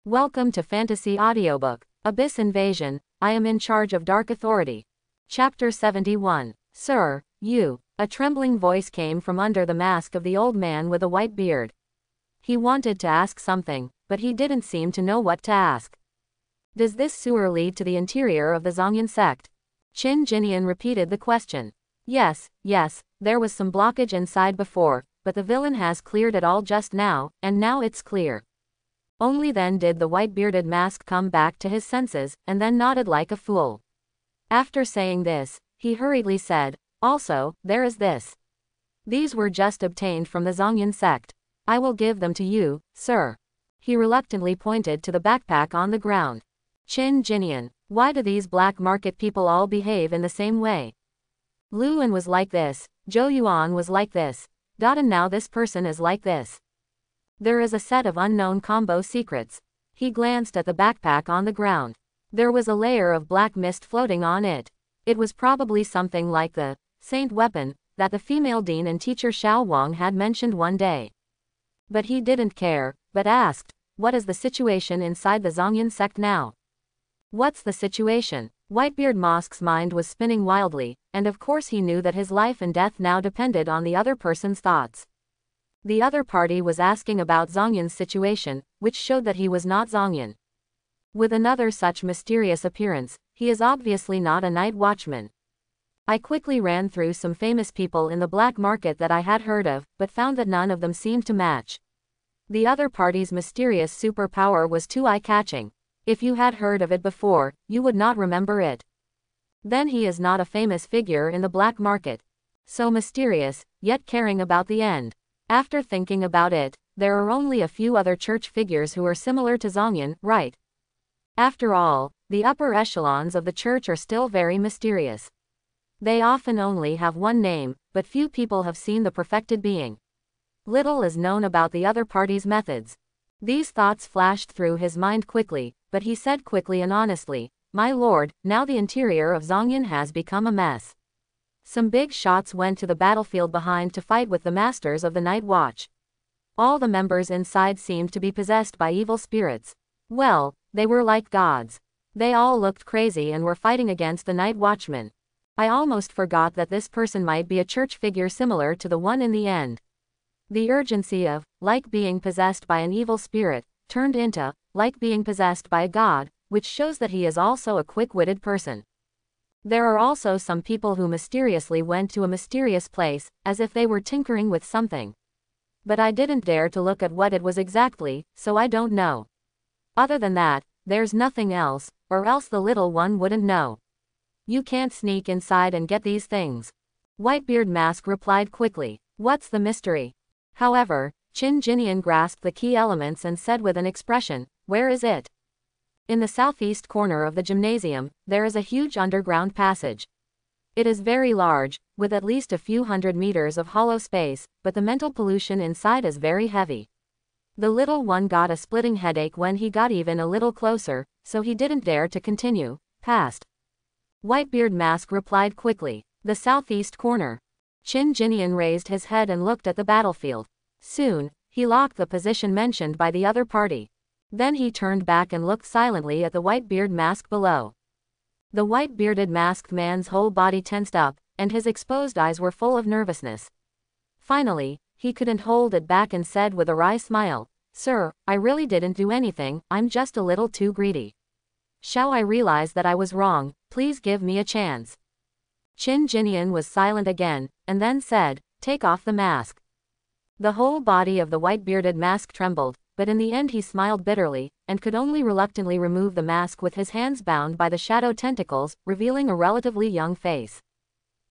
Welcome to Fantasy Audiobook, Abyss Invasion, I am in charge of Dark Authority. Chapter 71. Sir, you. A trembling voice came from under the mask of the old man with a white beard. He wanted to ask something, but he didn't seem to know what to ask. Does this sewer lead to the interior of the Zongyan sect? Qin Jinian repeated the question. Yes, there was some blockage inside before, but the villain has cleared it all just now, and now it's clear. Only then did the white-bearded mask come back to his senses, and then nodded like a fool. After saying this, he hurriedly said, also, there is this. These were just obtained from the Zongyan sect. I will give them to you, sir. He reluctantly pointed to the backpack on the ground. Qin Jinian, why do these black market people all behave in the same way? Luan was like this, Zhou Yuan was like this, and now this person is like this. There is a set of unknown combo secrets. He glanced at the backpack on the ground. There was a layer of black mist floating on it. It was probably something like the saint weapon that the female dean and teacher Xiao Wang had mentioned one day. But he didn't care, but asked, what is the situation inside the Zongyan sect now? What's the situation? Whitebeard Mosk's mind was spinning wildly, and of course he knew that his life and death now depended on the other person's thoughts. The other party was asking about Zongyan's situation, which showed that he was not Zongyan. With another such mysterious appearance, he is obviously not a night watchman. I quickly ran through some famous people in the black market that I had heard of, but found that none of them seemed to match. The other party's mysterious superpower was too eye-catching. If you had heard of it before, you would not remember it. Then he is not a famous figure in the black market. So mysterious, yet caring about the end. After thinking about it, there are only a few other church figures who are similar to Zongyan, right? After all, the upper echelons of the church are still very mysterious. They often only have one name, but few people have seen the perfected being. Little is known about the other party's methods. These thoughts flashed through his mind quickly, but he said quickly and honestly, my lord, now the interior of Zongyan has become a mess. Some big shots went to the battlefield behind to fight with the masters of the night watch. All the members inside seemed to be possessed by evil spirits. Well, they were like gods. They all looked crazy and were fighting against the night watchman. I almost forgot that this person might be a church figure similar to the one in the end. The urgency of, like being possessed by an evil spirit, turned into, like being possessed by a god, which shows that he is also a quick-witted person. There are also some people who mysteriously went to a mysterious place, as if they were tinkering with something. But I didn't dare to look at what it was exactly, so I don't know. Other than that, there's nothing else, or else the little one wouldn't know. You can't sneak inside and get these things. Whitebeard Mask replied quickly, what's the mystery? However, Qin Jinian grasped the key elements and said with an expression, where is it? In the southeast corner of the gymnasium, there is a huge underground passage. It is very large, with at least a few hundred meters of hollow space, but the mental pollution inside is very heavy. The little one got a splitting headache when he got even a little closer, so he didn't dare to continue, past. Whitebeard Mask replied quickly, the southeast corner. Qin Jinian raised his head and looked at the battlefield. Soon, he locked the position mentioned by the other party. Then he turned back and looked silently at the white-beard mask below. The white-bearded masked man's whole body tensed up, and his exposed eyes were full of nervousness. Finally, he couldn't hold it back and said with a wry smile, sir, I really didn't do anything, I'm just a little too greedy. Shall I realize that I was wrong, please give me a chance. Qin Jinian was silent again, and then said, take off the mask. The whole body of the white-bearded mask trembled, but in the end he smiled bitterly, and could only reluctantly remove the mask with his hands bound by the shadow tentacles, revealing a relatively young face.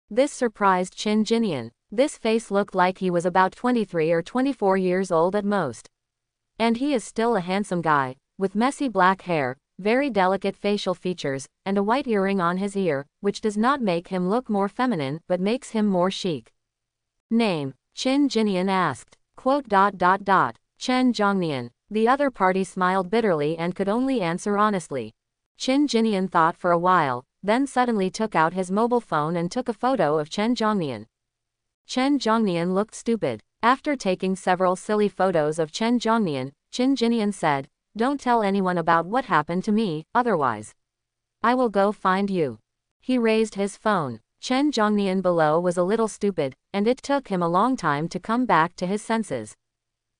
This surprised Qin Jinian. This face looked like he was about 23 or 24 years old at most. And he is still a handsome guy, with messy black hair, very delicate facial features, and a white earring on his ear, which does not make him look more feminine but makes him more chic. Name? Qin Jinian asked. Chen Zhongnian. The other party smiled bitterly and could only answer honestly. Qin Jinian thought for a while, then suddenly took out his mobile phone and took a photo of Chen Zhongnian. Chen Zhongnian looked stupid. After taking several silly photos of Chen Zhongnian, Qin Jinian said, Don't tell anyone about what happened to me, otherwise I will go find you. He raised his phone. Chen Zhongnian below was a little stupid, and it took him a long time to come back to his senses.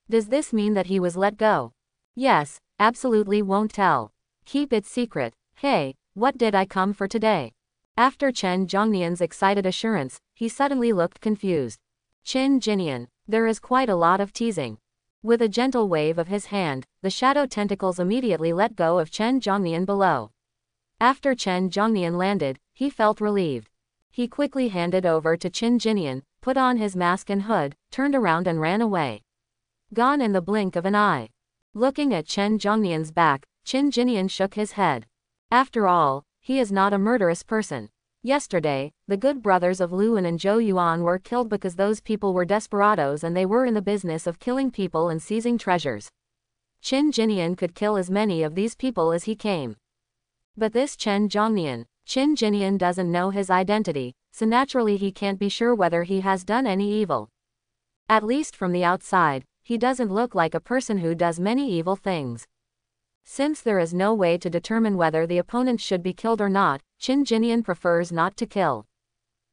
Does this mean that he was let go? Yes, absolutely won't tell. Keep it secret. Hey, what did I come for today? After Chen Zhongnian's excited assurance, he suddenly looked confused. Chen Jinian, there is quite a lot of teasing. With a gentle wave of his hand, the shadow tentacles immediately let go of Chen Zhongnian below. After Chen Zhongnian landed, he felt relieved. He quickly handed over to Chen Jinian, put on his mask and hood, turned around and ran away. Gone in the blink of an eye. Looking at Chen Zhongnian's back, Chen Jinian shook his head. After all, he is not a murderous person. Yesterday, the good brothers of Luan and Zhou Yuan were killed because those people were desperados and they were in the business of killing people and seizing treasures. Chen Jinian could kill as many of these people as he came. But this Chen Jinian doesn't know his identity, so naturally he can't be sure whether he has done any evil. At least from the outside, he doesn't look like a person who does many evil things. Since there is no way to determine whether the opponent should be killed or not, Chen Jinian prefers not to kill.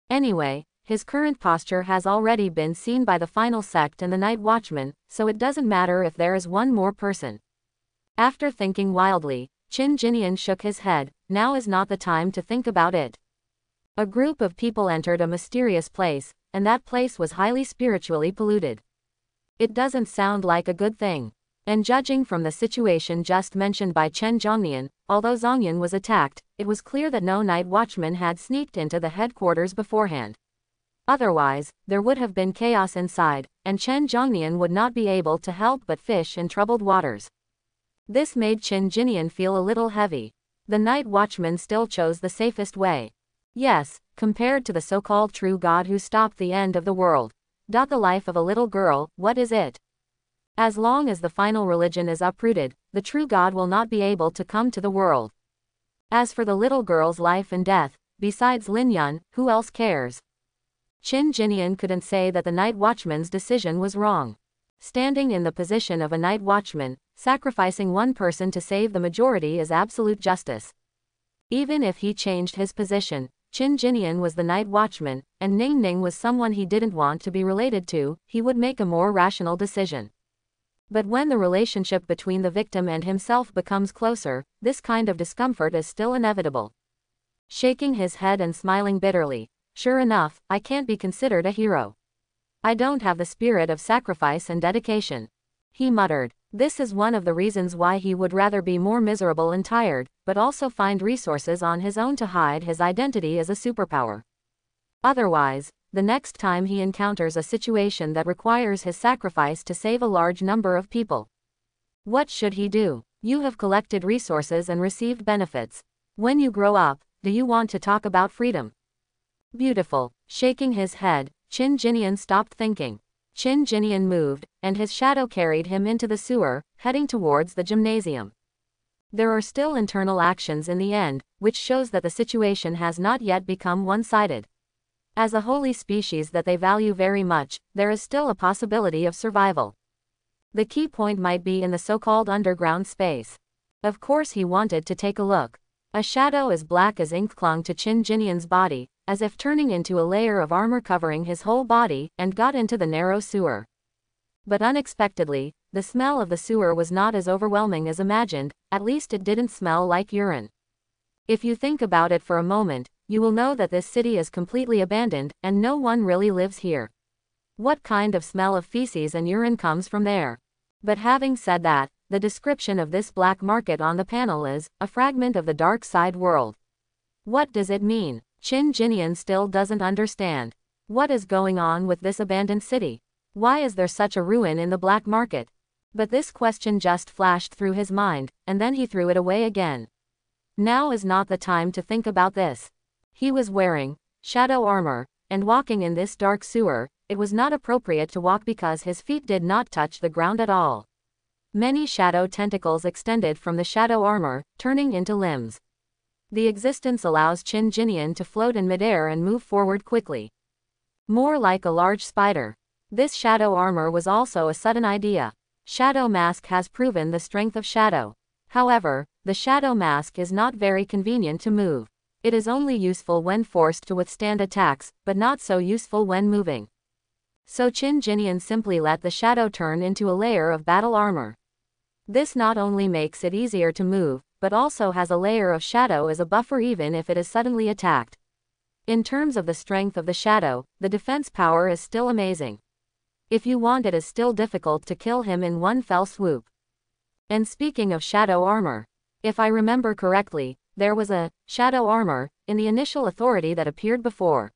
Anyway, his current posture has already been seen by the final sect and the night watchman, so it doesn't matter if there is one more person. After thinking wildly, Chen Jinian shook his head. Now is not the time to think about it. A group of people entered a mysterious place, and that place was highly spiritually polluted. It doesn't sound like a good thing. And judging from the situation just mentioned by Chen Zhongnian, although Zhongnian was attacked, it was clear that no night watchman had sneaked into the headquarters beforehand. Otherwise, there would have been chaos inside, and Chen Zhongnian would not be able to help but fish in troubled waters. This made Chen Jinian feel a little heavy. The night watchman still chose the safest way. Yes, compared to the so-called true God who stopped the end of the world. The life of a little girl, what is it? As long as the final religion is uprooted, the true God will not be able to come to the world. As for the little girl's life and death, besides Lin Yun, who else cares? Chen Jinian couldn't say that the night watchman's decision was wrong. Standing in the position of a night watchman, sacrificing one person to save the majority is absolute justice. Even if he changed his position, Chen Jinian was the night watchman, and Ning Ning was someone he didn't want to be related to, he would make a more rational decision. But when the relationship between the victim and himself becomes closer, this kind of discomfort is still inevitable. Shaking his head and smiling bitterly, sure enough, I can't be considered a hero. I don't have the spirit of sacrifice and dedication. He muttered. This is one of the reasons why he would rather be more miserable and tired, but also find resources on his own to hide his identity as a superpower. Otherwise, the next time he encounters a situation that requires his sacrifice to save a large number of people, what should he do? You have collected resources and received benefits. When you grow up, do you want to talk about freedom? Beautiful. Shaking his head, Chen Jinian stopped thinking. Chen Jinian moved, and his shadow carried him into the sewer, heading towards the gymnasium. There are still internal actions in the end, which shows that the situation has not yet become one-sided. As a holy species that they value very much, there is still a possibility of survival. The key point might be in the so-called underground space. Of course he wanted to take a look. A shadow as black as ink clung to Chen Jinian's body, as if turning into a layer of armor covering his whole body, and got into the narrow sewer. But unexpectedly, the smell of the sewer was not as overwhelming as imagined, at least it didn't smell like urine. If you think about it for a moment, you will know that this city is completely abandoned, and no one really lives here. What kind of smell of feces and urine comes from there? But having said that, the description of this black market on the panel is a fragment of the dark side world. What does it mean? Chen Jinian still doesn't understand. What is going on with this abandoned city? Why is there such a ruin in the black market? But this question just flashed through his mind, and then he threw it away again. Now is not the time to think about this. He was wearing shadow armor, and walking in this dark sewer, it was not appropriate to walk because his feet did not touch the ground at all. Many shadow tentacles extended from the shadow armor, turning into limbs. The existence allows Chen Jinian to float in midair and move forward quickly. More like a large spider. This shadow armor was also a sudden idea. Shadow Mask has proven the strength of Shadow. However, the Shadow Mask is not very convenient to move. It is only useful when forced to withstand attacks, but not so useful when moving. So Qin Jinian simply let the shadow turn into a layer of battle armor. This not only makes it easier to move, but also has a layer of shadow as a buffer even if it is suddenly attacked. In terms of the strength of the shadow, the defense power is still amazing. If you want, it is still difficult to kill him in one fell swoop. And speaking of shadow armor, if I remember correctly, there was a shadow armor in the initial authority that appeared before.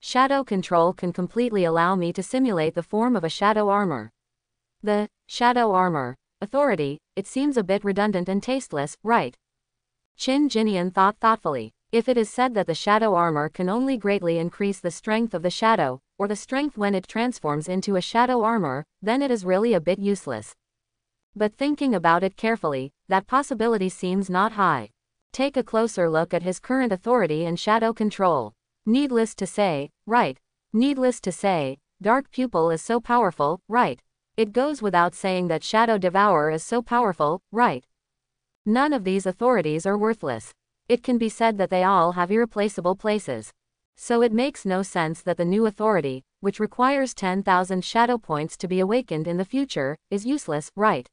Shadow control can completely allow me to simulate the form of a shadow armor. The shadow armor authority, it seems a bit redundant and tasteless, right? Qin Jinian thought thoughtfully. If it is said that the shadow armor can only greatly increase the strength of the shadow, or the strength when it transforms into a shadow armor, then it is really a bit useless. But thinking about it carefully, that possibility seems not high. Take a closer look at his current authority and shadow control. Needless to say, right? Needless to say, Dark Pupil is so powerful, right? It goes without saying that Shadow Devourer is so powerful, right? None of these authorities are worthless. It can be said that they all have irreplaceable places. So it makes no sense that the new authority, which requires 10,000 shadow points to be awakened in the future, is useless, right?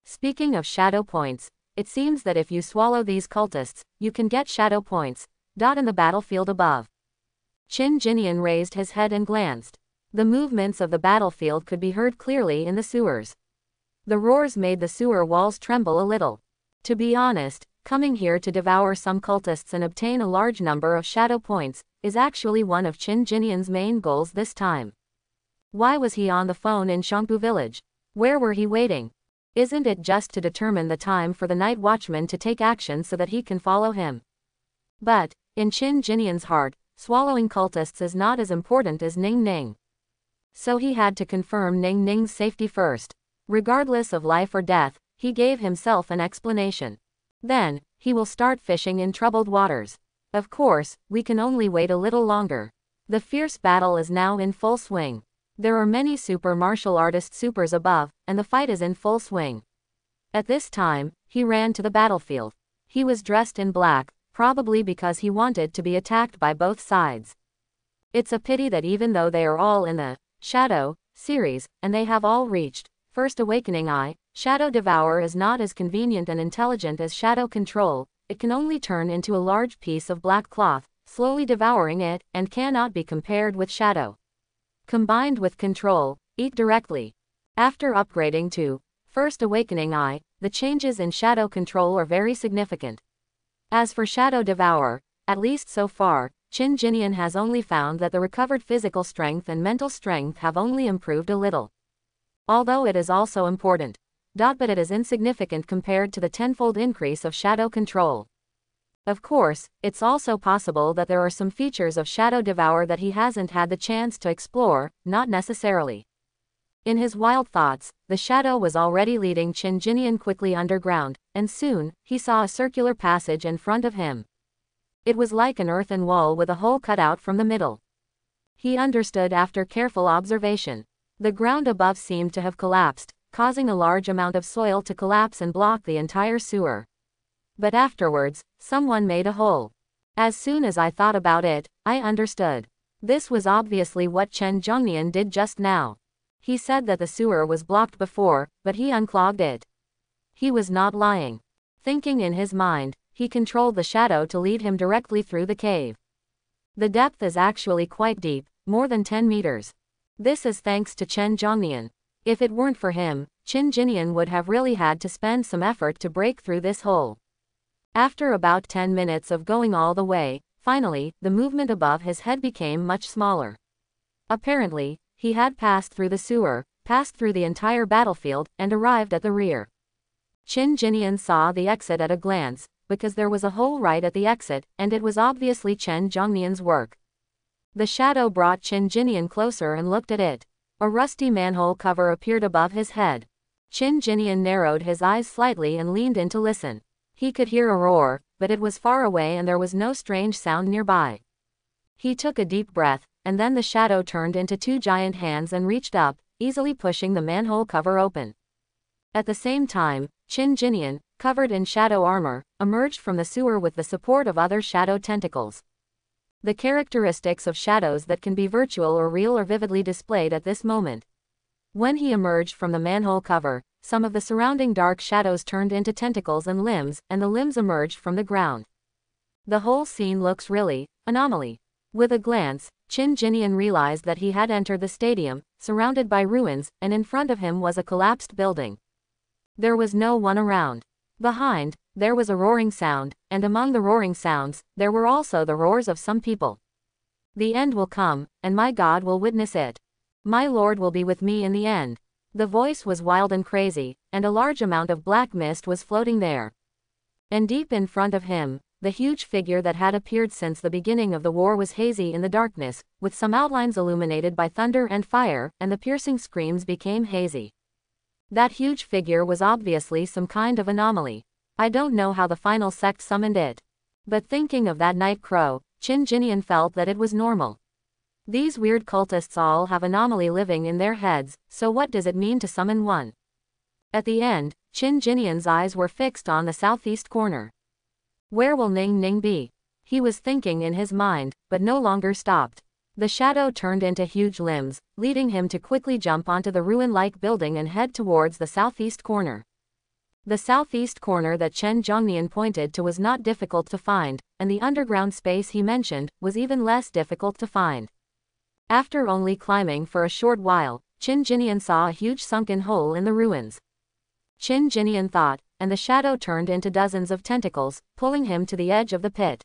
Speaking of shadow points, it seems that if you swallow these cultists, you can get shadow points. In the battlefield above. Qin Jinian raised his head and glanced. The movements of the battlefield could be heard clearly in the sewers. The roars made the sewer walls tremble a little. To be honest, coming here to devour some cultists and obtain a large number of shadow points is actually one of Qin Jinian's main goals this time. Why was he on the phone in Shangbu village? Where were he waiting? Isn't it just to determine the time for the night watchman to take action so that he can follow him? But, in Qin Jinian's heart, swallowing cultists is not as important as Ning Ning. So he had to confirm Ning Ning's safety first. Regardless of life or death, he gave himself an explanation. Then, he will start fishing in troubled waters. Of course, we can only wait a little longer. The fierce battle is now in full swing. There are many super martial artist supers above, and the fight is in full swing. At this time, he ran to the battlefield. He was dressed in black, probably because he wanted to be attacked by both sides. It's a pity that even though they are all in the Shadow series, and they have all reached First Awakening Eye, Shadow Devourer is not as convenient and intelligent as Shadow Control. It can only turn into a large piece of black cloth, slowly devouring it, and cannot be compared with Shadow. Combined with Control, eat directly. After upgrading to First Awakening Eye, the changes in Shadow Control are very significant. As for Shadow Devourer, at least so far, Qin Jinian has only found that the recovered physical strength and mental strength have only improved a little. Although it is also important. But it is insignificant compared to the tenfold increase of Shadow Control. Of course, it's also possible that there are some features of Shadow Devourer that he hasn't had the chance to explore, not necessarily. In his wild thoughts, the shadow was already leading Qin Jinian quickly underground, and soon, he saw a circular passage in front of him. It was like an earthen wall with a hole cut out from the middle. He understood after careful observation. The ground above seemed to have collapsed, causing a large amount of soil to collapse and block the entire sewer. But afterwards, someone made a hole. As soon as I thought about it, I understood. This was obviously what Qin Jinian did just now. He said that the sewer was blocked before, but he unclogged it. He was not lying. Thinking in his mind, he controlled the shadow to lead him directly through the cave. The depth is actually quite deep, more than 10 meters. This is thanks to Qin Jinian. If it weren't for him, Qin Jinian would have really had to spend some effort to break through this hole. After about 10 minutes of going all the way, finally, the movement above his head became much smaller. Apparently, he had passed through the sewer, passed through the entire battlefield, and arrived at the rear. Qin Jinian saw the exit at a glance, because there was a hole right at the exit, and it was obviously Qin Jinian's work. The shadow brought Qin Jinian closer and looked at it. A rusty manhole cover appeared above his head. Qin Jinian narrowed his eyes slightly and leaned in to listen. He could hear a roar, but it was far away and there was no strange sound nearby. He took a deep breath, and then the shadow turned into two giant hands and reached up, easily pushing the manhole cover open. At the same time, Qin Jinian, covered in shadow armor, emerged from the sewer with the support of other shadow tentacles. The characteristics of shadows that can be virtual or real are vividly displayed at this moment. When he emerged from the manhole cover, some of the surrounding dark shadows turned into tentacles and the limbs emerged from the ground. The whole scene looks really anomaly. With a glance, Qin Jinian realized that he had entered the stadium, surrounded by ruins, and in front of him was a collapsed building. There was no one around. Behind, there was a roaring sound, and among the roaring sounds, there were also the roars of some people. The end will come, and my God will witness it. My Lord will be with me in the end. The voice was wild and crazy, and a large amount of black mist was floating there. And deep in front of him, the huge figure that had appeared since the beginning of the war was hazy in the darkness, with some outlines illuminated by thunder and fire, and the piercing screams became hazy. That huge figure was obviously some kind of anomaly. I don't know how the final sect summoned it. But thinking of that night crow, Qin Jinian felt that it was normal. These weird cultists all have anomaly living in their heads, so what does it mean to summon one? At the end, Qin Jinian's eyes were fixed on the southeast corner. Where will Ning Ning be? He was thinking in his mind, but no longer stopped. The shadow turned into huge limbs, leading him to quickly jump onto the ruin-like building and head towards the southeast corner. The southeast corner that Chen Zhongnian pointed to was not difficult to find, and the underground space he mentioned was even less difficult to find. After only climbing for a short while, Qin Jinian saw a huge sunken hole in the ruins. Qin Jinian thought, and the shadow turned into dozens of tentacles, pulling him to the edge of the pit.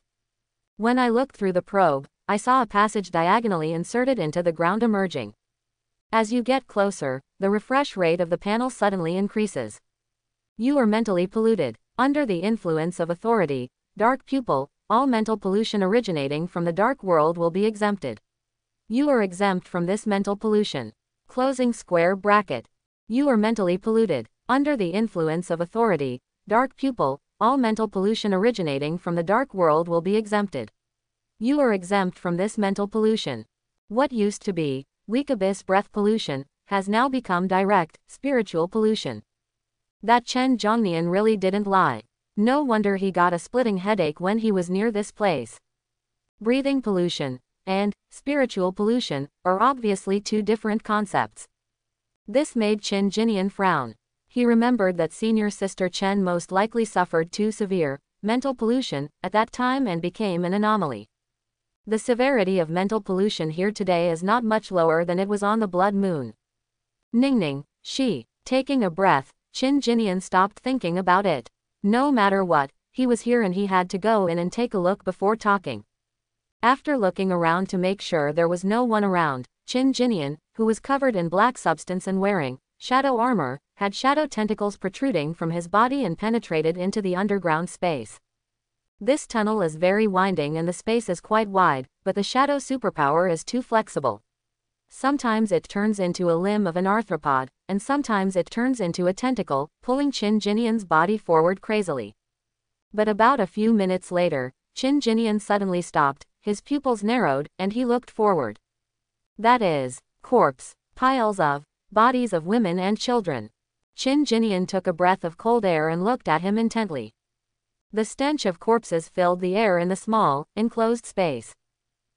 When I looked through the probe, I saw a passage diagonally inserted into the ground emerging. As you get closer, the refresh rate of the panel suddenly increases. You are mentally polluted. Under the influence of authority, dark pupil, all mental pollution originating from the dark world will be exempted. You are exempt from this mental pollution. Closing square bracket. You are mentally polluted. Under the influence of authority, dark pupil, all mental pollution originating from the dark world will be exempted. You are exempt from this mental pollution. What used to be weak abyss breath pollution has now become direct spiritual pollution. That Chen Zhongnian really didn't lie. No wonder he got a splitting headache when he was near this place. Breathing pollution and spiritual pollution are obviously two different concepts. This made Qin Jinian frown. He remembered that senior sister Chen most likely suffered too severe mental pollution at that time and became an anomaly. The severity of mental pollution here today is not much lower than it was on the blood moon. Ningning, she. Taking a breath, Qin Jinian stopped thinking about it. No matter what, he was here and he had to go in and take a look before talking. After looking around to make sure there was no one around, Qin Jinian, who was covered in black substance and wearing shadow armor, had shadow tentacles protruding from his body and penetrated into the underground space. This tunnel is very winding and the space is quite wide, but the shadow superpower is too flexible. Sometimes it turns into a limb of an arthropod, and sometimes it turns into a tentacle, pulling Qin Jinian's body forward crazily. But about a few minutes later, Qin Jinian suddenly stopped, his pupils narrowed, and he looked forward. That is, corpse, piles of bodies of women and children. Qin Jinian took a breath of cold air and looked at him intently. The stench of corpses filled the air in the small, enclosed space.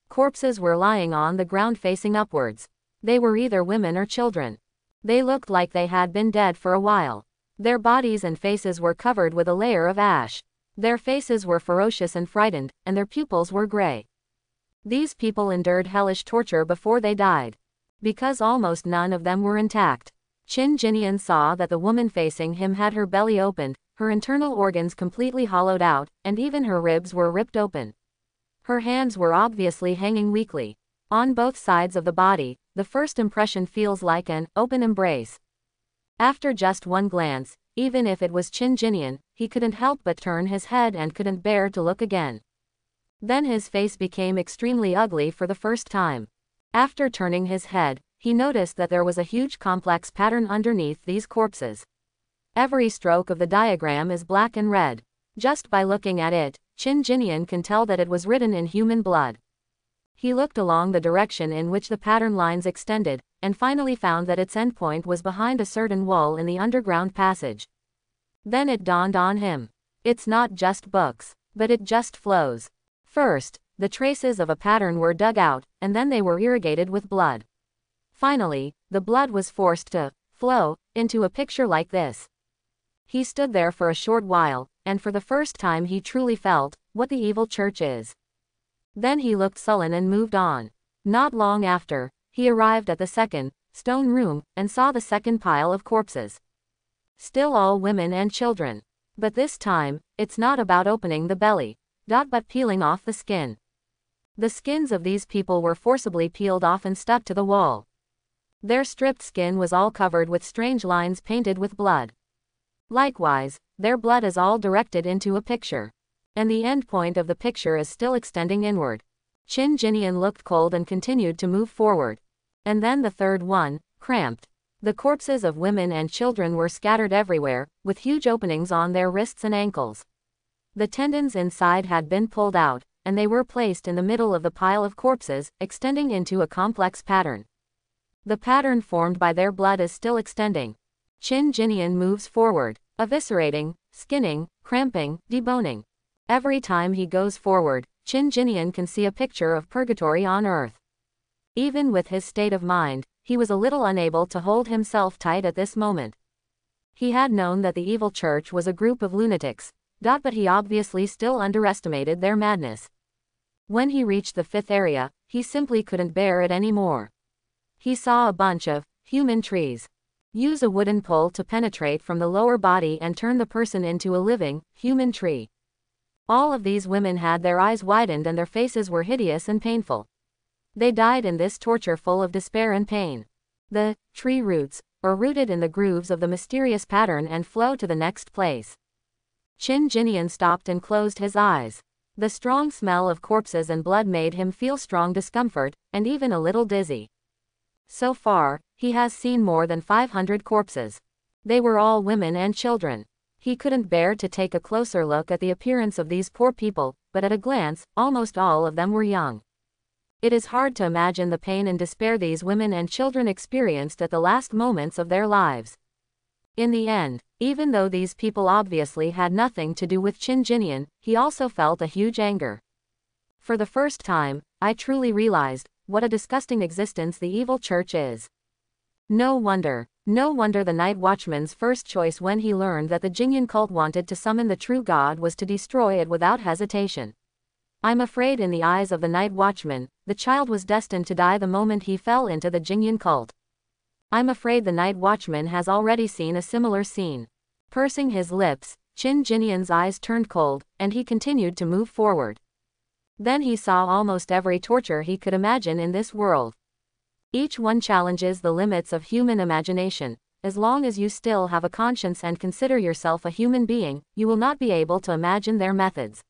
Corpses were lying on the ground facing upwards. They were either women or children. They looked like they had been dead for a while. Their bodies and faces were covered with a layer of ash. Their faces were ferocious and frightened, and their pupils were gray. These people endured hellish torture before they died. Because almost none of them were intact. Qin Jinian saw that the woman facing him had her belly opened, her internal organs completely hollowed out, and even her ribs were ripped open. Her hands were obviously hanging weakly. On both sides of the body, the first impression feels like an open embrace. After just one glance, even if it was Qin Jinian, he couldn't help but turn his head and couldn't bear to look again. Then his face became extremely ugly for the first time. After turning his head, he noticed that there was a huge complex pattern underneath these corpses. Every stroke of the diagram is black and red. Just by looking at it, Qin Jinian can tell that it was written in human blood. He looked along the direction in which the pattern lines extended, and finally found that its endpoint was behind a certain wall in the underground passage. Then it dawned on him. It's not just books, but it just flows. First, the traces of a pattern were dug out, and then they were irrigated with blood. Finally, the blood was forced to flow into a picture like this. He stood there for a short while, and for the first time he truly felt what the evil church is. Then he looked sullen and moved on. Not long after, he arrived at the second stone room and saw the second pile of corpses. Still all women and children. But this time, it's not about opening the belly, but peeling off the skin. The skins of these people were forcibly peeled off and stuck to the wall. Their stripped skin was all covered with strange lines painted with blood. Likewise, their blood is all directed into a picture. And the end point of the picture is still extending inward. Qin Jinian looked cold and continued to move forward. And then the third one, cramped. The corpses of women and children were scattered everywhere, with huge openings on their wrists and ankles. The tendons inside had been pulled out, and they were placed in the middle of the pile of corpses, extending into a complex pattern. The pattern formed by their blood is still extending. Qin Jinian moves forward, eviscerating, skinning, cramping, deboning. Every time he goes forward, Qin Jinian can see a picture of purgatory on earth. Even with his state of mind, he was a little unable to hold himself tight at this moment. He had known that the evil church was a group of lunatics, but he obviously still underestimated their madness. When he reached the fifth area, he simply couldn't bear it anymore. He saw a bunch of human trees. Use a wooden pole to penetrate from the lower body and turn the person into a living, human tree. All of these women had their eyes widened and their faces were hideous and painful. They died in this torture full of despair and pain. The tree roots are rooted in the grooves of the mysterious pattern and flow to the next place. Qin Jinian stopped and closed his eyes. The strong smell of corpses and blood made him feel strong discomfort, and even a little dizzy. So far, he has seen more than 500 corpses. They were all women and children. He couldn't bear to take a closer look at the appearance of these poor people, but at a glance, almost all of them were young. It is hard to imagine the pain and despair these women and children experienced at the last moments of their lives. In the end, even though these people obviously had nothing to do with Qin Jinian, he also felt a huge anger. For the first time, I truly realized what a disgusting existence the evil church is. No wonder the Night Watchman's first choice when he learned that the Jingyan cult wanted to summon the true God was to destroy it without hesitation. I'm afraid in the eyes of the Night Watchman, the child was destined to die the moment he fell into the Jingyan cult. I'm afraid the Night Watchman has already seen a similar scene. Pursing his lips, Qin Jinian's eyes turned cold, and he continued to move forward. Then he saw almost every torture he could imagine in this world. Each one challenges the limits of human imagination. As long as you still have a conscience and consider yourself a human being, you will not be able to imagine their methods.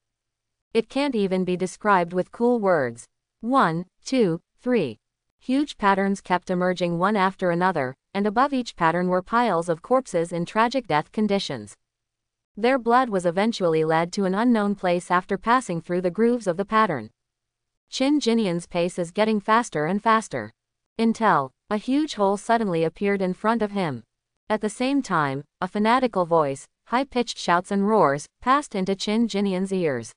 It can't even be described with cool words. 1, 2, 3. Huge patterns kept emerging one after another, and above each pattern were piles of corpses in tragic death conditions. Their blood was eventually led to an unknown place after passing through the grooves of the pattern. Qin Jinian's pace is getting faster and faster. Until a huge hole suddenly appeared in front of him. At the same time, a fanatical voice, high-pitched shouts and roars, passed into Qin Jinian's ears.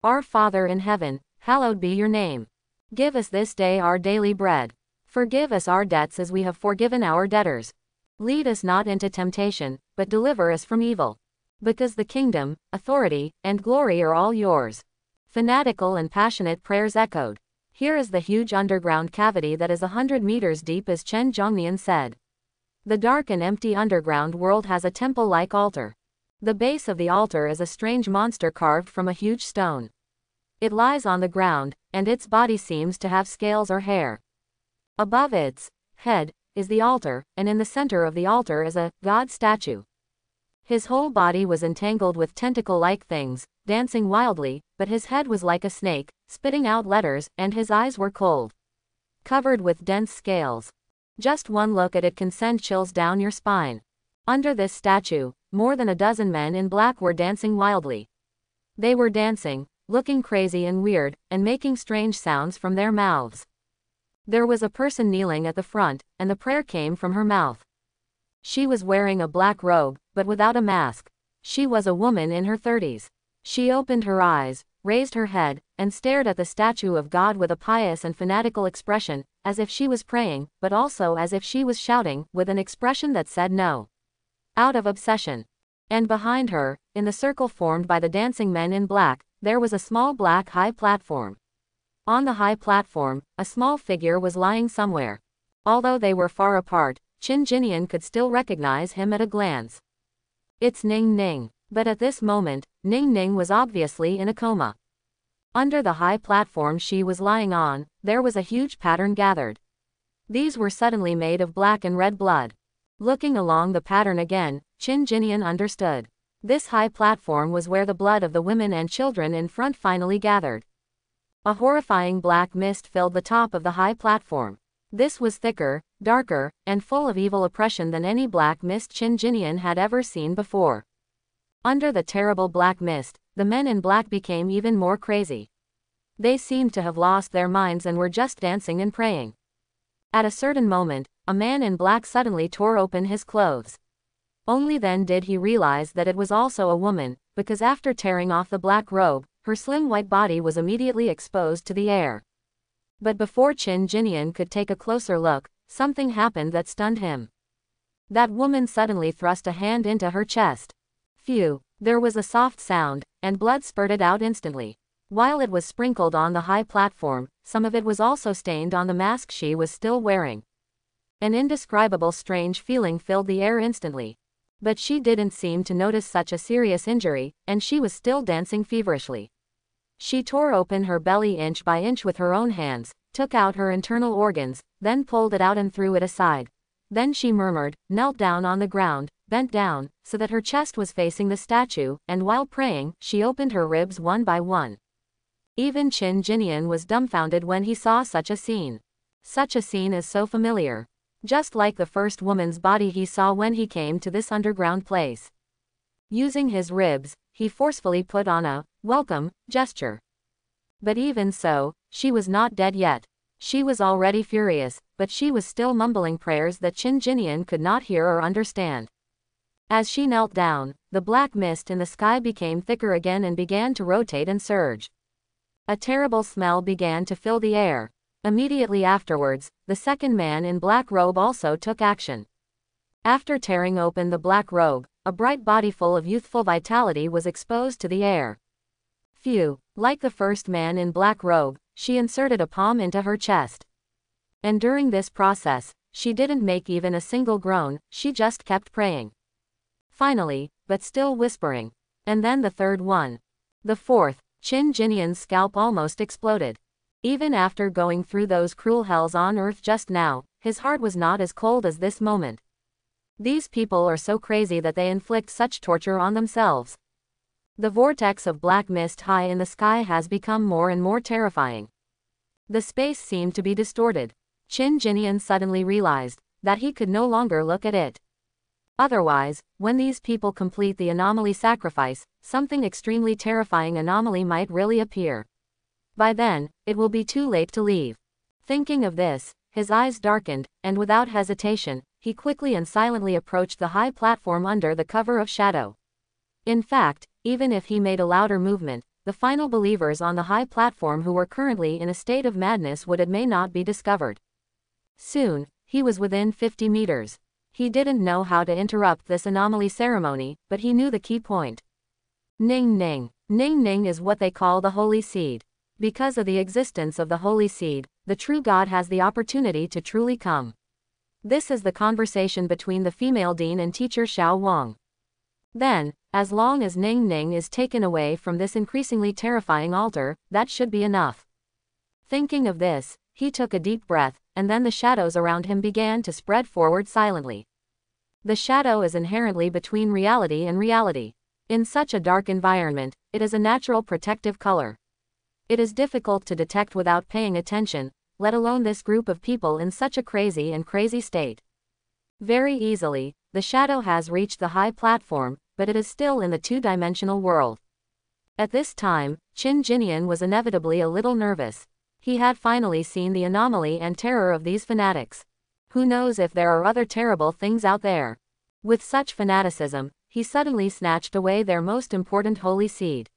Our Father in heaven, hallowed be your name. Give us this day our daily bread. Forgive us our debts as we have forgiven our debtors. Lead us not into temptation, but deliver us from evil. Because the kingdom, authority, and glory are all yours. Fanatical and passionate prayers echoed. Here is the huge underground cavity that is 100 meters deep, as Chen Zhongnian said. The dark and empty underground world has a temple-like altar. The base of the altar is a strange monster carved from a huge stone. It lies on the ground, and its body seems to have scales or hair. Above its head is the altar, and in the center of the altar is a god statue. His whole body was entangled with tentacle-like things, dancing wildly, but his head was like a snake, spitting out letters, and his eyes were cold, covered with dense scales. Just one look at it can send chills down your spine. Under this statue, more than a dozen men in black were dancing wildly. They were dancing, looking crazy and weird, and making strange sounds from their mouths. There was a person kneeling at the front, and the prayer came from her mouth. She was wearing a black robe, but without a mask. She was a woman in her 30s. She opened her eyes, raised her head, and stared at the statue of God with a pious and fanatical expression, as if she was praying, but also as if she was shouting, with an expression that said no. Out of obsession. And behind her, in the circle formed by the dancing men in black, there was a small black high platform. On the high platform, a small figure was lying somewhere. Although they were far apart, Qin Jinian could still recognize him at a glance. It's Ning Ning. But at this moment, Ning Ning was obviously in a coma. Under the high platform she was lying on, there was a huge pattern gathered. These were suddenly made of black and red blood. Looking along the pattern again, Qin Jinian understood. This high platform was where the blood of the women and children in front finally gathered. A horrifying black mist filled the top of the high platform. This was thicker, darker, and full of evil oppression than any black mist Qin Jinian had ever seen before. Under the terrible black mist, the men in black became even more crazy. They seemed to have lost their minds and were just dancing and praying. At a certain moment, a man in black suddenly tore open his clothes. Only then did he realize that it was also a woman, because after tearing off the black robe, her slim white body was immediately exposed to the air. But before Qin Jinian could take a closer look, something happened that stunned him. That woman suddenly thrust a hand into her chest. Phew, there was a soft sound, and blood spurted out instantly. While it was sprinkled on the high platform, some of it was also stained on the mask she was still wearing. An indescribable strange feeling filled the air instantly. But she didn't seem to notice such a serious injury, and she was still dancing feverishly. She tore open her belly inch by inch with her own hands, took out her internal organs, then pulled it out and threw it aside. Then she murmured, knelt down on the ground, bent down, so that her chest was facing the statue, and while praying, she opened her ribs one by one. Even Qin Jinian was dumbfounded when he saw such a scene. Such a scene is so familiar. Just like the first woman's body he saw when he came to this underground place. Using his ribs, he forcefully put on a welcome gesture. But even so, she was not dead yet. She was already furious, but she was still mumbling prayers that Qin Jinian could not hear or understand. As she knelt down, the black mist in the sky became thicker again and began to rotate and surge. A terrible smell began to fill the air. Immediately afterwards, the second man in black robe also took action. After tearing open the black robe, a bright body full of youthful vitality was exposed to the air. Phew, like the first man in black robe, she inserted a palm into her chest. And during this process, she didn't make even a single groan, she just kept praying. Finally, but still whispering. And then the third one. The fourth. Qin Jinian's scalp almost exploded. Even after going through those cruel hells on earth just now, his heart was not as cold as this moment. These people are so crazy that they inflict such torture on themselves. The vortex of black mist high in the sky has become more and more terrifying. The space seemed to be distorted. Qin Jinian suddenly realized that he could no longer look at it. Otherwise, when these people complete the anomaly sacrifice, something extremely terrifying anomaly might really appear. By then, it will be too late to leave. Thinking of this, his eyes darkened, and without hesitation, he quickly and silently approached the high platform under the cover of shadow. In fact, even if he made a louder movement, the final believers on the high platform who were currently in a state of madness would it may not be discovered. Soon, he was within 50 meters. He didn't know how to interrupt this anomaly ceremony, but he knew the key point. Ning Ning. Ning Ning is what they call the holy seed. Because of the existence of the holy seed, the true God has the opportunity to truly come. This is the conversation between the female dean and teacher Xiao Wang. Then, as long as Ning Ning is taken away from this increasingly terrifying altar, that should be enough. Thinking of this, he took a deep breath, and then the shadows around him began to spread forward silently. The shadow is inherently between reality and reality. In such a dark environment, it is a natural protective color. It is difficult to detect without paying attention, let alone this group of people in such a crazy state. Very easily, the shadow has reached the high platform, but it is still in the two-dimensional world. At this time, Qin Jinian was inevitably a little nervous. He had finally seen the anomaly and terror of these fanatics. Who knows if there are other terrible things out there? With such fanaticism, he suddenly snatched away their most important holy seed.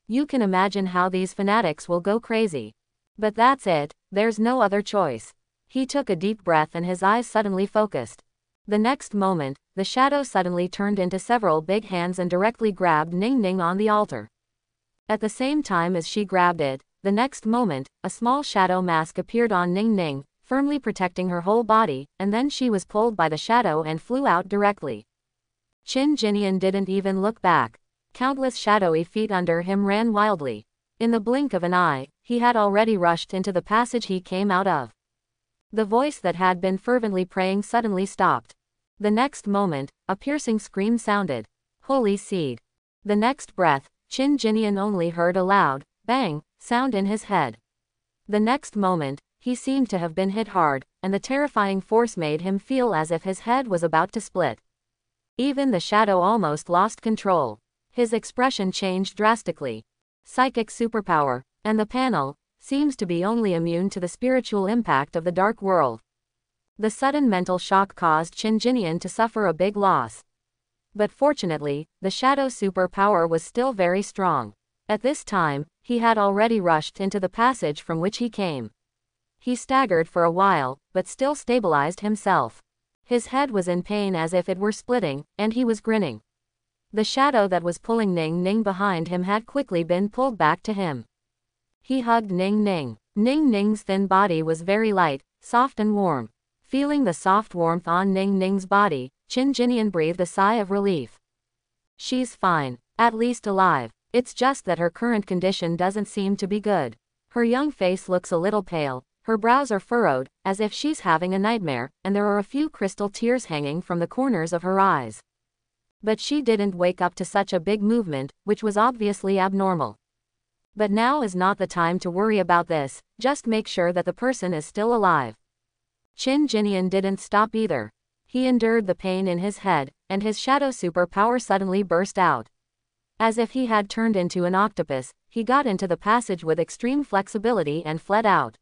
You can imagine how these fanatics will go crazy. But that's it, there's no other choice. He took a deep breath and his eyes suddenly focused. The next moment, the shadow suddenly turned into several big hands and directly grabbed Ning Ning on the altar. At the same time as she grabbed it, the next moment, a small shadow mask appeared on Ning Ning, firmly protecting her whole body, and then she was pulled by the shadow and flew out directly. Qin Jinian didn't even look back. Countless shadowy feet under him ran wildly. In the blink of an eye, he had already rushed into the passage he came out of. The voice that had been fervently praying suddenly stopped. The next moment, a piercing scream sounded. Holy seed. The next breath, Qin Jinian only heard a loud, bang, sound in his head. The next moment, he seemed to have been hit hard, and the terrifying force made him feel as if his head was about to split. Even the shadow almost lost control. His expression changed drastically. Psychic superpower, and the panel, seems to be only immune to the spiritual impact of the dark world. The sudden mental shock caused Qin Jinian to suffer a big loss. But fortunately, the shadow superpower was still very strong. At this time, he had already rushed into the passage from which he came. He staggered for a while, but still stabilized himself. His head was in pain as if it were splitting, and he was grinning. The shadow that was pulling Ning Ning behind him had quickly been pulled back to him. He hugged Ning Ning. Ning Ning's thin body was very light, soft and warm. Feeling the soft warmth on Ning Ning's body, Qin Jinian breathed a sigh of relief. She's fine, at least alive. It's just that her current condition doesn't seem to be good. Her young face looks a little pale, her brows are furrowed, as if she's having a nightmare, and there are a few crystal tears hanging from the corners of her eyes. But she didn't wake up to such a big movement, which was obviously abnormal. But now is not the time to worry about this, just make sure that the person is still alive. Qin Jinian didn't stop either. He endured the pain in his head, and his shadow superpower suddenly burst out. As if he had turned into an octopus, he got into the passage with extreme flexibility and fled out.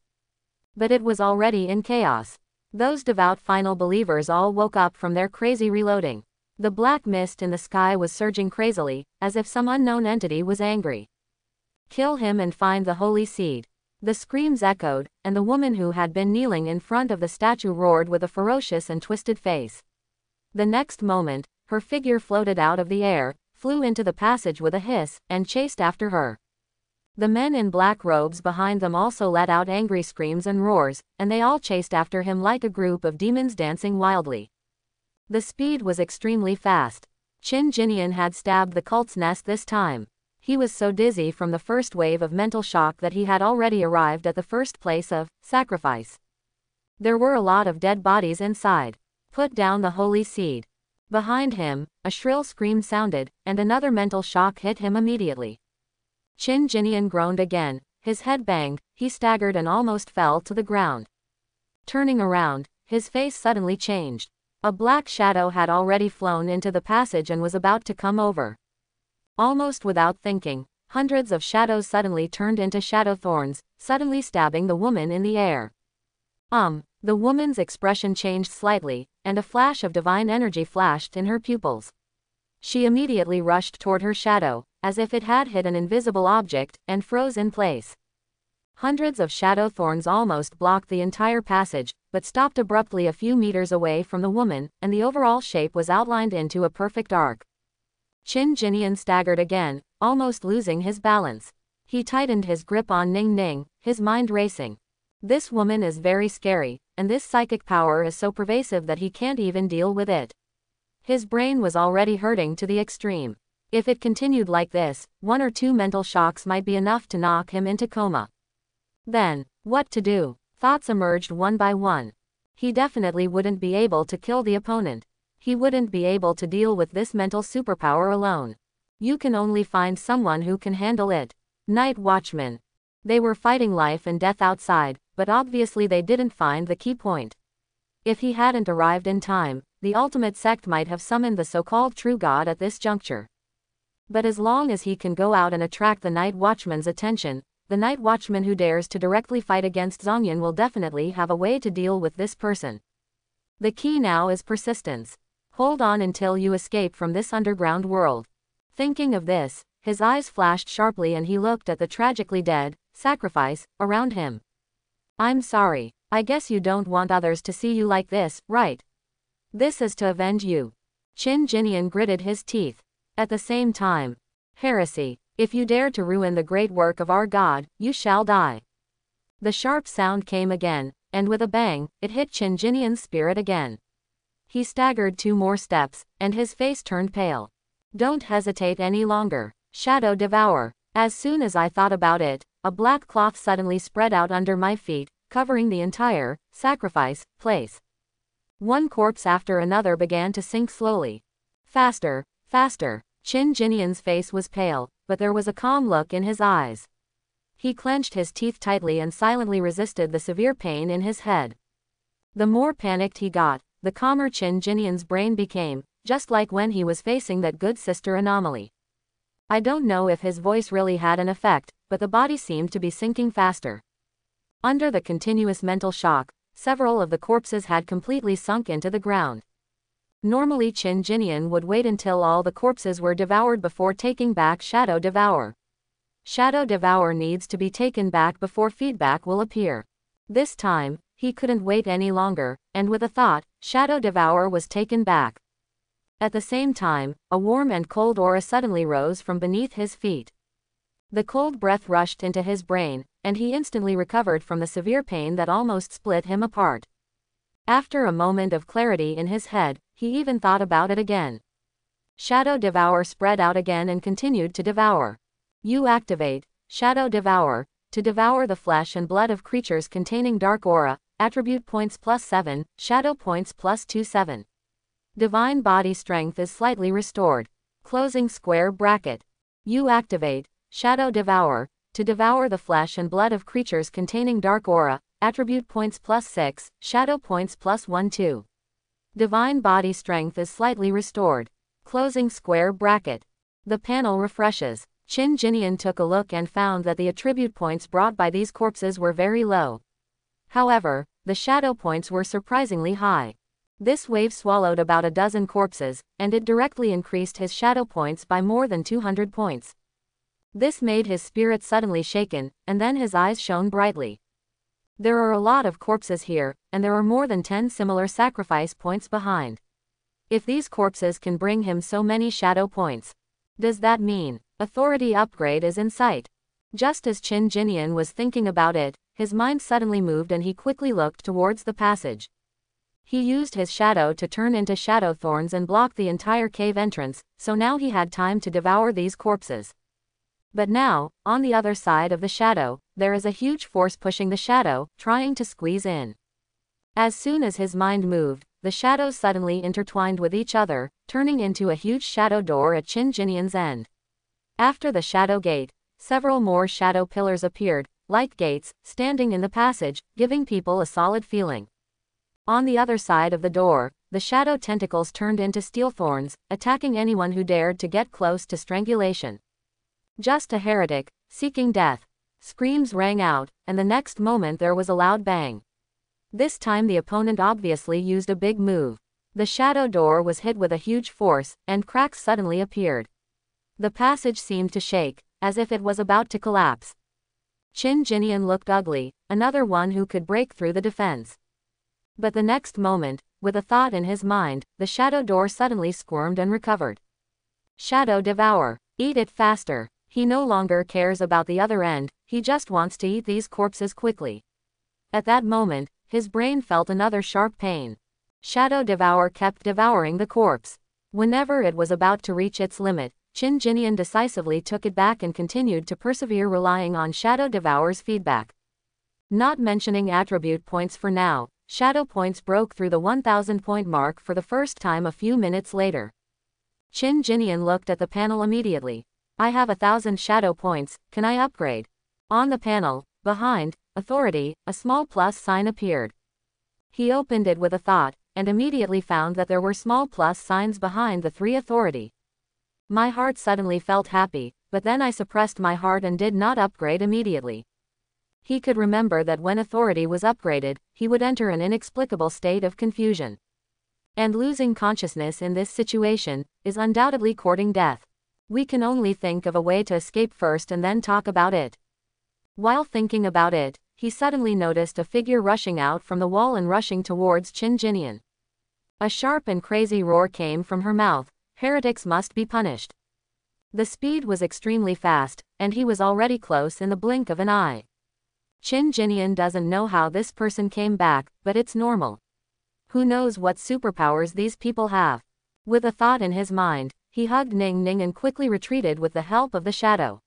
But it was already in chaos. Those devout final believers all woke up from their crazy reloading. The black mist in the sky was surging crazily, as if some unknown entity was angry. Kill him and find the holy seed. The screams echoed, and the woman who had been kneeling in front of the statue roared with a ferocious and twisted face. The next moment, her figure floated out of the air, flew into the passage with a hiss, and chased after her. The men in black robes behind them also let out angry screams and roars, and they all chased after him like a group of demons dancing wildly. The speed was extremely fast. Qin Jinian had stabbed the cult's nest this time. He was so dizzy from the first wave of mental shock that he had already arrived at the first place of sacrifice. There were a lot of dead bodies inside. Put down the holy seed. Behind him, a shrill scream sounded, and another mental shock hit him immediately. Qin Jinian groaned again, his head banged, he staggered and almost fell to the ground. Turning around, his face suddenly changed. A black shadow had already flown into the passage and was about to come over. Almost without thinking, hundreds of shadows suddenly turned into shadow thorns, suddenly stabbing the woman in the air. The woman's expression changed slightly, and a flash of divine energy flashed in her pupils. She immediately rushed toward her shadow, as if it had hit an invisible object, and froze in place. Hundreds of shadow thorns almost blocked the entire passage, but stopped abruptly a few meters away from the woman, and the overall shape was outlined into a perfect arc. Qin Jinian staggered again, almost losing his balance. He tightened his grip on Ning Ning, his mind racing. This woman is very scary, and this psychic power is so pervasive that he can't even deal with it. His brain was already hurting to the extreme. If it continued like this, 1 or 2 mental shocks might be enough to knock him into coma. Then, what to do? Thoughts emerged one by one. He definitely wouldn't be able to kill the opponent. He wouldn't be able to deal with this mental superpower alone. You can only find someone who can handle it. Night watchmen. They were fighting life and death outside, but obviously they didn't find the key point. If he hadn't arrived in time, the ultimate sect might have summoned the so-called true god at this juncture. But as long as he can go out and attract the night watchman's attention, the night watchman who dares to directly fight against Zongyun will definitely have a way to deal with this person. The key now is persistence. Hold on until you escape from this underground world. Thinking of this, his eyes flashed sharply and he looked at the tragically dead sacrifice around him. I'm sorry, I guess you don't want others to see you like this, right? This is to avenge you. Qin Jinian gritted his teeth. At the same time, heresy. If you dare to ruin the great work of our God, you shall die. The sharp sound came again, and with a bang, it hit Qin Jinian's spirit again. He staggered 2 more steps, and his face turned pale. Don't hesitate any longer. Shadow Devour. As soon as I thought about it, a black cloth suddenly spread out under my feet, covering the entire sacrifice place. One corpse after another began to sink slowly. Faster, faster. Qin Jinian's face was pale, but there was a calm look in his eyes. He clenched his teeth tightly and silently resisted the severe pain in his head. The more panicked he got, the calmer Qin Jinian's brain became, just like when he was facing that good sister anomaly. I don't know if his voice really had an effect, but the body seemed to be sinking faster. Under the continuous mental shock, several of the corpses had completely sunk into the ground. Normally Qin Jinian would wait until all the corpses were devoured before taking back Shadow Devour. Shadow Devour needs to be taken back before feedback will appear. This time, he couldn't wait any longer, and with a thought, Shadow Devour was taken back. At the same time, a warm and cold aura suddenly rose from beneath his feet. The cold breath rushed into his brain, and he instantly recovered from the severe pain that almost split him apart. After a moment of clarity in his head, he even thought about it again. Shadow Devour spread out again and continued to devour. You activate Shadow Devour to devour the flesh and blood of creatures containing dark aura, attribute points +7, shadow points +27. Divine body strength is slightly restored. Closing square bracket. You activate Shadow Devour to devour the flesh and blood of creatures containing dark aura, attribute points +6, shadow points +12. Divine body strength is slightly restored. Closing square bracket. The panel refreshes. Qin Jinian took a look and found that the attribute points brought by these corpses were very low. However, the shadow points were surprisingly high. This wave swallowed about a dozen corpses, and it directly increased his shadow points by more than 200 points. This made his spirit suddenly shaken, and then his eyes shone brightly. There are a lot of corpses here, and there are more than 10 similar sacrifice points behind. If these corpses can bring him so many shadow points, does that mean authority upgrade is in sight? Just as Qin Jinian was thinking about it, his mind suddenly moved and he quickly looked towards the passage. He used his shadow to turn into shadow thorns and block the entire cave entrance, so now he had time to devour these corpses. But now, on the other side of the shadow, there is a huge force pushing the shadow, trying to squeeze in. As soon as his mind moved, the shadows suddenly intertwined with each other, turning into a huge shadow door at Qin Jinian's end. After the shadow gate, several more shadow pillars appeared, like gates, standing in the passage, giving people a solid feeling. On the other side of the door, the shadow tentacles turned into steel thorns, attacking anyone who dared to get close to strangulation. Just a heretic, seeking death. Screams rang out, and the next moment there was a loud bang. This time the opponent obviously used a big move. The shadow door was hit with a huge force, and cracks suddenly appeared. The passage seemed to shake, as if it was about to collapse. Qin Jinian looked ugly, another one who could break through the defense. But the next moment, with a thought in his mind, the shadow door suddenly squirmed and recovered. Shadow Devour. Eat it faster. He no longer cares about the other end, he just wants to eat these corpses quickly. At that moment, his brain felt another sharp pain. Shadow Devour kept devouring the corpse. Whenever it was about to reach its limit, Qin Jinian decisively took it back and continued to persevere, relying on Shadow Devour's feedback. Not mentioning attribute points for now, shadow points broke through the 1,000 point mark for the first time a few minutes later. Qin Jinian looked at the panel immediately. I have 1,000 shadow points, can I upgrade? On the panel, behind authority, a small plus sign appeared. He opened it with a thought, and immediately found that there were small plus signs behind the 3 authority. My heart suddenly felt happy, but then I suppressed my heart and did not upgrade immediately. He could remember that when authority was upgraded, he would enter an inexplicable state of confusion. And losing consciousness in this situation is undoubtedly courting death. We can only think of a way to escape first and then talk about it. While thinking about it, he suddenly noticed a figure rushing out from the wall and rushing towards Qin Jinian. A sharp and crazy roar came from her mouth. Heretics must be punished. The speed was extremely fast, and he was already close in the blink of an eye. Qin Jinian doesn't know how this person came back, but it's normal. Who knows what superpowers these people have? With a thought in his mind, he hugged Ning Ning and quickly retreated with the help of the shadow.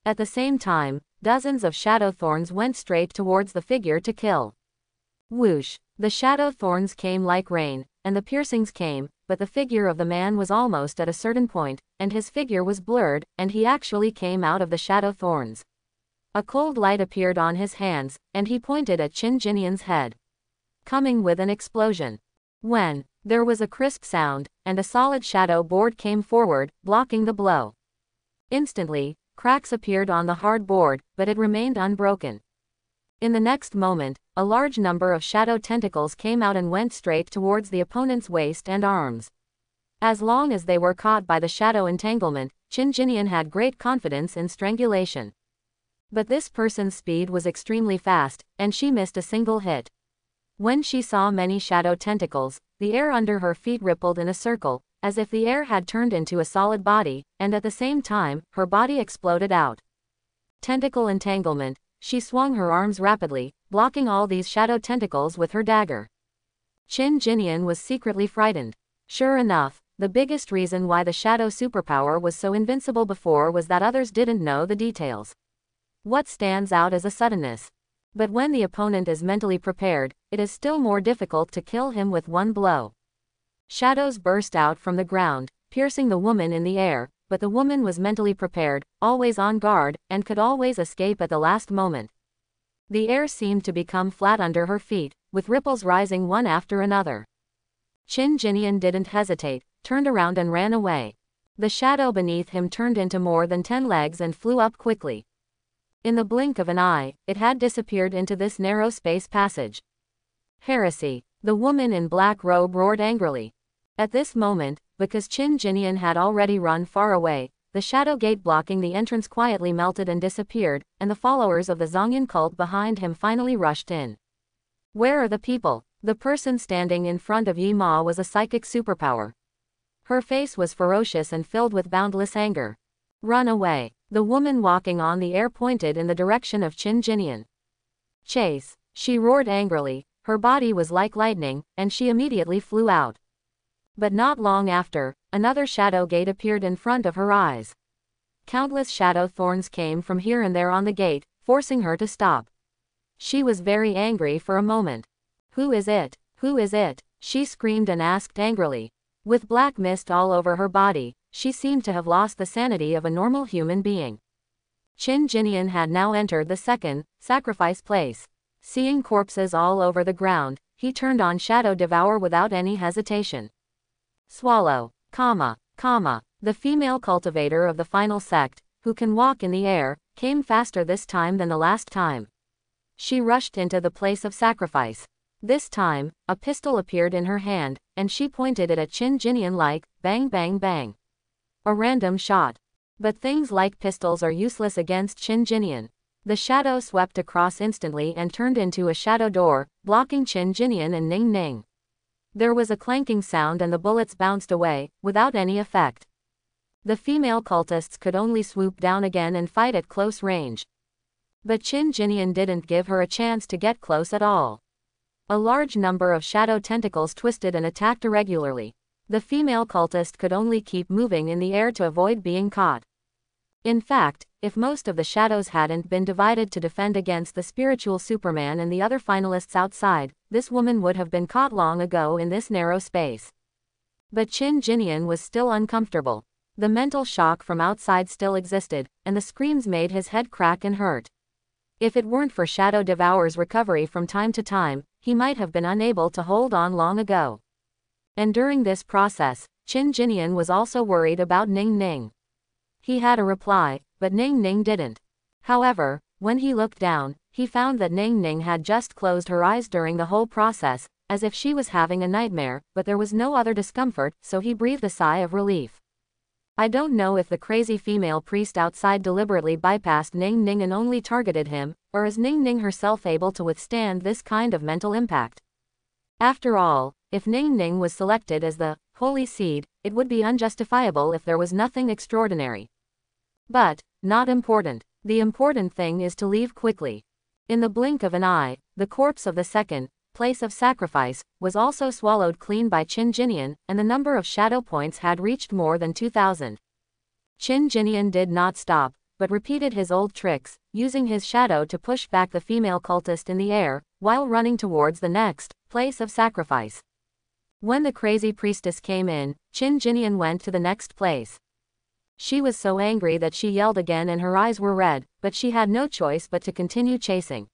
At the same time, dozens of shadow thorns went straight towards the figure to kill. Whoosh! The shadow thorns came like rain, and the piercings came, but the figure of the man was almost at a certain point, and his figure was blurred, and he actually came out of the shadow thorns. A cold light appeared on his hands, and he pointed at Qin Jinian's head. Coming with an explosion. When there was a crisp sound, and a solid shadow board came forward, blocking the blow. Instantly, cracks appeared on the hard board, but it remained unbroken. In the next moment, a large number of shadow tentacles came out and went straight towards the opponent's waist and arms. As long as they were caught by the shadow entanglement, Qin Jinian had great confidence in strangulation. But this person's speed was extremely fast, and she missed a single hit. When she saw many shadow tentacles, the air under her feet rippled in a circle, as if the air had turned into a solid body, and at the same time, her body exploded out. Tentacle entanglement. She swung her arms rapidly, blocking all these shadow tentacles with her dagger. Qin Jinian was secretly frightened. Sure enough, the biggest reason why the shadow superpower was so invincible before was that others didn't know the details. What stands out is a suddenness. But when the opponent is mentally prepared, it is still more difficult to kill him with one blow. Shadows burst out from the ground, piercing the woman in the air, but the woman was mentally prepared, always on guard, and could always escape at the last moment. The air seemed to become flat under her feet, with ripples rising one after another. Qin Jinian didn't hesitate, turned around and ran away. The shadow beneath him turned into more than 10 legs and flew up quickly. In the blink of an eye, it had disappeared into this narrow space passage. Heresy! The woman in black robe roared angrily. At this moment, because Qin Jinian had already run far away, the shadow gate blocking the entrance quietly melted and disappeared, and the followers of the Zhongyan cult behind him finally rushed in. Where are the people? The person standing in front of Yi Ma was a psychic superpower. Her face was ferocious and filled with boundless anger. Run away! The woman walking on the air pointed in the direction of Qin Jinian. Chase! She roared angrily, her body was like lightning, and she immediately flew out. But not long after, another shadow gate appeared in front of her eyes. Countless shadow thorns came from here and there on the gate, forcing her to stop. She was very angry for a moment. Who is it? Who is it? She screamed and asked angrily. With black mist all over her body, she seemed to have lost the sanity of a normal human being. Qin Jinian had now entered the second, sacrifice place. Seeing corpses all over the ground, he turned on Shadow Devour without any hesitation. Swallow, the female cultivator of the final sect, who can walk in the air, came faster this time than the last time. She rushed into the place of sacrifice. This time, a pistol appeared in her hand, and she pointed it at Qin Jinian like, bang bang bang. A random shot. But things like pistols are useless against Qin Jinian. The shadow swept across instantly and turned into a shadow door, blocking Qin Jinian and Ning Ning. There was a clanking sound and the bullets bounced away, without any effect. The female cultists could only swoop down again and fight at close range. But Qin Jinian didn't give her a chance to get close at all. A large number of shadow tentacles twisted and attacked irregularly. The female cultist could only keep moving in the air to avoid being caught. In fact, if most of the shadows hadn't been divided to defend against the spiritual Superman and the other finalists outside, this woman would have been caught long ago in this narrow space. But Qin Jinian was still uncomfortable. The mental shock from outside still existed, and the screams made his head crack and hurt. If it weren't for Shadow Devour's recovery from time to time, he might have been unable to hold on long ago. And during this process, Qin Jinian was also worried about Ning Ning. He had a reply, but Ning Ning didn't. However, when he looked down, he found that Ning Ning had just closed her eyes during the whole process, as if she was having a nightmare, but there was no other discomfort, so he breathed a sigh of relief. I don't know if the crazy female priest outside deliberately bypassed Ning Ning and only targeted him, or is Ning Ning herself able to withstand this kind of mental impact. After all, if Ning Ning was selected as the holy seed, it would be unjustifiable if there was nothing extraordinary. But, not important. The important thing is to leave quickly. In the blink of an eye, the corpse of the second place of sacrifice was also swallowed clean by Qin Jinian, and the number of shadow points had reached more than 2,000. Qin Jinian did not stop, but repeated his old tricks, using his shadow to push back the female cultist in the air, while running towards the next place of sacrifice. When the crazy priestess came in, Qin Jinian went to the next place. She was so angry that she yelled again and her eyes were red, but she had no choice but to continue chasing.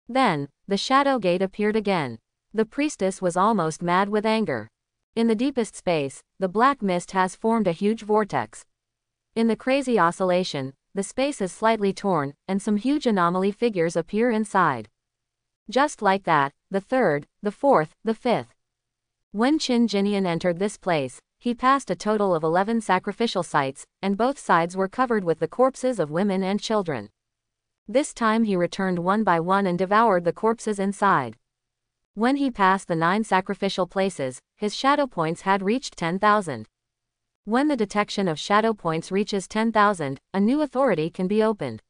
Then, the shadow gate appeared again. The priestess was almost mad with anger. In the deepest space, the black mist has formed a huge vortex. In the crazy oscillation, the space is slightly torn, and some huge anomaly figures appear inside. Just like that, the third, the fourth, the fifth. When Qin Jinian entered this place, he passed a total of 11 sacrificial sites, and both sides were covered with the corpses of women and children. This time he returned one by one and devoured the corpses inside. When he passed the 9 sacrificial places, his shadow points had reached 10,000. When the detection of shadow points reaches 10,000, a new authority can be opened.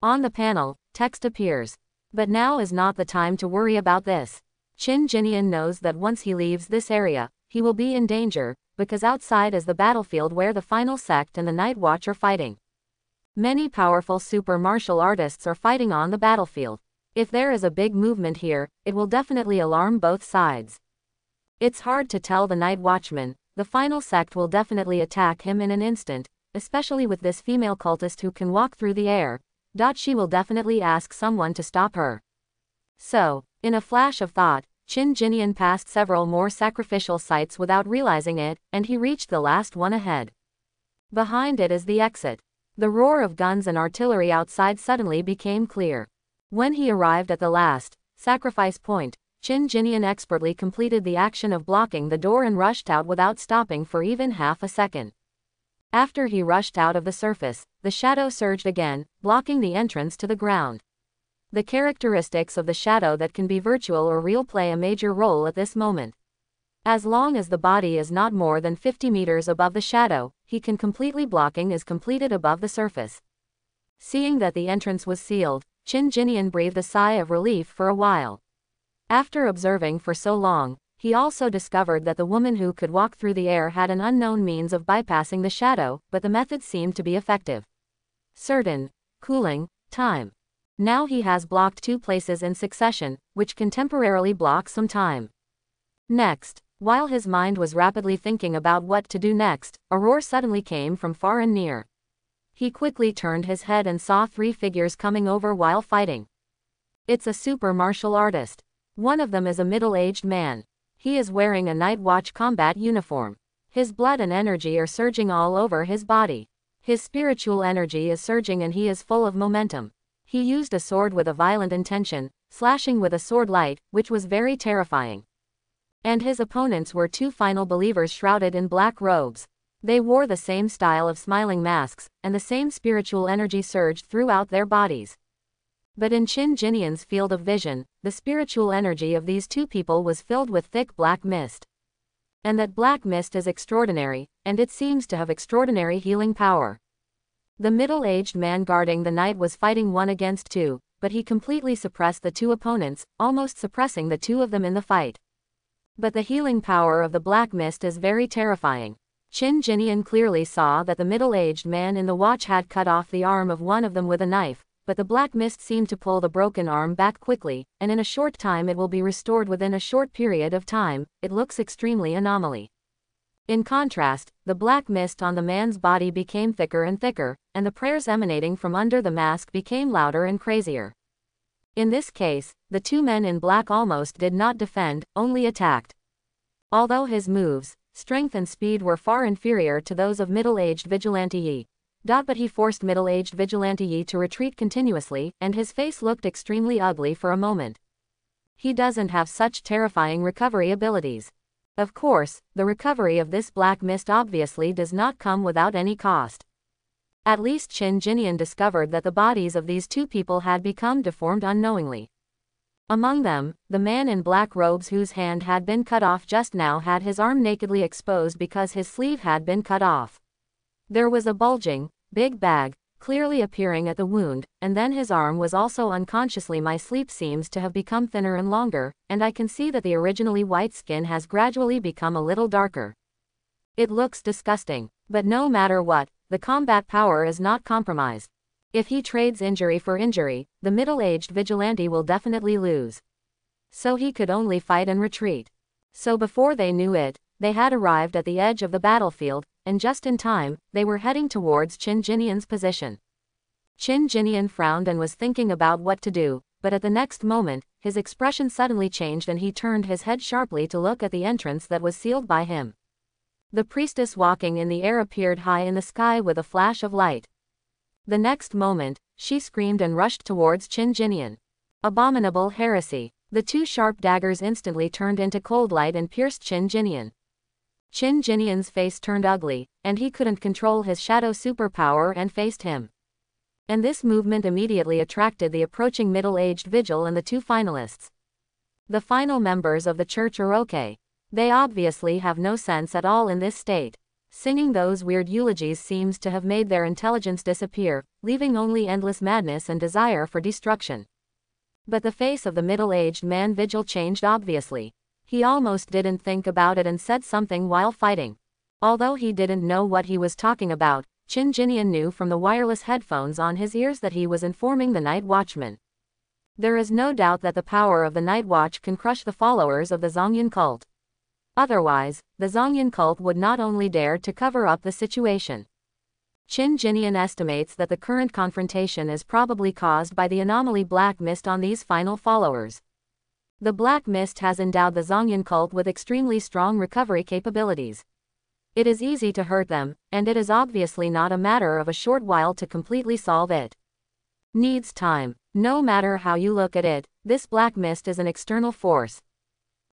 On the panel, text appears. But now is not the time to worry about this. Qin Jinian knows that once he leaves this area, he will be in danger, because outside is the battlefield where the final sect and the Night Watch are fighting. Many powerful super martial artists are fighting on the battlefield. If there is a big movement here, it will definitely alarm both sides. It's hard to tell the Night Watchman. The final sect will definitely attack him in an instant, especially with this female cultist who can walk through the air. She will definitely ask someone to stop her. So, in a flash of thought, Qin Jinian passed several more sacrificial sites without realizing it, and he reached the last one ahead. Behind it is the exit. The roar of guns and artillery outside suddenly became clear. When he arrived at the last sacrifice point, Qin Jinian expertly completed the action of blocking the door and rushed out without stopping for even half a second. After he rushed out of the surface, the shadow surged again, blocking the entrance to the ground. The characteristics of the shadow that can be virtual or real play a major role at this moment. As long as the body is not more than 50 meters above the shadow, he can completely blocking is completed above the surface. Seeing that the entrance was sealed, Qin Jinian breathed a sigh of relief for a while. After observing for so long, he also discovered that the woman who could walk through the air had an unknown means of bypassing the shadow, but the method seemed to be effective. Certain cooling time. Now he has blocked 2 places in succession, which can temporarily block some time. Next, while his mind was rapidly thinking about what to do next, a roar suddenly came from far and near. He quickly turned his head and saw 3 figures coming over while fighting. It's a super martial artist. One of them is a middle-aged man. He is wearing a Night Watch combat uniform. His blood and energy are surging all over his body. His spiritual energy is surging and he is full of momentum. He used a sword with a violent intention, slashing with a sword light, which was very terrifying. And his opponents were 2 final believers shrouded in black robes. They wore the same style of smiling masks, and the same spiritual energy surged throughout their bodies. But in Qin Jinian's field of vision, the spiritual energy of these 2 people was filled with thick black mist. And that black mist is extraordinary, and it seems to have extraordinary healing power. The middle-aged man guarding the knight was fighting 1 against 2, but he completely suppressed the 2 opponents, almost suppressing the 2 of them in the fight. But the healing power of the black mist is very terrifying. Qin Jinian clearly saw that the middle-aged man in the watch had cut off the arm of one of them with a knife, but the black mist seemed to pull the broken arm back quickly, and in a short time it will be restored within a short period of time. It looks extremely anomaly. In contrast, the black mist on the man's body became thicker and thicker, and the prayers emanating from under the mask became louder and crazier. In this case, the 2 men in black almost did not defend, only attacked. Although his moves, strength and speed were far inferior to those of middle-aged Vigilante Yi. But he forced middle-aged Vigilante Yi to retreat continuously, and his face looked extremely ugly for a moment. He doesn't have such terrifying recovery abilities. Of course, the recovery of this black mist obviously does not come without any cost. At least Qin Jinian discovered that the bodies of these two people had become deformed unknowingly. Among them, the man in black robes whose hand had been cut off just now had his arm nakedly exposed because his sleeve had been cut off. There was a bulging, big bag, clearly appearing at the wound, and then his arm was also unconsciously. My sleep seems to have become thinner and longer, and I can see that the originally white skin has gradually become a little darker. It looks disgusting, but no matter what, the combat power is not compromised. If he trades injury for injury, the middle-aged vigilante will definitely lose. So he could only fight and retreat. So before they knew it, they had arrived at the edge of the battlefield, and just in time, they were heading towards Qin Jinian's position. Qin Jinian frowned and was thinking about what to do, but at the next moment, his expression suddenly changed and he turned his head sharply to look at the entrance that was sealed by him. The priestess walking in the air appeared high in the sky with a flash of light. The next moment, she screamed and rushed towards Qin Jinian. Abominable heresy! The two sharp daggers instantly turned into cold light and pierced Qin Jinian. Qin Jinian's face turned ugly, and he couldn't control his shadow superpower and faced him. And this movement immediately attracted the approaching middle-aged vigil and the two finalists. The final members of the church are okay. They obviously have no sense at all in this state. Singing those weird eulogies seems to have made their intelligence disappear, leaving only endless madness and desire for destruction. But the face of the middle-aged man vigil changed obviously. He almost didn't think about it and said something while fighting. Although he didn't know what he was talking about, Qin Jinian knew from the wireless headphones on his ears that he was informing the night watchman. There is no doubt that the power of the night watch can crush the followers of the Zhongyan cult. Otherwise, the Zhongyan cult would not only dare to cover up the situation. Qin Jinian estimates that the current confrontation is probably caused by the anomaly black mist on these final followers. The black mist has endowed the Zhongyan cult with extremely strong recovery capabilities. It is easy to hurt them, and it is obviously not a matter of a short while to completely solve it. Needs time. No matter how you look at it, this black mist is an external force.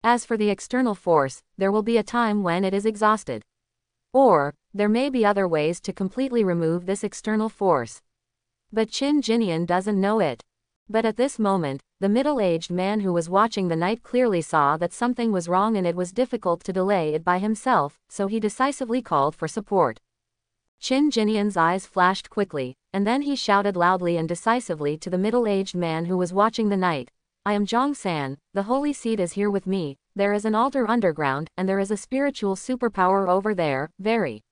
As for the external force, there will be a time when it is exhausted. Or, there may be other ways to completely remove this external force. But Qin Jinian doesn't know it. But at this moment, the middle-aged man who was watching the night clearly saw that something was wrong and it was difficult to delay it by himself, so he decisively called for support. Qin Jinian's eyes flashed quickly, and then he shouted loudly and decisively to the middle-aged man who was watching the night. I am Zhong San, the holy seed is here with me, there is an altar underground, and there is a spiritual superpower over there, very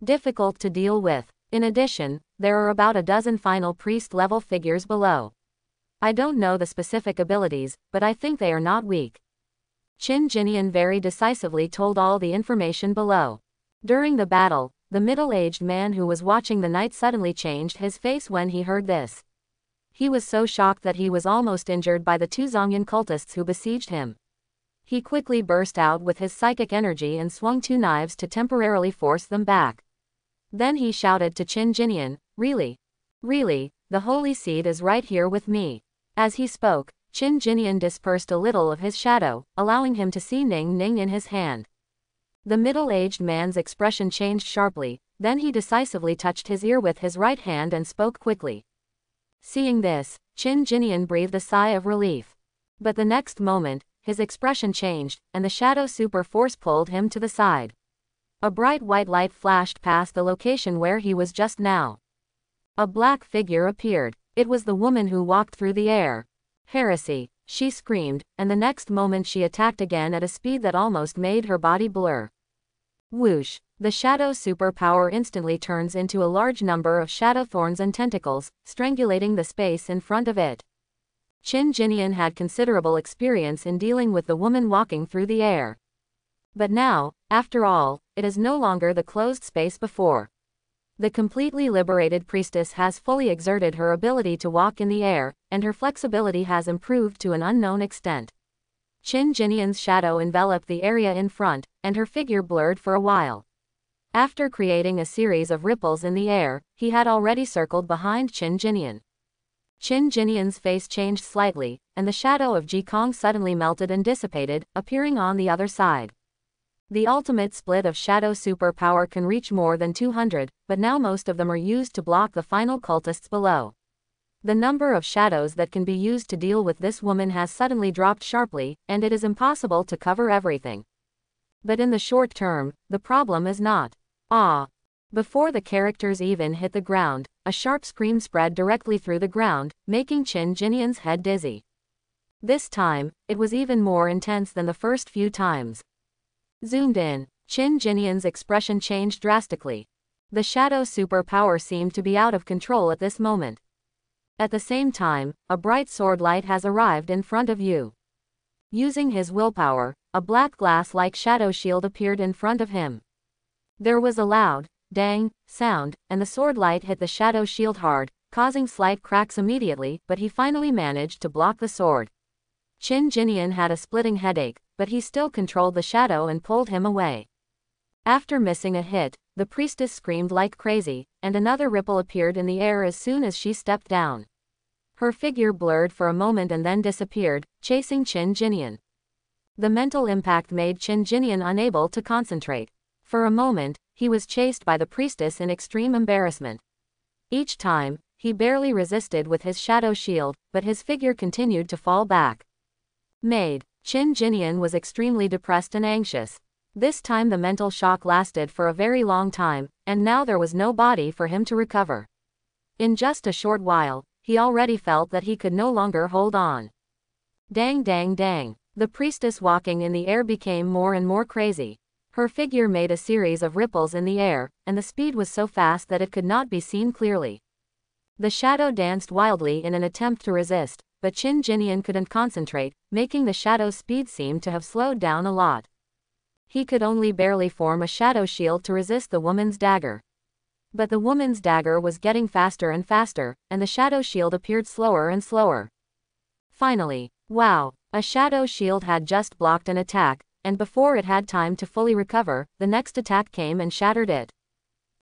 difficult to deal with. In addition, there are about a dozen final priest-level figures below. I don't know the specific abilities, but I think they are not weak. Qin Jinian very decisively told all the information below. During the battle, the middle-aged man who was watching the night suddenly changed his face when he heard this. He was so shocked that he was almost injured by the two Zhongyan cultists who besieged him. He quickly burst out with his psychic energy and swung two knives to temporarily force them back. Then he shouted to Qin Jinian, Really? Really, the holy seed is right here with me. As he spoke, Qin Jinian dispersed a little of his shadow, allowing him to see Ning Ning in his hand. The middle-aged man's expression changed sharply, then he decisively touched his ear with his right hand and spoke quickly. Seeing this, Qin Jinian breathed a sigh of relief. But the next moment, his expression changed, and the shadow super force pulled him to the side. A bright white light flashed past the location where he was just now. A black figure appeared. It was the woman who walked through the air. Heresy, she screamed, and the next moment she attacked again at a speed that almost made her body blur. Whoosh! The shadow superpower instantly turns into a large number of shadow thorns and tentacles, strangulating the space in front of it. Qin Jinian had considerable experience in dealing with the woman walking through the air. But now, after all, it is no longer the closed space before. The completely liberated priestess has fully exerted her ability to walk in the air, and her flexibility has improved to an unknown extent. Qin Jinian's shadow enveloped the area in front, and her figure blurred for a while. After creating a series of ripples in the air, he had already circled behind Qin Jinyan. Qin Jinyan's face changed slightly, and the shadow of Ji Kong suddenly melted and dissipated, appearing on the other side. The ultimate split of shadow superpower can reach more than 200, but now most of them are used to block the final cultists below. The number of shadows that can be used to deal with this woman has suddenly dropped sharply, and it is impossible to cover everything. But in the short term, the problem is not. Before the characters even hit the ground, a sharp scream spread directly through the ground, making Qin Jinyan's head dizzy. This time, it was even more intense than the first few times. Zoomed in, Qin Jinyan's expression changed drastically. The shadow superpower seemed to be out of control at this moment. At the same time, a bright sword light has arrived in front of you. Using his willpower, a black glass-like shadow shield appeared in front of him. There was a loud, dang, sound, and the sword light hit the shadow shield hard, causing slight cracks immediately, but he finally managed to block the sword. Qin Jinyan had a splitting headache, but he still controlled the shadow and pulled him away. After missing a hit, the priestess screamed like crazy, and another ripple appeared in the air as soon as she stepped down. Her figure blurred for a moment and then disappeared, chasing Qin Jinyan. The mental impact made Qin Jinyan unable to concentrate. For a moment, he was chased by the priestess in extreme embarrassment. Each time, he barely resisted with his shadow shield, but his figure continued to fall back. Qin Jinyan was extremely depressed and anxious. This time the mental shock lasted for a very long time, and now there was no body for him to recover. In just a short while, he already felt that he could no longer hold on. Dang dang dang. The priestess walking in the air became more and more crazy. Her figure made a series of ripples in the air, and the speed was so fast that it could not be seen clearly. The shadow danced wildly in an attempt to resist, but Qin Jinyan couldn't concentrate, making the shadow's speed seem to have slowed down a lot. He could only barely form a shadow shield to resist the woman's dagger. But the woman's dagger was getting faster and faster, and the shadow shield appeared slower and slower. Finally, wow, a shadow shield had just blocked an attack, and before it had time to fully recover, the next attack came and shattered it.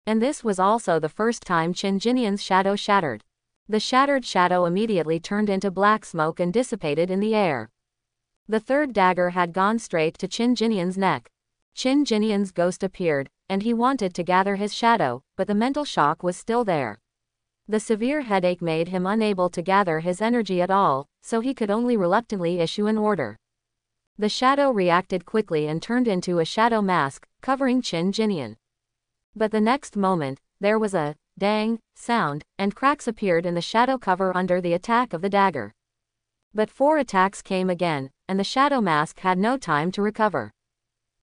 And this was also the first time Qin Jinyan's shadow shattered. The shattered shadow immediately turned into black smoke and dissipated in the air. The third dagger had gone straight to Qin Jinyan's neck. Qin Jinyan's ghost appeared, and he wanted to gather his shadow, but the mental shock was still there. The severe headache made him unable to gather his energy at all, so he could only reluctantly issue an order. The shadow reacted quickly and turned into a shadow mask, covering Qin Jinyan. But the next moment, there was a dang sound, and cracks appeared in the shadow cover under the attack of the dagger. But 4 attacks came again, and the shadow mask had no time to recover.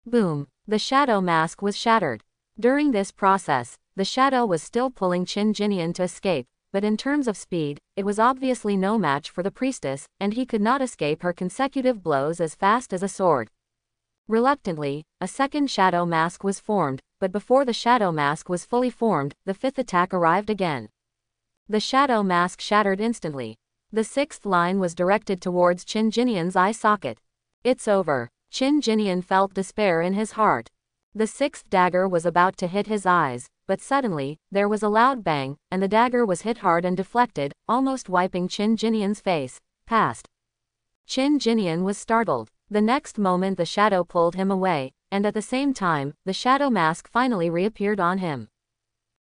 Boom! The shadow mask was shattered. During this process, the shadow was still pulling Qin Jinyan to escape, but in terms of speed, it was obviously no match for the priestess, and he could not escape her consecutive blows as fast as a sword. Reluctantly, a second shadow mask was formed, but before the shadow mask was fully formed, the 5th attack arrived again. The shadow mask shattered instantly. The 6th line was directed towards Qin Jinyan's eye socket. It's over. Qin Jinyan felt despair in his heart. The 6th dagger was about to hit his eyes, but suddenly, there was a loud bang, and the dagger was hit hard and deflected, almost wiping Qin Jinyan's face. Past. Qin Jinyan was startled. The next moment the shadow pulled him away, and at the same time, the shadow mask finally reappeared on him.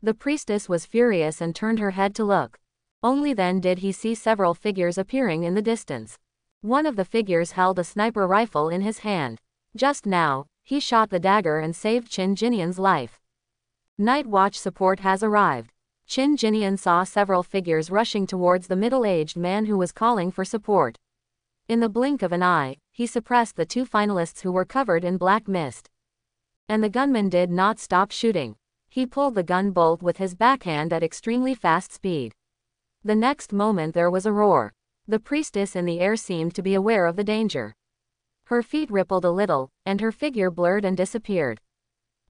The priestess was furious and turned her head to look. Only then did he see several figures appearing in the distance. One of the figures held a sniper rifle in his hand. Just now, he shot the dagger and saved Qin Jinyan's life. Night Watch support has arrived. Qin Jinyan saw several figures rushing towards the middle-aged man who was calling for support. In the blink of an eye, he suppressed the 2 finalists who were covered in black mist. And the gunman did not stop shooting. He pulled the gun bolt with his backhand at extremely fast speed. The next moment there was a roar. The priestess in the air seemed to be aware of the danger. Her feet rippled a little, and her figure blurred and disappeared.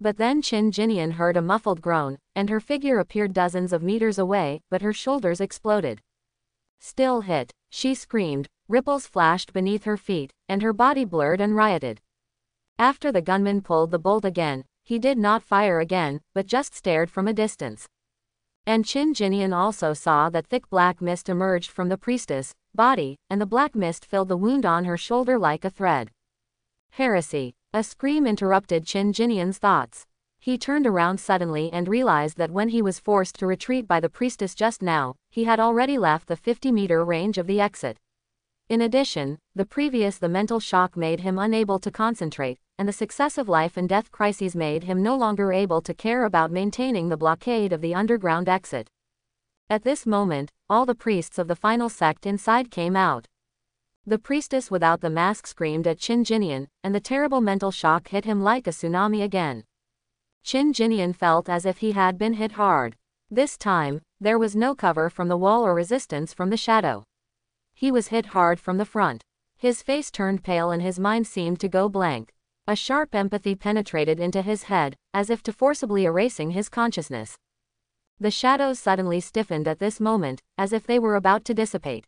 But then Qin Jinyan heard a muffled groan, and her figure appeared dozens of meters away, but her shoulders exploded. Still hit, she screamed, ripples flashed beneath her feet, and her body blurred and rioted. After the gunman pulled the bolt again, he did not fire again, but just stared from a distance. And Qin Jinian also saw that thick black mist emerged from the priestess' body, and the black mist filled the wound on her shoulder like a thread. Heresy! A scream interrupted Qin Jinian's thoughts. He turned around suddenly and realized that when he was forced to retreat by the priestess just now, he had already left the 50-meter range of the exit. In addition, the mental shock made him unable to concentrate, and the successive life and death crises made him no longer able to care about maintaining the blockade of the underground exit. At this moment, all the priests of the final sect inside came out. The priestess without the mask screamed at Qin Jinian, and the terrible mental shock hit him like a tsunami again. Qin Jinian felt as if he had been hit hard. This time, there was no cover from the wall or resistance from the shadow. He was hit hard from the front. His face turned pale and his mind seemed to go blank. A sharp empathy penetrated into his head, as if to forcibly erasing his consciousness. The shadows suddenly stiffened at this moment, as if they were about to dissipate.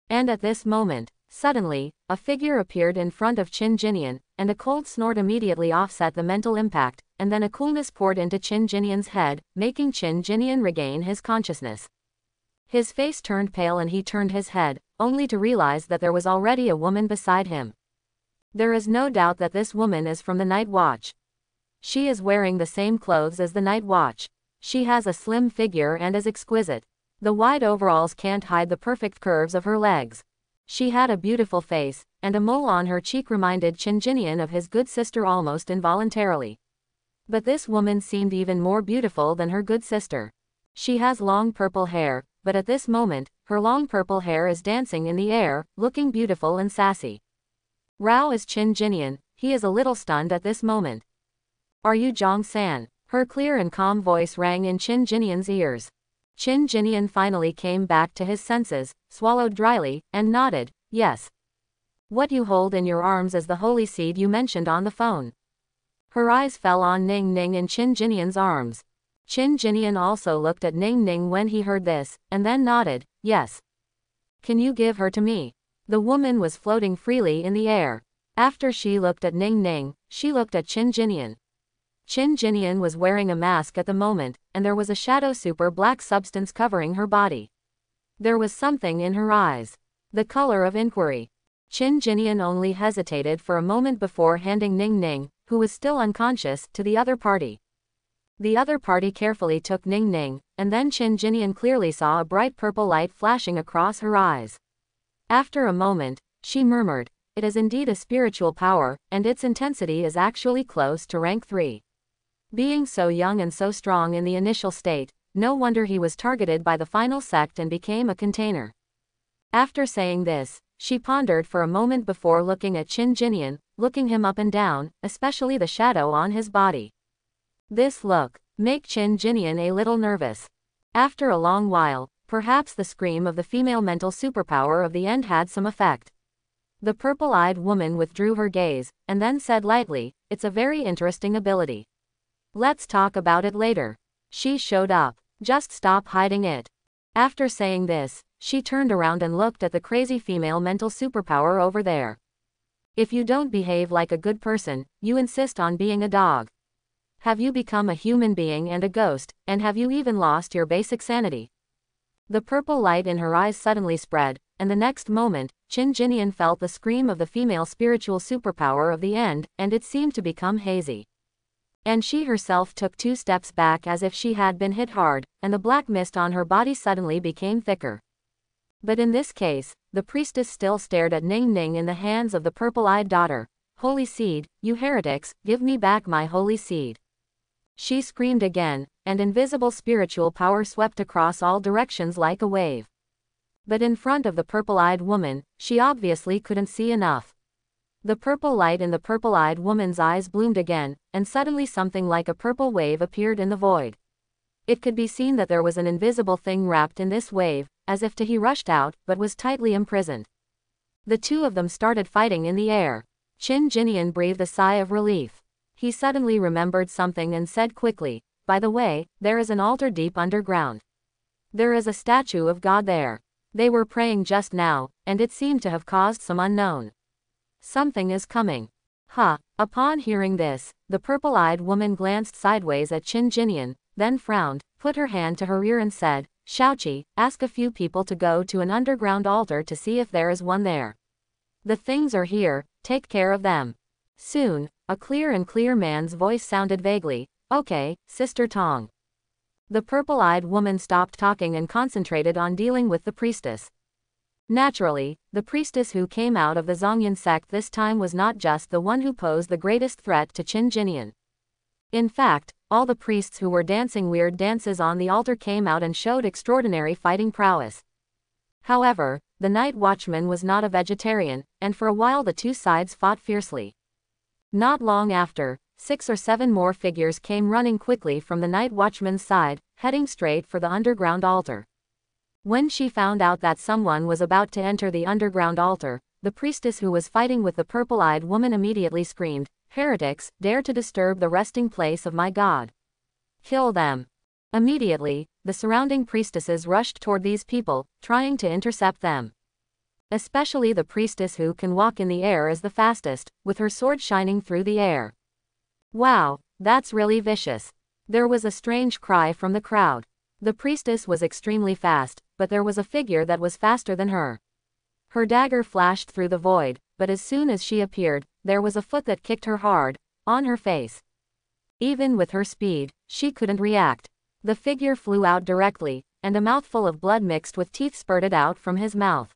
And at this moment, suddenly, a figure appeared in front of Qin Jinian, and a cold snort immediately offset the mental impact, and then a coolness poured into Qin Jinian's head, making Qin Jinian regain his consciousness. His face turned pale and he turned his head, only to realize that there was already a woman beside him. There is no doubt that this woman is from the Night Watch. She is wearing the same clothes as the Night Watch. She has a slim figure and is exquisite. The wide overalls can't hide the perfect curves of her legs. She had a beautiful face, and a mole on her cheek reminded Qin Jinian of his good sister almost involuntarily. But this woman seemed even more beautiful than her good sister. She has long purple hair, but at this moment, her long purple hair is dancing in the air, looking beautiful and sassy. Rao is Qin Jinian. He is a little stunned at this moment. Are you Zhang San? Her clear and calm voice rang in Qin Jinian's ears. Qin Jinian finally came back to his senses, swallowed dryly, and nodded, yes. What you hold in your arms is the holy seed you mentioned on the phone. Her eyes fell on Ning Ning in Qin Jinian's arms. Qin Jinian also looked at Ning Ning when he heard this, and then nodded, yes. Can you give her to me? The woman was floating freely in the air. After she looked at Ning Ning, she looked at Qin Jinian. Qin Jinian was wearing a mask at the moment, and there was a shadow super black substance covering her body. There was something in her eyes. The color of inquiry. Qin Jinian only hesitated for a moment before handing Ning Ning, who was still unconscious, to the other party. The other party carefully took Ning Ning, and then Qin Jinian clearly saw a bright purple light flashing across her eyes. After a moment, she murmured, "It is indeed a spiritual power, and its intensity is actually close to rank 3. Being so young and so strong in the initial state, no wonder he was targeted by the final sect and became a container." After saying this, she pondered for a moment before looking at Qin Jinian, looking him up and down, especially the shadow on his body. This look made Qin Jinian a little nervous. After a long while, perhaps the scream of the female mental superpower of the end had some effect. The purple-eyed woman withdrew her gaze, and then said lightly, "It's a very interesting ability. Let's talk about it later." She showed up. Just stop hiding it. After saying this, she turned around and looked at the crazy female mental superpower over there. If you don't behave like a good person, you insist on being a dog. Have you become a human being and a ghost, and have you even lost your basic sanity? The purple light in her eyes suddenly spread, and the next moment, Qin Jinian felt the scream of the female spiritual superpower of the end, and it seemed to become hazy. And she herself took 2 steps back as if she had been hit hard, and the black mist on her body suddenly became thicker. But in this case, the priestess still stared at Ning Ning in the hands of the purple-eyed daughter. "Holy seed, you heretics, give me back my holy seed." She screamed again, and invisible spiritual power swept across all directions like a wave. But in front of the purple-eyed woman, she obviously couldn't see enough. The purple light in the purple-eyed woman's eyes bloomed again, and suddenly something like a purple wave appeared in the void. It could be seen that there was an invisible thing wrapped in this wave, as if he rushed out, but was tightly imprisoned. The two of them started fighting in the air. Qin Jinian breathed a sigh of relief. He suddenly remembered something and said quickly, "By the way, there is an altar deep underground. There is a statue of God there. They were praying just now, and it seemed to have caused some unknown. Something is coming." "Huh, Upon hearing this, the purple-eyed woman glanced sideways at Qin Jinian, then frowned, put her hand to her ear and said, Shaoqi, ask a few people to go to an underground altar to see if there is one there. The things are here, take care of them. Soon, a clear man's voice sounded vaguely, okay, Sister Tong. The purple-eyed woman stopped talking and concentrated on dealing with the priestess. Naturally, the priestess who came out of the Zhongyan sect this time was not just the one who posed the greatest threat to Qin Jinian. In fact, all the priests who were dancing weird dances on the altar came out and showed extraordinary fighting prowess. However, the night watchman was not a vegetarian, and for a while the two sides fought fiercely. Not long after, 6 or 7 more figures came running quickly from the night watchman's side, heading straight for the underground altar. When she found out that someone was about to enter the underground altar, the priestess who was fighting with the purple-eyed woman immediately screamed, Heretics, dare to disturb the resting place of my god. Kill them. Immediately, the surrounding priestesses rushed toward these people, trying to intercept them. Especially the priestess who can walk in the air is the fastest, with her sword shining through the air. Wow, that's really vicious. There was a strange cry from the crowd. The priestess was extremely fast, but there was a figure that was faster than her. Her dagger flashed through the void, but as soon as she appeared, there was a foot that kicked her hard, on her face. Even with her speed, she couldn't react. The figure flew out directly, and a mouthful of blood mixed with teeth spurted out from his mouth.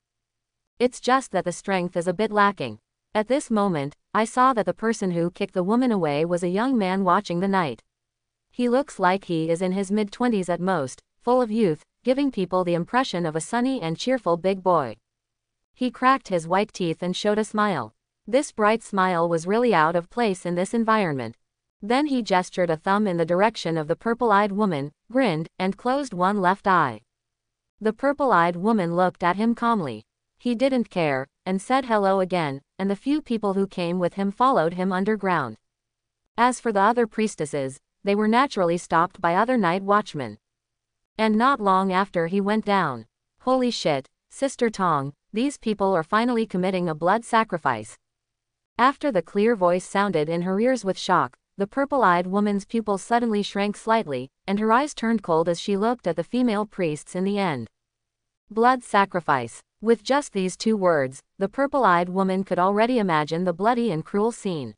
It's just that the strength is a bit lacking. At this moment, I saw that the person who kicked the woman away was a young man watching the night. He looks like he is in his mid-20s at most, full of youth, giving people the impression of a sunny and cheerful big boy. He cracked his white teeth and showed a smile. This bright smile was really out of place in this environment. Then he gestured a thumb in the direction of the purple-eyed woman, grinned, and closed one left eye. The purple-eyed woman looked at him calmly. He didn't care, and said hello again, and the few people who came with him followed him underground. As for the other priestesses, they were naturally stopped by other night watchmen. And not long after he went down. Holy shit, Sister Tong, these people are finally committing a blood sacrifice. After the clear voice sounded in her ears with shock, the purple-eyed woman's pupils suddenly shrank slightly, and her eyes turned cold as she looked at the female priests in the end. Blood sacrifice. With just these 2 words, the purple-eyed woman could already imagine the bloody and cruel scene.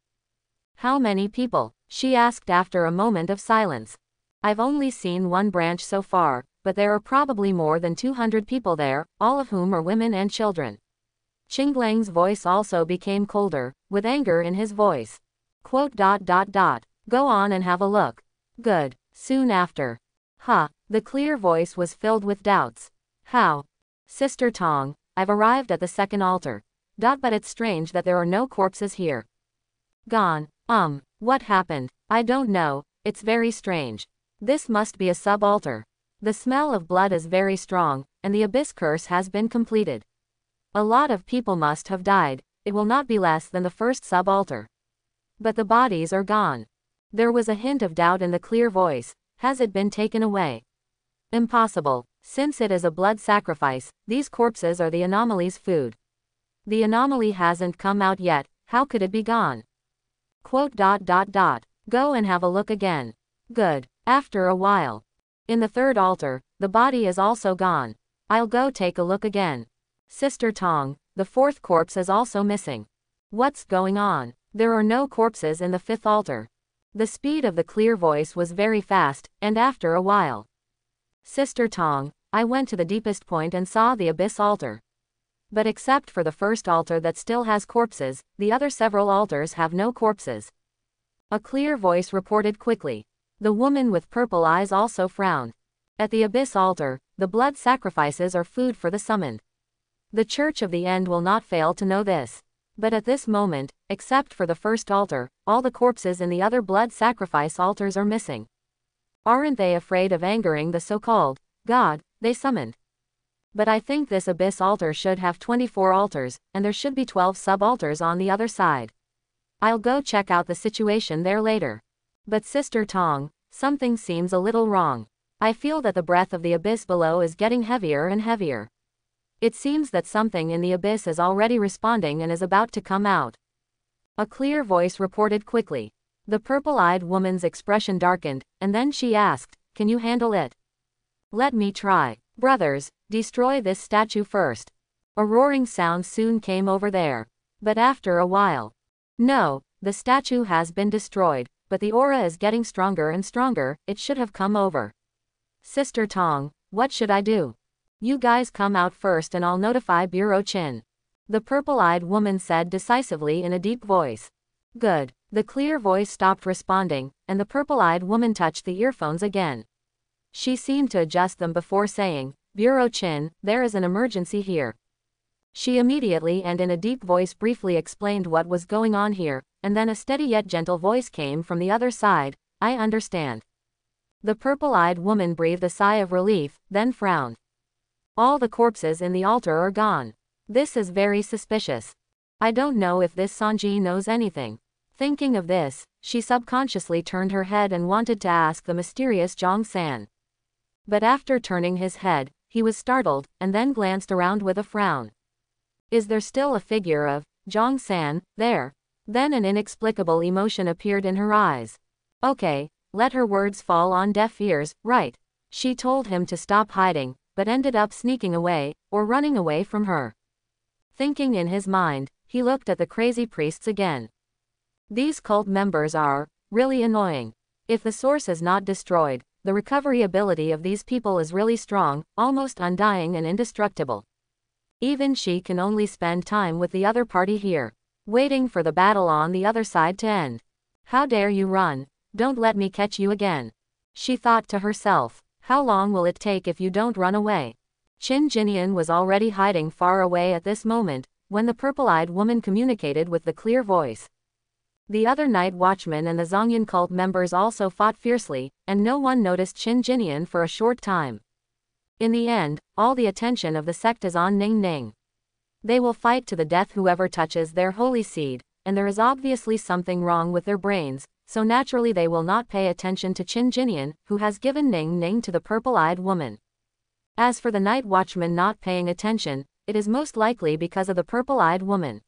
How many people? She asked after a moment of silence. I've only seen one branch so far, but there are probably more than 200 people there, all of whom are women and children. Qinglang's voice also became colder, with anger in his voice. Go on and have a look. Good. Soon after. The clear voice was filled with doubts. How? Sister Tong, I've arrived at the second altar. But it's strange that there are no corpses here. Gone. What happened? I don't know, it's very strange. This must be a sub-altar. The smell of blood is very strong, and the abyss curse has been completed. A lot of people must have died, it will not be less than the first sub-altar. But the bodies are gone. There was a hint of doubt in the clear voice. Has it been taken away? Impossible. Since it is a blood sacrifice, these corpses are the anomaly's food. The anomaly hasn't come out yet, how could it be gone? Go and have a look again. Good. After a while. In the third altar, the body is also gone. I'll go take a look again. Sister Tong, the fourth corpse is also missing. What's going on? There are no corpses in the fifth altar. The speed of the clear voice was very fast, and after a while. Sister Tong, I went to the deepest point and saw the abyss altar. But except for the first altar that still has corpses, the other several altars have no corpses. A clear voice reported quickly. The woman with purple eyes also frowned. At the abyss altar, the blood sacrifices are food for the summoned. The Church of the End will not fail to know this. But at this moment, except for the first altar, all the corpses in the other blood sacrifice altars are missing. Aren't they afraid of angering the so-called God they summoned? But I think this abyss altar should have 24 altars, and there should be 12 sub-altars on the other side. I'll go check out the situation there later. But Sister Tong, something seems a little wrong. I feel that the breath of the abyss below is getting heavier and heavier. It seems that something in the abyss is already responding and is about to come out. A clear voice reported quickly. The purple-eyed woman's expression darkened, and then she asked, "Can you handle it?" "Let me try. Brothers, destroy this statue first." A roaring sound soon came over there. But after a while. "No, the statue has been destroyed, but the aura is getting stronger and stronger, it should have come over." "Sister Tong, what should I do?" "You guys come out first and I'll notify Bureau Chin," the purple-eyed woman said decisively in a deep voice. "Good." The clear voice stopped responding, and the purple-eyed woman touched the earphones again. She seemed to adjust them before saying, "Bureau Chin, there is an emergency here." She immediately and in a deep voice briefly explained what was going on here, and then a steady yet gentle voice came from the other side, "I understand." The purple-eyed woman breathed a sigh of relief, then frowned. "All the corpses in the altar are gone. This is very suspicious. I don't know if this Sanji knows anything." Thinking of this, she subconsciously turned her head and wanted to ask the mysterious Zhang San. But after turning his head, he was startled, and then glanced around with a frown. "Is there still a figure of Zhang San there?" Then an inexplicable emotion appeared in her eyes. "Okay, let her words fall on deaf ears, right?" She told him to stop hiding, but ended up sneaking away, or running away from her. Thinking in his mind, he looked at the crazy priests again. These cult members are really annoying. If the source is not destroyed, the recovery ability of these people is really strong, almost undying and indestructible. Even she can only spend time with the other party here, waiting for the battle on the other side to end. "How dare you run? Don't let me catch you again," she thought to herself. "How long will it take if you don't run away?" Qin Jinian was already hiding far away at this moment, when the purple-eyed woman communicated with the clear voice. The other night watchmen and the Zhongyan cult members also fought fiercely, and no one noticed Qin Jinian for a short time. In the end, all the attention of the sect is on Ning Ning. They will fight to the death whoever touches their holy seed, and there is obviously something wrong with their brains, so naturally they will not pay attention to Qin Jinian, who has given Ning Ning to the purple-eyed woman. As for the night watchman not paying attention, it is most likely because of the purple-eyed woman.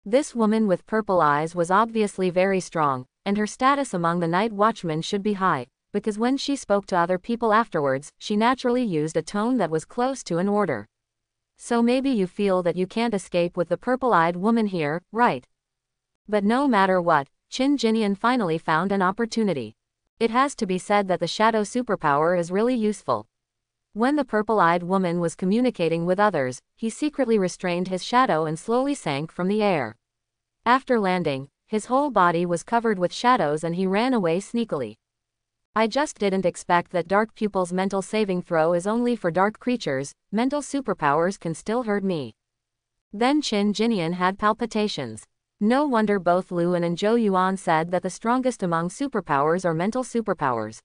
This woman with purple eyes was obviously very strong, and her status among the night watchmen should be high, because when she spoke to other people afterwards, she naturally used a tone that was close to an order. So maybe you feel that you can't escape with the purple-eyed woman here, right? But no matter what, Qin Jinian finally found an opportunity. It has to be said that the shadow superpower is really useful. When the purple-eyed woman was communicating with others, he secretly restrained his shadow and slowly sank from the air. After landing, his whole body was covered with shadows and he ran away sneakily. "I just didn't expect that Dark Pupil's mental saving throw is only for dark creatures, mental superpowers can still hurt me." Then Qin Jinian had palpitations. No wonder both Luan and Zhou Yuan said that the strongest among superpowers are mental superpowers.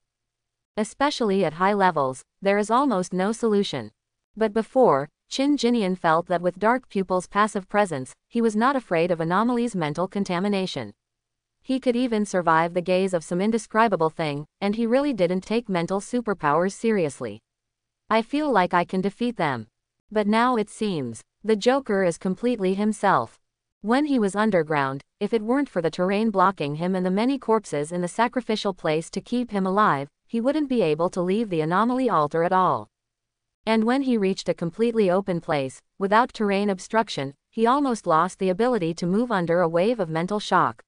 Especially at high levels, there is almost no solution. But before, Qin Jinian felt that with Dark Pupil's passive presence, he was not afraid of Anomaly's mental contamination. He could even survive the gaze of some indescribable thing, and he really didn't take mental superpowers seriously. "I feel like I can defeat them. But now it seems, the Joker is completely himself. When he was underground, if it weren't for the terrain blocking him and the many corpses in the sacrificial place to keep him alive, he wouldn't be able to leave the anomaly altar at all. And when he reached a completely open place, without terrain obstruction, he almost lost the ability to move under a wave of mental shock.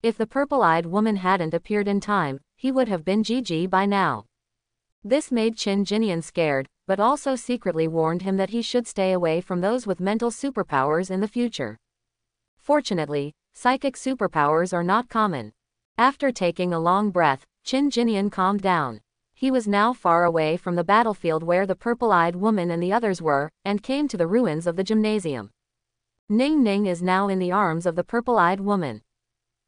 If the purple-eyed woman hadn't appeared in time, he would have been GG by now." This made Qin Jinian scared, but also secretly warned him that he should stay away from those with mental superpowers in the future. Fortunately, psychic superpowers are not common. After taking a long breath, Qin Jinian calmed down. He was now far away from the battlefield where the purple-eyed woman and the others were, and came to the ruins of the gymnasium. Ning Ning is now in the arms of the purple-eyed woman.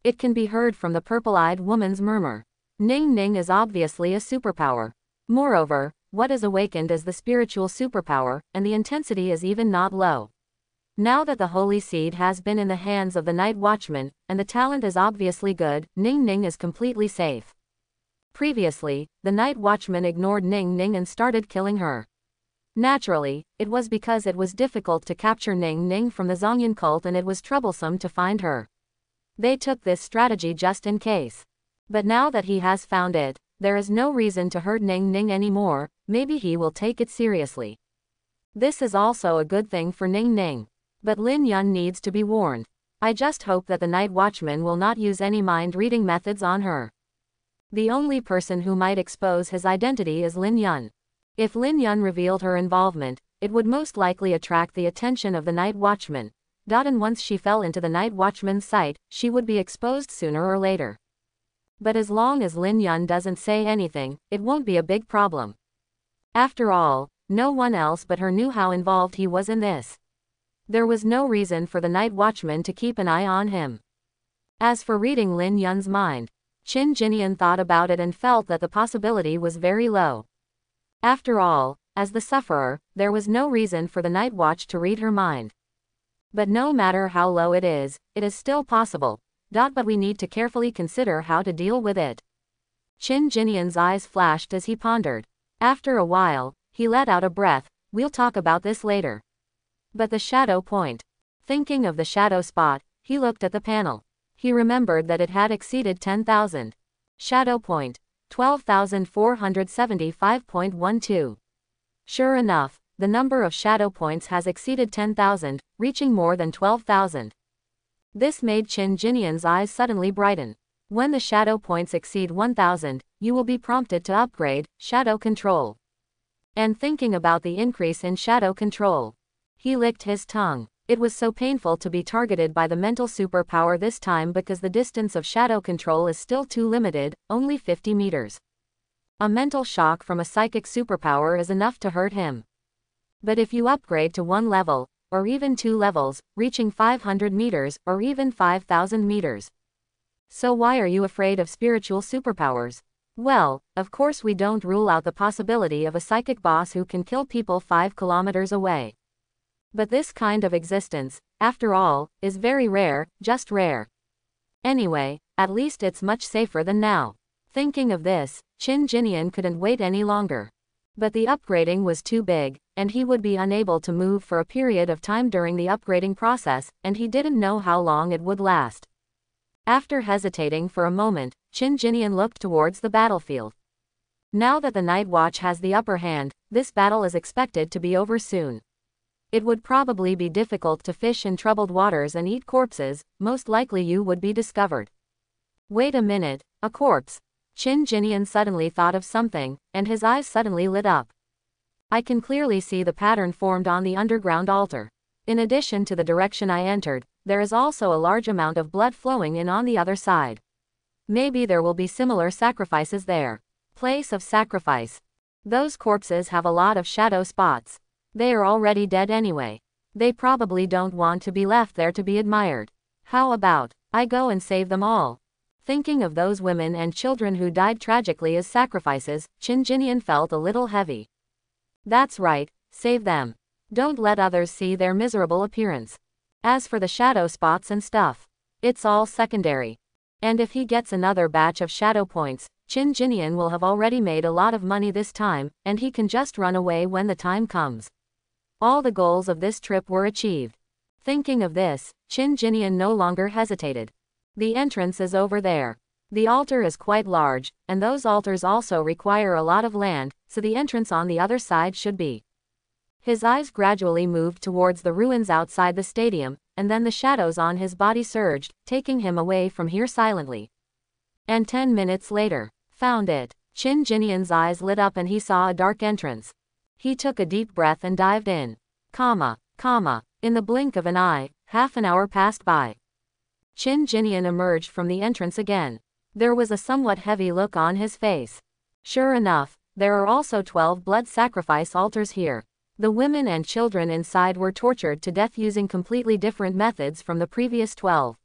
It can be heard from the purple-eyed woman's murmur. Ning Ning is obviously a superpower. Moreover, what is awakened is the spiritual superpower, and the intensity is even not low. Now that the holy seed has been in the hands of the night watchman, and the talent is obviously good, Ning Ning is completely safe. Previously, the night watchman ignored Ning Ning and started killing her. Naturally, it was because it was difficult to capture Ning Ning from the Zhongyan cult and it was troublesome to find her. They took this strategy just in case. But now that he has found it, there is no reason to hurt Ning Ning anymore. Maybe he will take it seriously. This is also a good thing for Ning Ning. But Lin Yun needs to be warned. I just hope that the night watchman will not use any mind-reading methods on her. The only person who might expose his identity is Lin Yun. If Lin Yun revealed her involvement, it would most likely attract the attention of the night watchman. And once she fell into the night watchman's sight, she would be exposed sooner or later. But as long as Lin Yun doesn't say anything, it won't be a big problem. After all, no one else but her knew how involved he was in this. There was no reason for the night watchman to keep an eye on him. As for reading Lin Yun's mind, Qin Jinian thought about it and felt that the possibility was very low. After all, as the sufferer, there was no reason for the night watch to read her mind. But no matter how low it is still possible. But we need to carefully consider how to deal with it. Qin Jinian's eyes flashed as he pondered. After a while, he let out a breath. We'll talk about this later. But the shadow point. Thinking of the shadow spot, he looked at the panel. He remembered that it had exceeded 10,000. Shadow point. 12,475.12. Sure enough, the number of shadow points has exceeded 10,000, reaching more than 12,000. This made Qin Jinian's eyes suddenly brighten. When the shadow points exceed 1,000, you will be prompted to upgrade shadow control. And thinking about the increase in shadow control, he licked his tongue. It was so painful to be targeted by the mental superpower this time because the distance of shadow control is still too limited, only 50 meters. A mental shock from a psychic superpower is enough to hurt him. But if you upgrade to 1 level, or even 2 levels, reaching 500 meters, or even 5,000 meters. So why are you afraid of spiritual superpowers? Well, of course we don't rule out the possibility of a psychic boss who can kill people 5 kilometers away. But this kind of existence, after all, is very rare, just rare. Anyway, at least it's much safer than now. Thinking of this, Qin Jinian couldn't wait any longer. But the upgrading was too big, and he would be unable to move for a period of time during the upgrading process, and he didn't know how long it would last. After hesitating for a moment, Qin Jinian looked towards the battlefield. Now that the Night Watch has the upper hand, this battle is expected to be over soon. It would probably be difficult to fish in troubled waters and eat corpses, most likely you would be discovered. Wait a minute, a corpse. Qin Jinian suddenly thought of something, and his eyes suddenly lit up. I can clearly see the pattern formed on the underground altar. In addition to the direction I entered, there is also a large amount of blood flowing in on the other side. Maybe there will be similar sacrifices there. Place of sacrifice. Those corpses have a lot of shadow spots. They are already dead anyway. They probably don't want to be left there to be admired. How about I go and save them all? Thinking of those women and children who died tragically as sacrifices, Qin Jinian felt a little heavy. That's right, save them. Don't let others see their miserable appearance. As for the shadow spots and stuff, it's all secondary. And if he gets another batch of shadow points, Qin Jinian will have already made a lot of money this time, and he can just run away when the time comes. All the goals of this trip were achieved. Thinking of this, Qin Jinian no longer hesitated. The entrance is over there. The altar is quite large, and those altars also require a lot of land, so the entrance on the other side should be. His eyes gradually moved towards the ruins outside the stadium, and then the shadows on his body surged, taking him away from here silently. And 10 minutes later, found it. Qin Jinian's eyes lit up and he saw a dark entrance. He took a deep breath and dived in. In the blink of an eye, half an hour passed by. Qin Jinian emerged from the entrance again. There was a somewhat heavy look on his face. Sure enough, there are also 12 blood sacrifice altars here. The women and children inside were tortured to death using completely different methods from the previous 12.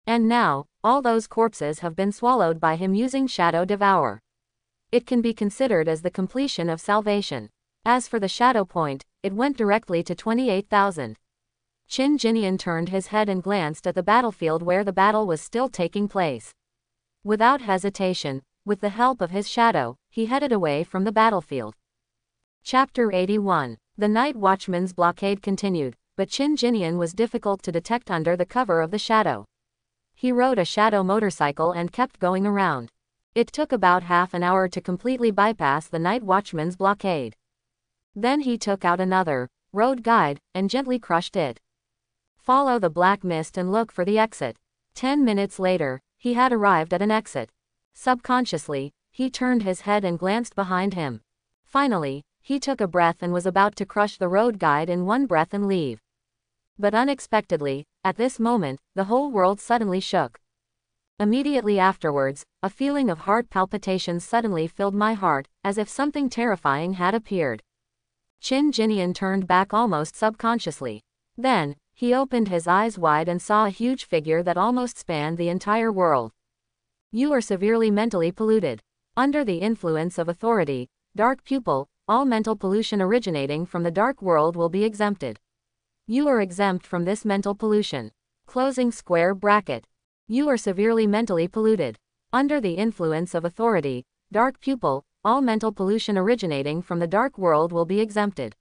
And now, all those corpses have been swallowed by him using Shadow Devour. It can be considered as the completion of salvation. As for the shadow point, it went directly to 28,000. Qin Jinian turned his head and glanced at the battlefield where the battle was still taking place. Without hesitation, with the help of his shadow, he headed away from the battlefield. Chapter 81. The Night Watchman's blockade continued, but Qin Jinian was difficult to detect under the cover of the shadow. He rode a shadow motorcycle and kept going around. It took about half an hour to completely bypass the night watchman's blockade. Then he took out another road guide and gently crushed it. Follow the black mist and look for the exit. 10 minutes later, he had arrived at an exit. Subconsciously, he turned his head and glanced behind him. Finally, he took a breath and was about to crush the road guide in one breath and leave. But unexpectedly, at this moment, the whole world suddenly shook. Immediately afterwards, a feeling of heart palpitations suddenly filled my heart, as if something terrifying had appeared. Qin Jinian turned back almost subconsciously. Then, he opened his eyes wide and saw a huge figure that almost spanned the entire world. You are severely mentally polluted. Under the influence of authority, dark pupil, all mental pollution originating from the dark world will be exempted. You are exempt from this mental pollution. Closing square bracket. You are severely mentally polluted. Under the influence of authority, dark pupil, all mental pollution originating from the dark world will be exempted.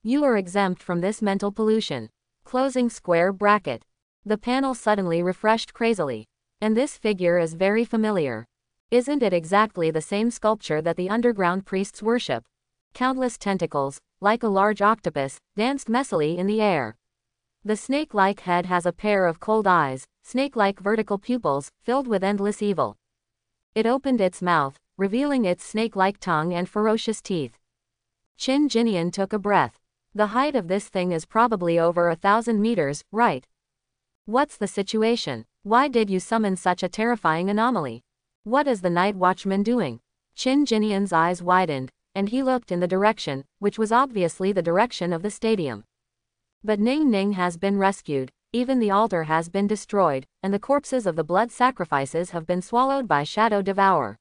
You are exempt from this mental pollution. Closing square bracket. The panel suddenly refreshed crazily. And this figure is very familiar. Isn't it exactly the same sculpture that the underground priests worship? Countless tentacles, like a large octopus, danced messily in the air. The snake-like head has a pair of cold eyes, snake-like vertical pupils, filled with endless evil. It opened its mouth, revealing its snake-like tongue and ferocious teeth. Qin Jinian took a breath. The height of this thing is probably over 1,000 meters, right? What's the situation? Why did you summon such a terrifying anomaly? What is the night watchman doing? Qin Jinian's eyes widened, and he looked in the direction, which was obviously the direction of the stadium. But Ning Ning has been rescued, even the altar has been destroyed, and the corpses of the blood sacrifices have been swallowed by Shadow Devourer.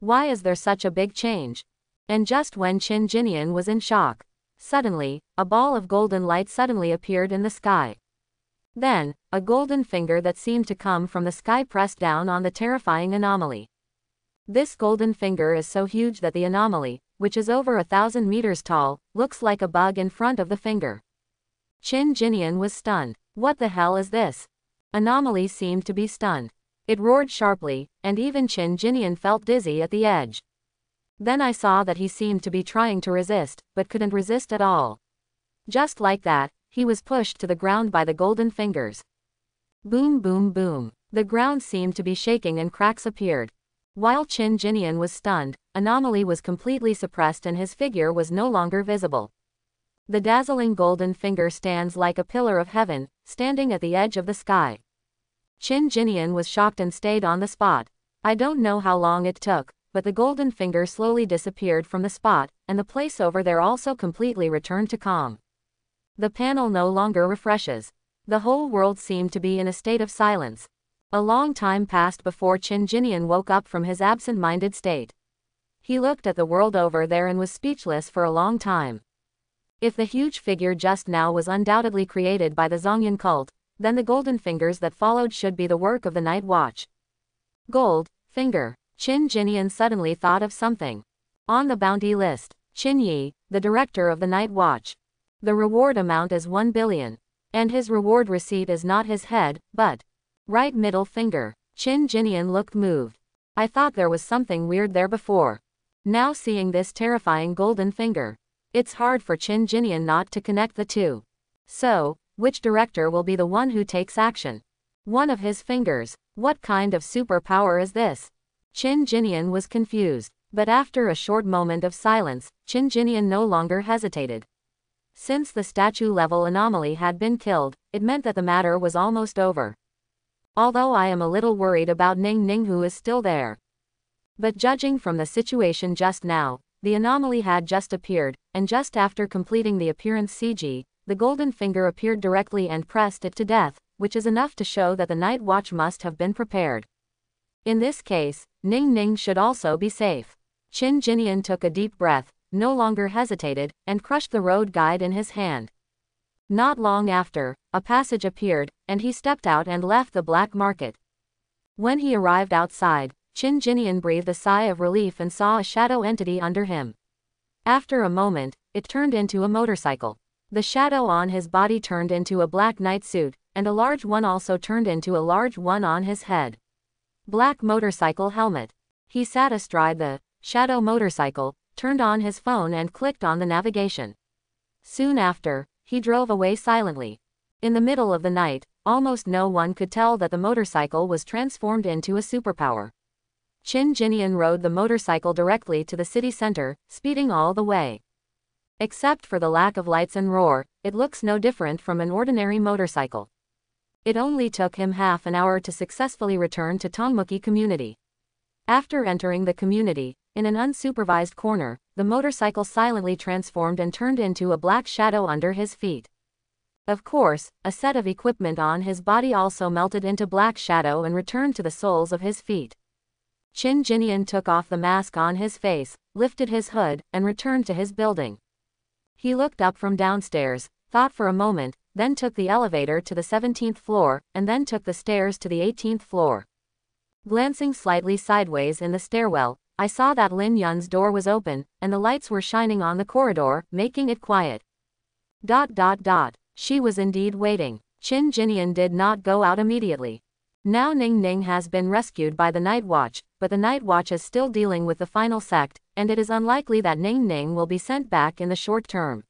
Why is there such a big change? And just when Qin Jinian was in shock, suddenly, a ball of golden light suddenly appeared in the sky. Then, a golden finger that seemed to come from the sky pressed down on the terrifying anomaly. This golden finger is so huge that the anomaly, which is over 1,000 meters tall, looks like a bug in front of the finger. Qin Jinian was stunned. What the hell is this? Anomaly seemed to be stunned. It roared sharply, and even Qin Jinian felt dizzy at the edge. Then I saw that he seemed to be trying to resist, but couldn't resist at all. Just like that, he was pushed to the ground by the golden fingers. Boom boom boom. The ground seemed to be shaking and cracks appeared. While Qin Jinian was stunned, anomaly was completely suppressed and his figure was no longer visible. The dazzling golden finger stands like a pillar of heaven, standing at the edge of the sky. Qin Jinian was shocked and stayed on the spot. I don't know how long it took, but the golden finger slowly disappeared from the spot, and the place over there also completely returned to calm. The panel no longer refreshes. The whole world seemed to be in a state of silence. A long time passed before Qin Jinian woke up from his absent-minded state. He looked at the world over there and was speechless for a long time. If the huge figure just now was undoubtedly created by the Zhongyan cult, then the golden fingers that followed should be the work of the Night Watch. Gold finger. Qin Jinian suddenly thought of something. On the bounty list, Qin Yi, the director of the Night Watch. The reward amount is 1 billion. And his reward receipt is not his head, but right middle finger. Qin Jinian looked moved. I thought there was something weird there before. Now seeing this terrifying golden finger, it's hard for Qin Jinian not to connect the two. So, which director will be the one who takes action? One of his fingers. What kind of superpower is this? Qin Jinian was confused. But after a short moment of silence, Qin Jinian no longer hesitated. Since the statue-level anomaly had been killed, it meant that the matter was almost over. Although I am a little worried about Ning Ning who is still there. But judging from the situation just now, the anomaly had just appeared, and just after completing the appearance CG, the golden finger appeared directly and pressed it to death, which is enough to show that the Night Watch must have been prepared. In this case, Ning Ning should also be safe. Qin Jinian took a deep breath, no longer hesitated, and crushed the road guide in his hand. Not long after, a passage appeared, and he stepped out and left the black market. When he arrived outside, Qin Jinian breathed a sigh of relief and saw a shadow entity under him. After a moment, it turned into a motorcycle. The shadow on his body turned into a black night suit, and a large one also turned into a large one on his head. Black motorcycle helmet. He sat astride the shadow motorcycle, turned on his phone and clicked on the navigation. Soon after, he drove away silently. In the middle of the night, almost no one could tell that the motorcycle was transformed into a superpower. Qin Jinian rode the motorcycle directly to the city center, speeding all the way. Except for the lack of lights and roar, it looks no different from an ordinary motorcycle. It only took him half an hour to successfully return to Tongmuki community. After entering the community, in an unsupervised corner, the motorcycle silently transformed and turned into a black shadow under his feet. Of course, a set of equipment on his body also melted into black shadow and returned to the soles of his feet. Qin Jinian took off the mask on his face, lifted his hood, and returned to his building. He looked up from downstairs, thought for a moment, then took the elevator to the 17th floor, and then took the stairs to the 18th floor. Glancing slightly sideways in the stairwell, I saw that Lin Yun's door was open, and the lights were shining on the corridor, making it quiet. She was indeed waiting. Qin Jinian did not go out immediately. Now Ning Ning has been rescued by the Night Watch, but the Night Watch is still dealing with the final sect, and it is unlikely that Ning Ning will be sent back in the short term.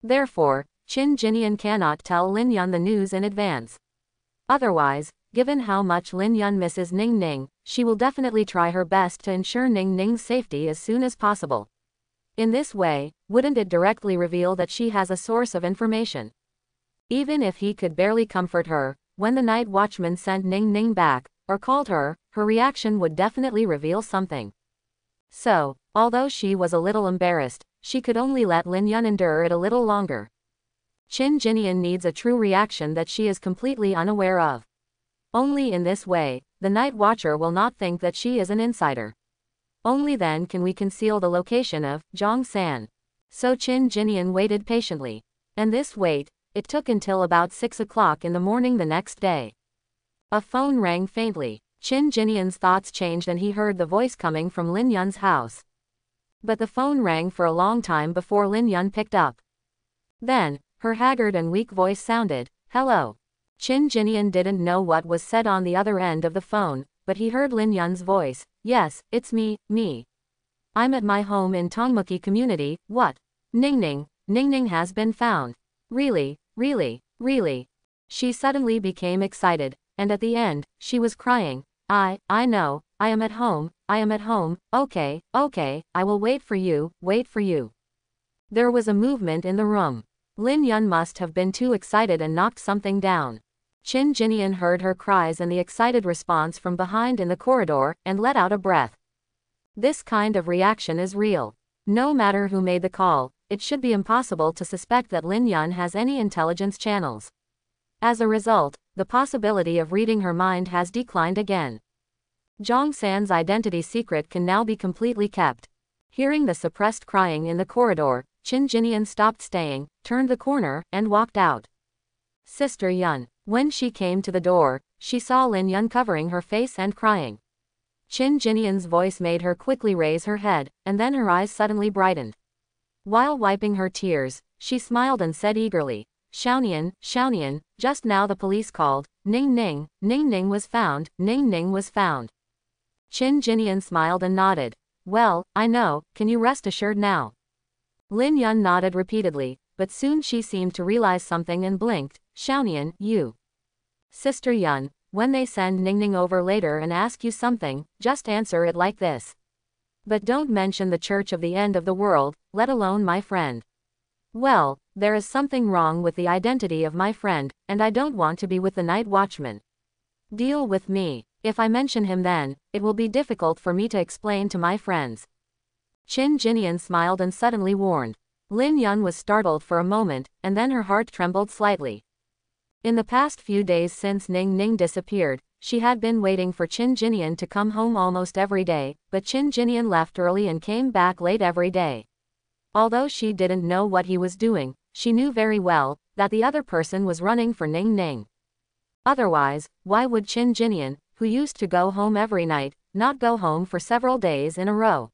Therefore, Qin Jinian cannot tell Lin Yun the news in advance. Otherwise, given how much Lin Yun misses Ning Ning, she will definitely try her best to ensure Ning Ning's safety as soon as possible. In this way, wouldn't it directly reveal that she has a source of information? Even if he could barely comfort her, when the night watchman sent Ning Ning back, or called her, her reaction would definitely reveal something. So, although she was a little embarrassed, she could only let Lin Yun endure it a little longer. Qin Jinian needs a true reaction that she is completely unaware of. Only in this way, the night watcher will not think that she is an insider. Only then can we conceal the location of Zhang San. So Qin Jinian waited patiently. And this wait, it took until about 6 o'clock in the morning the next day. A phone rang faintly. Qin Jinian's thoughts changed and he heard the voice coming from Lin Yun's house. But the phone rang for a long time before Lin Yun picked up. Then, her haggard and weak voice sounded, "Hello." Qin Jinian didn't know what was said on the other end of the phone, but he heard Lin Yun's voice. "Yes, it's me. I'm at my home in Tongmuki community. What? Ning Ning has been found. Really? She suddenly became excited, and at the end, she was crying. I know, I am at home, okay, I will wait for you. There was a movement in the room. Lin Yun must have been too excited and knocked something down. Qin Jinian heard her cries and the excited response from behind in the corridor, and let out a breath. This kind of reaction is real. No matter who made the call, it should be impossible to suspect that Lin Yun has any intelligence channels. As a result, the possibility of reading her mind has declined again. Zhang San's identity secret can now be completely kept. Hearing the suppressed crying in the corridor, Qin Jinian stopped staying, turned the corner, and walked out. Sister Yun. When she came to the door, she saw Lin Yun covering her face and crying. Qin Jinian's voice made her quickly raise her head, and then her eyes suddenly brightened. While wiping her tears, she smiled and said eagerly, Xiaonian, just now the police called. Ning Ning was found. Qin Jinian smiled and nodded. Well, I know, can you rest assured now? Lin Yun nodded repeatedly, but soon she seemed to realize something and blinked. Xiaonian, you. Sister Yun, when they send Ning over later and ask you something, just answer it like this. But don't mention the church of the end of the world, let alone my friend. Well, there is something wrong with the identity of my friend, and I don't want to be with the night watchman. Deal with me. If I mention him then, it will be difficult for me to explain to my friends. Qin Jinian smiled and suddenly warned. Lin Yun was startled for a moment, and then her heart trembled slightly. In the past few days since Ning Ning disappeared, she had been waiting for Qin Jinian to come home almost every day, but Qin Jinian left early and came back late every day. Although she didn't know what he was doing, she knew very well that the other person was running for Ning Ning. Otherwise, why would Qin Jinian, who used to go home every night, not go home for several days in a row?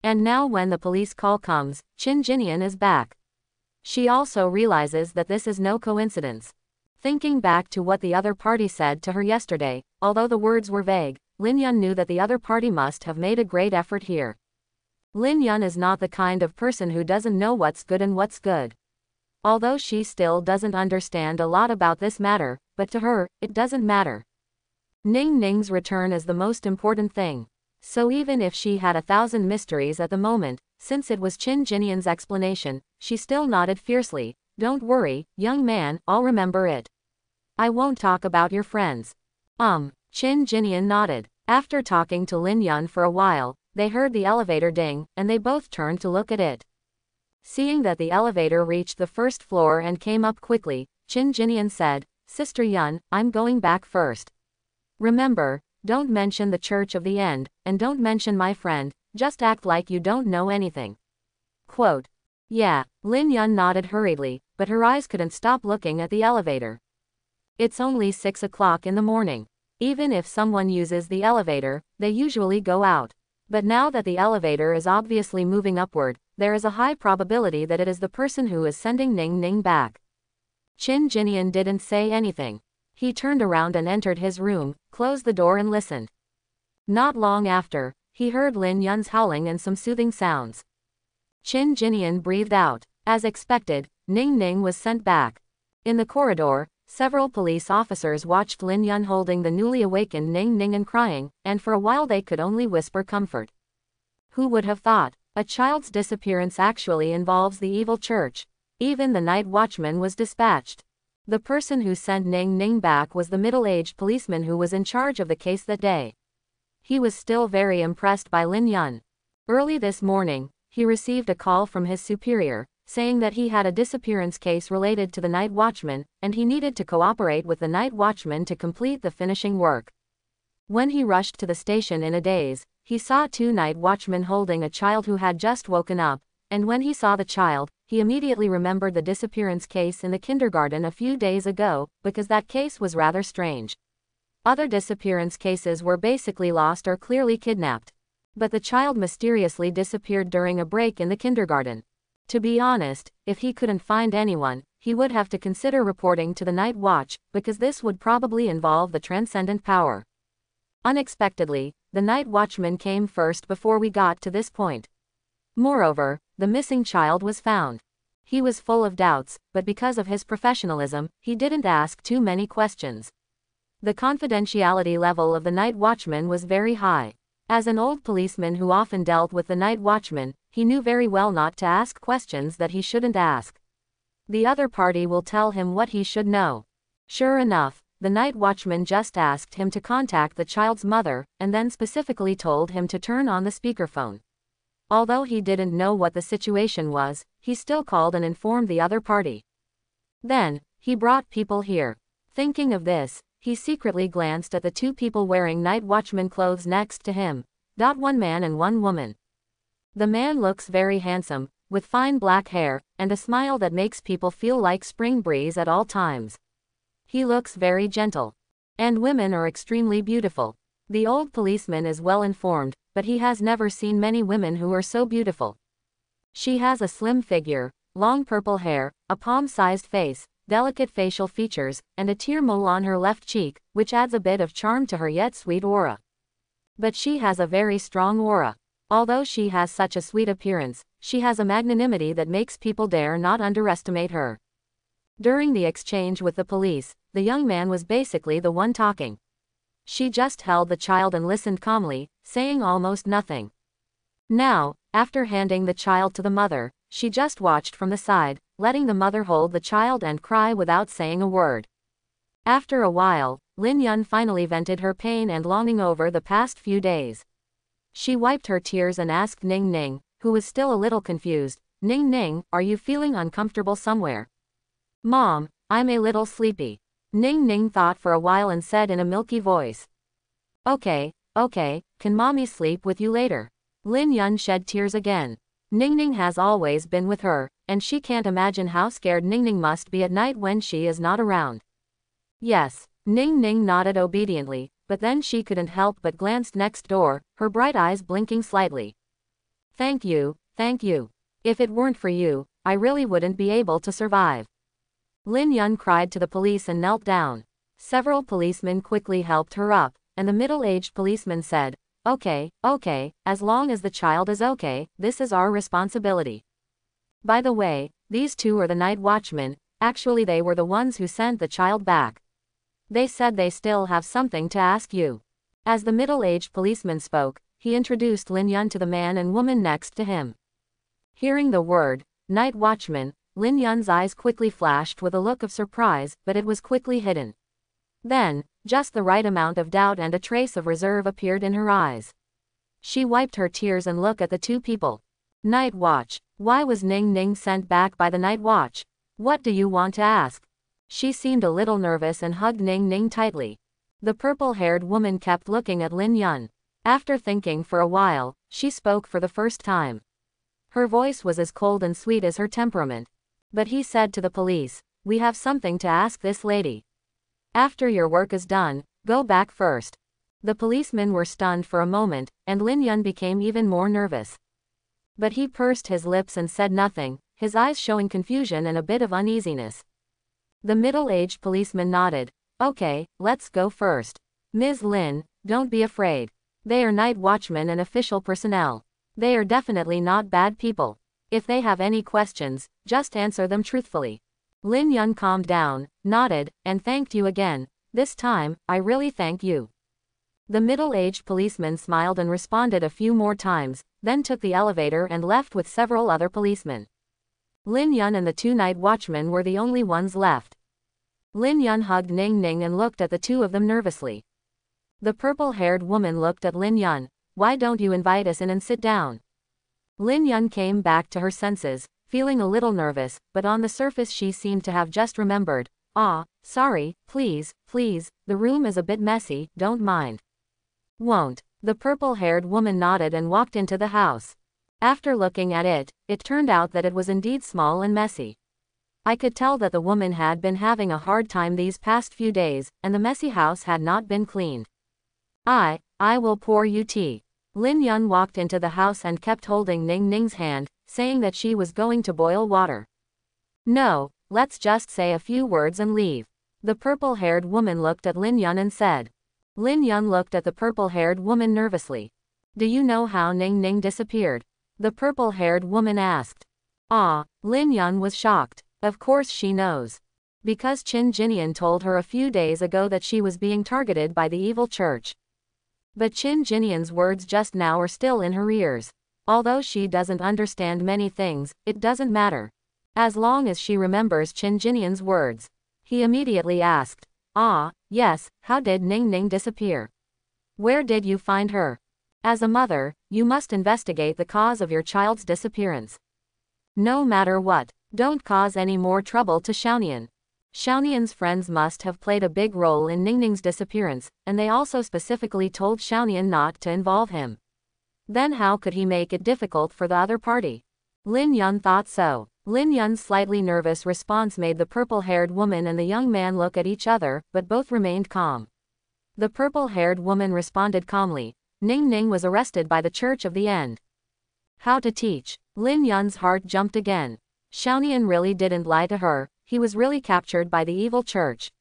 And now when the police call comes, Qin Jinian is back. She also realizes that this is no coincidence. Thinking back to what the other party said to her yesterday, although the words were vague, Lin Yun knew that the other party must have made a great effort here. Lin Yun is not the kind of person who doesn't know what's good and what's good. Although she still doesn't understand a lot about this matter, but to her, it doesn't matter. Ning Ning's return is the most important thing. So even if she had 1,000 mysteries at the moment, since it was Qin Jinian's explanation, she still nodded fiercely. Don't worry, young man, I'll remember it. I won't talk about your friends. Qin Jinian nodded. After talking to Lin Yun for a while, they heard the elevator ding, and they both turned to look at it. Seeing that the elevator reached the first floor and came up quickly, Qin Jinian said, Sister Yun, I'm going back first. Remember, don't mention the Church of the End, and don't mention my friend, just act like you don't know anything. Quote. Yeah, Lin Yun nodded hurriedly, but her eyes couldn't stop looking at the elevator. It's only 6 o'clock in the morning. Even if someone uses the elevator, they usually go out. But now that the elevator is obviously moving upward, there is a high probability that it is the person who is sending Ning Ning back. Qin Jinian didn't say anything. He turned around and entered his room, closed the door and listened. Not long after, he heard Lin Yun's howling and some soothing sounds. Qin Jinian breathed out. As expected, Ning Ning was sent back. In the corridor, several police officers watched Lin Yun holding the newly awakened Ning Ning and crying, and for a while they could only whisper comfort. Who would have thought? A child's disappearance actually involves the evil church. Even the night watchman was dispatched. The person who sent Ning Ning back was the middle-aged policeman who was in charge of the case that day. He was still very impressed by Lin Yun. Early this morning, he received a call from his superior, saying that he had a disappearance case related to the night watchman, and he needed to cooperate with the night watchman to complete the finishing work. When he rushed to the station in a daze, he saw 2 night watchmen holding a child who had just woken up, and when he saw the child, he immediately remembered the disappearance case in the kindergarten a few days ago, because that case was rather strange. Other disappearance cases were basically lost or clearly kidnapped. But the child mysteriously disappeared during a break in the kindergarten. To be honest, if he couldn't find anyone, he would have to consider reporting to the night watch, because this would probably involve the transcendent power. Unexpectedly, the night watchman came first before we got to this point. Moreover, the missing child was found. He was full of doubts, but because of his professionalism, he didn't ask too many questions. The confidentiality level of the night watchman was very high. As an old policeman who often dealt with the night watchman, he knew very well not to ask questions that he shouldn't ask. The other party will tell him what he should know. Sure enough, the night watchman just asked him to contact the child's mother, and then specifically told him to turn on the speakerphone. Although he didn't know what the situation was, he still called and informed the other party. Then, he brought people here. Thinking of this, he secretly glanced at the 2 people wearing night watchman clothes next to him. 1 man and 1 woman. The man looks very handsome, with fine black hair, and a smile that makes people feel like spring breeze at all times. He looks very gentle. And women are extremely beautiful. The old policeman is well informed, but he has never seen many women who are so beautiful. She has a slim figure, long purple hair, a palm-sized face, delicate facial features, and a tear mole on her left cheek, which adds a bit of charm to her yet sweet aura. But she has a very strong aura. Although she has such a sweet appearance, she has a magnanimity that makes people dare not underestimate her. During the exchange with the police, the young man was basically the one talking. She just held the child and listened calmly, saying almost nothing. Now, after handing the child to the mother, she just watched from the side, letting the mother hold the child and cry without saying a word. After a while, Lin Yun finally vented her pain and longing over the past few days. She wiped her tears and asked Ning Ning, who was still a little confused, Ning Ning, are you feeling uncomfortable somewhere? Mom, I'm a little sleepy. Ning Ning thought for a while and said in a milky voice. Okay, can mommy sleep with you later? Lin Yun shed tears again. Ning Ning has always been with her, and she can't imagine how scared Ning Ning must be at night when she is not around. Yes, Ning Ning nodded obediently, but then she couldn't help but glanced next door, her bright eyes blinking slightly. Thank you. If it weren't for you, I really wouldn't be able to survive. Lin Yun cried to the police and knelt down. Several policemen quickly helped her up, and the middle-aged policeman said, "Okay, okay, as long as the child is okay, this is our responsibility. By the way, these two are the night watchmen, actually they were the ones who sent the child back. They said they still have something to ask you." As the middle-aged policeman spoke, he introduced Lin Yun to the man and woman next to him. Hearing the word, night watchman, Lin Yun's eyes quickly flashed with a look of surprise, but it was quickly hidden. Then, just the right amount of doubt and a trace of reserve appeared in her eyes. She wiped her tears and looked at the two people. "Night watch. Why was Ning Ning sent back by the night watch? What do you want to ask?" She seemed a little nervous and hugged Ning Ning tightly. The purple-haired woman kept looking at Lin Yun. After thinking for a while, she spoke for the first time. Her voice was as cold and sweet as her temperament. But he said to the police, "We have something to ask this lady. After your work is done, go back first." The policemen were stunned for a moment, and Lin Yun became even more nervous. But he pursed his lips and said nothing, his eyes showing confusion and a bit of uneasiness. The middle-aged policeman nodded. "Okay, let's go first. Ms. Lin, don't be afraid. They are night watchmen and official personnel. They are definitely not bad people. If they have any questions, just answer them truthfully." Lin Yun calmed down, nodded, and thanked you again. "This time, I really thank you." The middle-aged policeman smiled and responded a few more times, then took the elevator and left with several other policemen. Lin Yun and the two night watchmen were the only ones left. Lin Yun hugged Ning Ning and looked at the two of them nervously. The purple-haired woman looked at Lin Yun. "Why don't you invite us in and sit down?" Lin Yun came back to her senses, feeling a little nervous, but on the surface she seemed to have just remembered. Sorry, please, the room is a bit messy, don't mind." "Won't." The purple-haired woman nodded and walked into the house. After looking at it, it turned out that it was indeed small and messy. I could tell that the woman had been having a hard time these past few days, and the messy house had not been cleaned. I will pour you tea." Lin Yun walked into the house and kept holding Ning Ning's hand, saying that she was going to boil water. "No, let's just say a few words and leave." The purple-haired woman looked at Lin Yun and said. Lin Yun looked at the purple-haired woman nervously. "Do you know how Ning Ning disappeared?" the purple-haired woman asked. Lin Yun was shocked. Of course she knows. Because Qin Jinian told her a few days ago that she was being targeted by the evil church. But Qin Jinian's words just now are still in her ears. Although she doesn't understand many things, it doesn't matter. As long as she remembers Qin Jinian's words. He immediately asked. Yes, how did Ning Ning disappear? Where did you find her? As a mother, you must investigate the cause of your child's disappearance. No matter what, don't cause any more trouble to Xiaonian. Xiaonian's friends must have played a big role in Ning Ning's disappearance, and they also specifically told Xiaonian not to involve him. Then how could he make it difficult for the other party? Lin Yun thought so. Lin Yun's slightly nervous response made the purple-haired woman and the young man look at each other, but both remained calm. The purple-haired woman responded calmly. Ning Ning was arrested by the Church of the End. How to teach? Lin Yun's heart jumped again. Xiaonian really didn't lie to her, he was really captured by the evil church.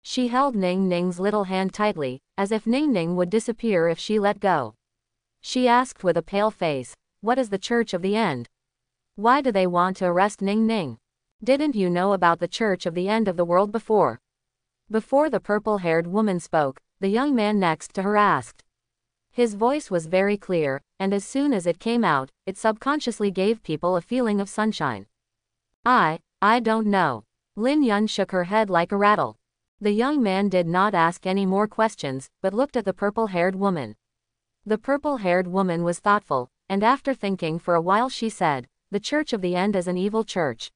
She held Ning Ning's little hand tightly, as if Ning Ning would disappear if she let go. She asked with a pale face, "What is the Church of the End? Why do they want to arrest Ning Ning? Didn't you know about the Church of the End of the world before?" Before the purple-haired woman spoke, the young man next to her asked. His voice was very clear, and as soon as it came out, it subconsciously gave people a feeling of sunshine. I don't know. Lin Yun shook her head like a rattle. The young man did not ask any more questions, but looked at the purple-haired woman. The purple-haired woman was thoughtful, and after thinking for a while she said, "The Church of the End is an evil church.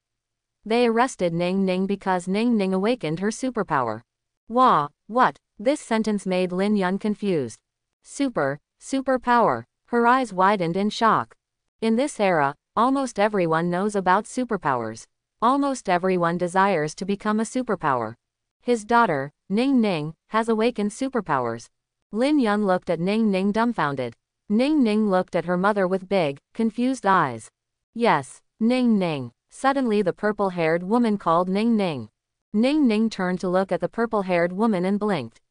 They arrested Ning Ning because Ning Ning awakened her superpower." What? This sentence made Lin Yun confused. Superpower. Her eyes widened in shock. In this era, almost everyone knows about superpowers. Almost everyone desires to become a superpower. His daughter, Ning Ning, has awakened superpowers. Lin Yun looked at Ning Ning dumbfounded. Ning Ning looked at her mother with big, confused eyes. Yes, Ning Ning. Suddenly the purple-haired woman called Ning Ning. Ning Ning turned to look at the purple-haired woman and blinked.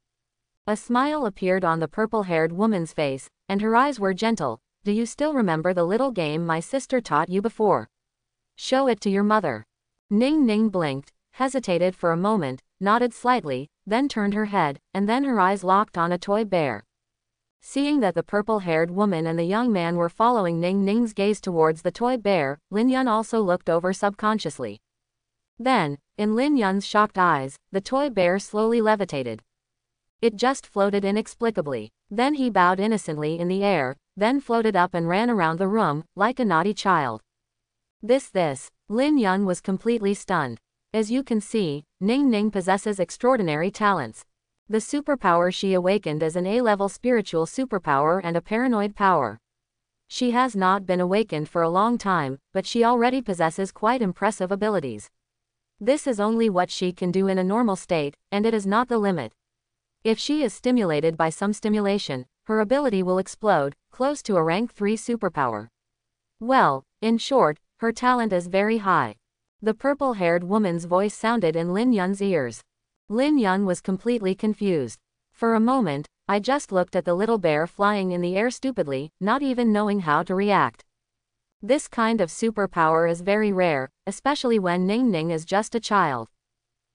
A smile appeared on the purple-haired woman's face, and her eyes were gentle. Do you still remember the little game my sister taught you before? Show it to your mother. Ning Ning blinked, hesitated for a moment, nodded slightly, then turned her head, and then her eyes locked on a toy bear. Seeing that the purple-haired woman and the young man were following Ning Ning's gaze towards the toy bear, Lin Yun also looked over subconsciously. Then, in Lin Yun's shocked eyes, the toy bear slowly levitated. It just floated inexplicably. Then he bowed innocently in the air, then floated up and ran around the room, like a naughty child. This. Lin Yun was completely stunned. As you can see, Ning Ning possesses extraordinary talents. The superpower she awakened is an A-level spiritual superpower and a paranoid power. She has not been awakened for a long time, but she already possesses quite impressive abilities. This is only what she can do in a normal state, and it is not the limit. If she is stimulated by some stimulation, her ability will explode, close to a rank 3 superpower. Well, in short, her talent is very high. The purple-haired woman's voice sounded in Lin Yun's ears. Lin Yun was completely confused. For a moment, I just looked at the little bear flying in the air stupidly, not even knowing how to react. This kind of superpower is very rare, especially when Ning Ning is just a child.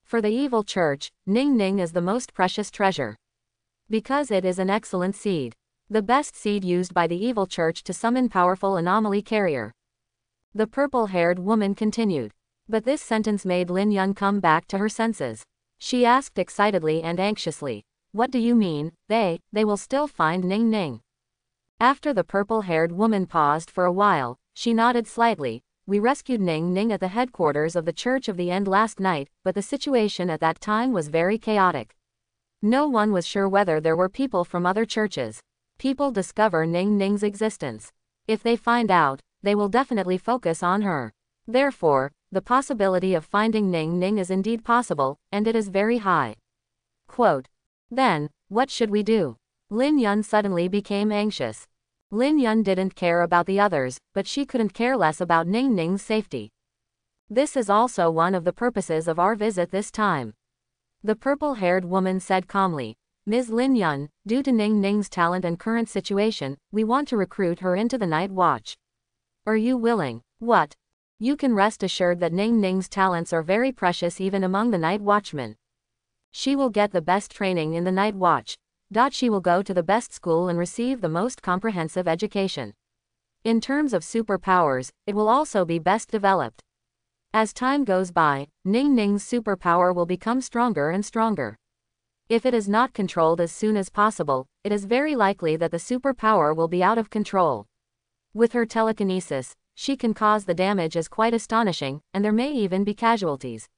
For the evil church, Ning Ning is the most precious treasure. Because it is an excellent seed. The best seed used by the evil church to summon powerful anomaly carrier. The purple-haired woman continued. But this sentence made Lin Yun come back to her senses. She asked excitedly and anxiously, "What do you mean, they will still find Ning Ning?" After the purple-haired woman paused for a while, she nodded slightly. "We rescued Ning Ning at the headquarters of the Church of the End last night, but the situation at that time was very chaotic. No one was sure whether there were people from other churches. People discover Ning Ning's existence. If they find out, they will definitely focus on her. Therefore, the possibility of finding Ning Ning is indeed possible, and it is very high." Quote. Then, what should we do? Lin Yun suddenly became anxious. Lin Yun didn't care about the others, but she couldn't care less about Ning Ning's safety. This is also one of the purposes of our visit this time. The purple-haired woman said calmly, "Ms. Lin Yun, due to Ning Ning's talent and current situation, we want to recruit her into the night watch. Are you willing?" "What?" "You can rest assured that Ning Ning's talents are very precious even among the night watchmen. She will get the best training in the night watch. She will go to the best school and receive the most comprehensive education. In terms of superpowers, it will also be best developed. As time goes by, Ning Ning's superpower will become stronger and stronger. If it is not controlled as soon as possible, it is very likely that the superpower will be out of control. With her telekinesis, she can cause the damage is quite astonishing, and there may even be casualties.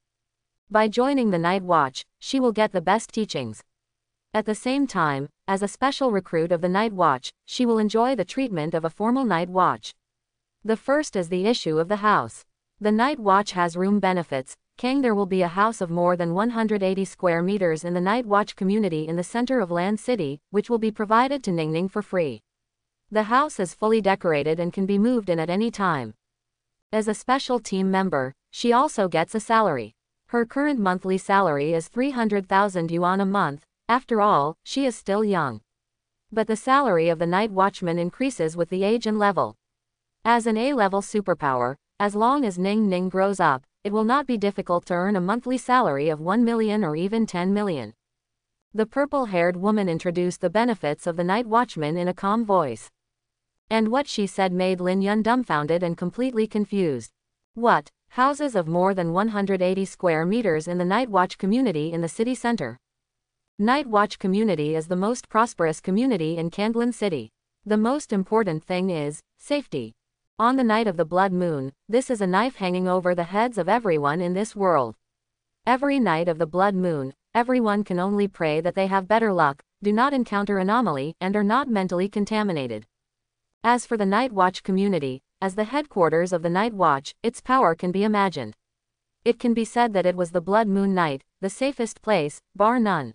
By joining the night watch, she will get the best teachings. At the same time, as a special recruit of the night watch, she will enjoy the treatment of a formal night watch. The first is the issue of the house. The night watch has room benefits. There will be a house of more than 180 square meters in the night watch community in the center of Land City, which will be provided to Ning Ning for free. The house is fully decorated and can be moved in at any time. As a special team member, she also gets a salary. Her current monthly salary is 300,000 yuan a month. After all, she is still young. But the salary of the night watchman increases with the age and level. As an A-level superpower, as long as Ning Ning grows up, it will not be difficult to earn a monthly salary of 1 million or even 10 million. The purple-haired woman introduced the benefits of the night watchman in a calm voice. And what she said made Lin Yun dumbfounded and completely confused. What? Houses of more than 180 square meters in the night watch community in the city center? Night watch community is the most prosperous community in Kanglan City. The most important thing is safety. On the night of the blood moon, this is a knife hanging over the heads of everyone in this world. Every night of the blood moon, everyone can only pray that they have better luck, do not encounter anomaly, and are not mentally contaminated. As for the night watch community, as the headquarters of the night watch, its power can be imagined. It can be said that it was the blood moon night, the safest place, bar none.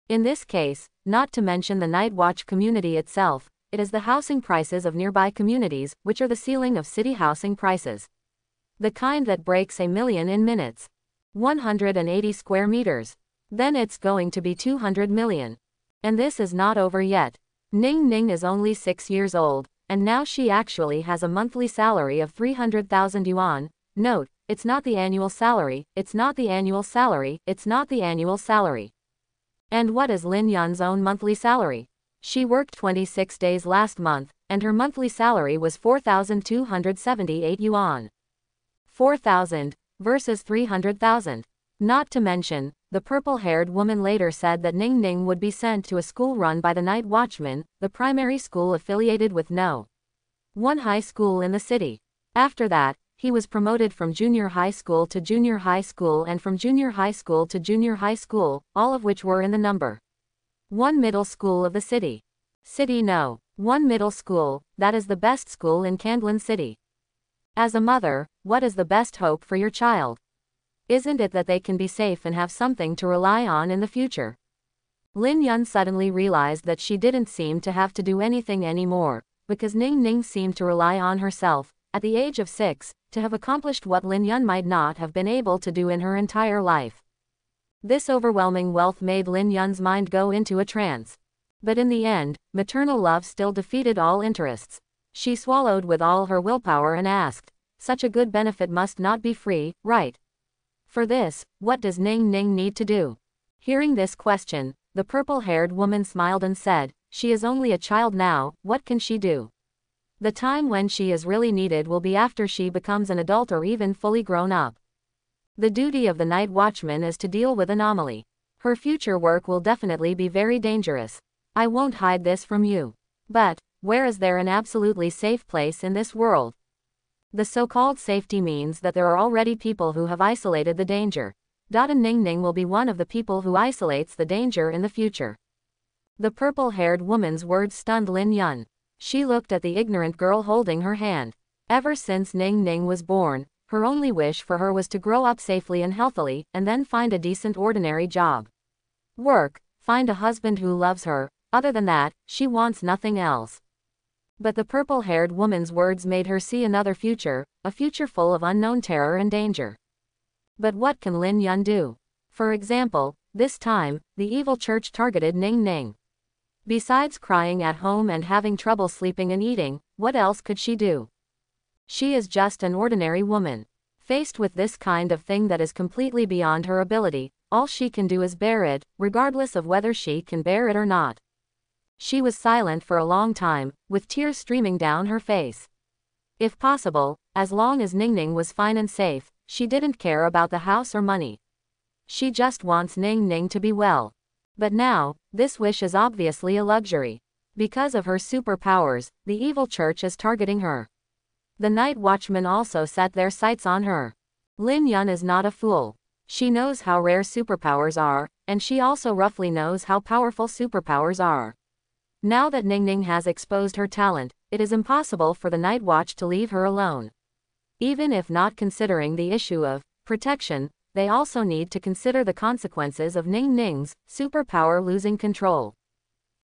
In this case, not to mention the night watch community itself, it is the housing prices of nearby communities, which are the ceiling of city housing prices. The kind that breaks 1,000,000 in minutes. 180 square meters. Then it's going to be 200 million. And this is not over yet. Ning Ning is only 6 years old, and now she actually has a monthly salary of 300,000 yuan. Note, it's not the annual salary, it's not the annual salary, it's not the annual salary. And what is Lin Yun's own monthly salary? She worked 26 days last month, and her monthly salary was 4,278 yuan. 4,000 versus 300,000. Not to mention, the purple-haired woman later said that Ning Ning would be sent to a school run by the night watchman, the primary school affiliated with No. 1 high school in the city. After that, he was promoted from junior high school to junior high school and from junior high school to junior high school, all of which were in the number 1 middle school of the city. City No. 1 middle school, that is the best school in Kandlin City. As a mother, what is the best hope for your child? Isn't it that they can be safe and have something to rely on in the future? Lin Yun suddenly realized that she didn't seem to have to do anything anymore, because Ning Ning seemed to rely on herself, at the age of 6, to have accomplished what Lin Yun might not have been able to do in her entire life. This overwhelming wealth made Lin Yun's mind go into a trance. But in the end, maternal love still defeated all interests. She swallowed with all her willpower and asked, such a good benefit must not be free, right? For this, what does Ning Ning need to do? Hearing this question, the purple-haired woman smiled and said, she is only a child now, what can she do? The time when she is really needed will be after she becomes an adult or even fully grown up. The duty of the night watchman is to deal with anomaly. Her future work will definitely be very dangerous. I won't hide this from you. But, where is there an absolutely safe place in this world? The so-called safety means that there are already people who have isolated the danger. And Ning Ning will be one of the people who isolates the danger in the future. The purple-haired woman's words stunned Lin Yun. She looked at the ignorant girl holding her hand. Ever since Ning Ning was born, her only wish for her was to grow up safely and healthily, and then find a decent ordinary job. Work, find a husband who loves her, other than that, she wants nothing else. But the purple-haired woman's words made her see another future, a future full of unknown terror and danger. But what can Lin Yun do? For example, this time, the evil church targeted Ning Ning. Besides crying at home and having trouble sleeping and eating, what else could she do? She is just an ordinary woman. Faced with this kind of thing that is completely beyond her ability, all she can do is bear it, regardless of whether she can bear it or not. She was silent for a long time, with tears streaming down her face. If possible, as long as Ning Ning was fine and safe, she didn't care about the house or money. She just wants Ning Ning to be well. But now, this wish is obviously a luxury. Because of her superpowers, the evil church is targeting her. The night watchmen also set their sights on her. Lin Yun is not a fool. She knows how rare superpowers are, and she also roughly knows how powerful superpowers are. Now that Ning Ning has exposed her talent, it is impossible for the Night Watch to leave her alone. Even if not considering the issue of protection, they also need to consider the consequences of Ning Ning's superpower losing control.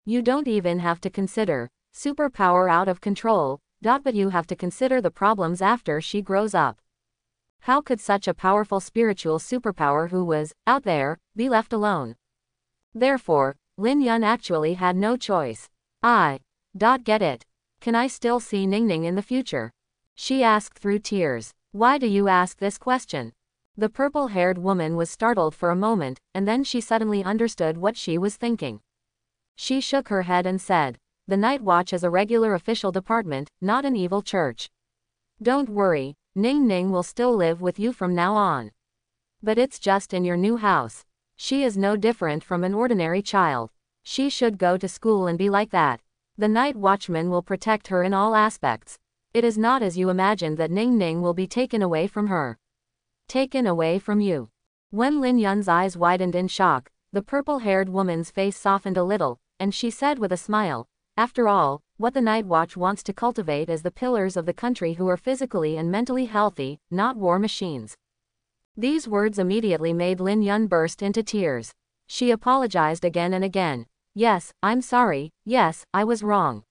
You don't even have to consider superpower out of control, but you have to consider the problems after she grows up. How could such a powerful spiritual superpower who was out there be left alone? Therefore, Lin Yun actually had no choice. Get it. Can I still see Ning Ning in the future? She asked through tears. Why do you ask this question? The purple-haired woman was startled for a moment, and then she suddenly understood what she was thinking. She shook her head and said, the Night Watch is a regular official department, not an evil church. Don't worry, Ning Ning will still live with you from now on. But it's just in your new house. She is no different from an ordinary child. She should go to school and be like that. The night watchman will protect her in all aspects. It is not as you imagined that Ning Ning will be taken away from her. Taken away from you. When Lin Yun's eyes widened in shock, the purple-haired woman's face softened a little, and she said with a smile, after all, what the Night Watch wants to cultivate is the pillars of the country who are physically and mentally healthy, not war machines. These words immediately made Lin Yun burst into tears. She apologized again and again. Yes, I'm sorry, yes, I was wrong.